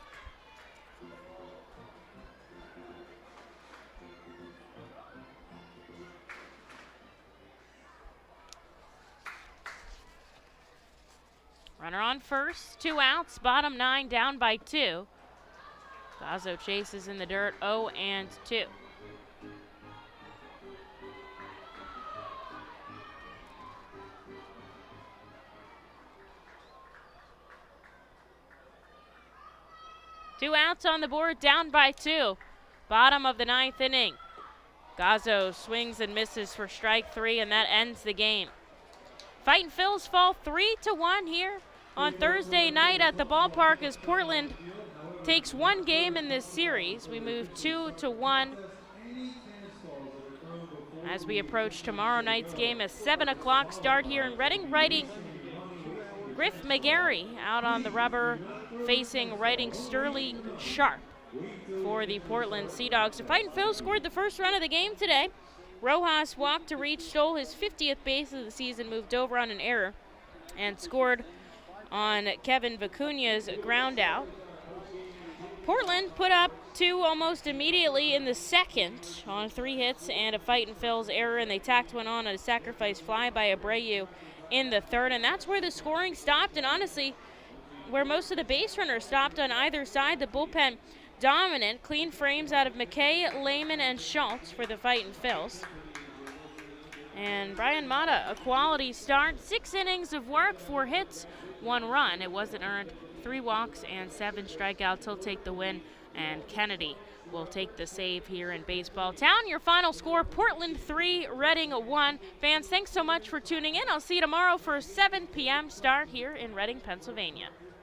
Runner on first, 2 outs, bottom 9 down by 2. Gazzo chases in the dirt, 0-2. Two outs on the board, down by 2. Bottom of the 9th inning. Gazzo swings and misses for strike 3, and that ends the game. Fightin' Phils fall 3-1 here on Thursday night at the ballpark as Portland takes 1 game in this series. We move 2-1 as we approach tomorrow night's game, a 7 o'clock start here in Reading. Righty Griff McGarry out on the rubber, facing righting Sterling Sharp for the Portland Sea Dogs. The Fightin' Phils scored the first run of the game today. Rojas walked to reach, stole his 50th base of the season, moved over on an error, and scored on Kevin Vicuna's ground out. Portland put up 2 almost immediately in the second on 3 hits and a Fightin' Phils error, and they tacked one on a sacrifice fly by Abreu in the 3rd, and that's where the scoring stopped, and honestly, where most of the base runners stopped on either side. The bullpen dominant, clean frames out of McKay, Layman, and Schultz for the Fightin' Phils. And Brian Mata, a quality start, 6 innings of work, 4 hits, 1 run. It wasn't earned 3 walks and 7 strikeouts. He'll take the win, and Kennedy will take the save here in Baseball Town. Your final score, Portland 3, Reading 1. Fans, thanks so much for tuning in. I'll see you tomorrow for a 7 p.m. start here in Reading, Pennsylvania.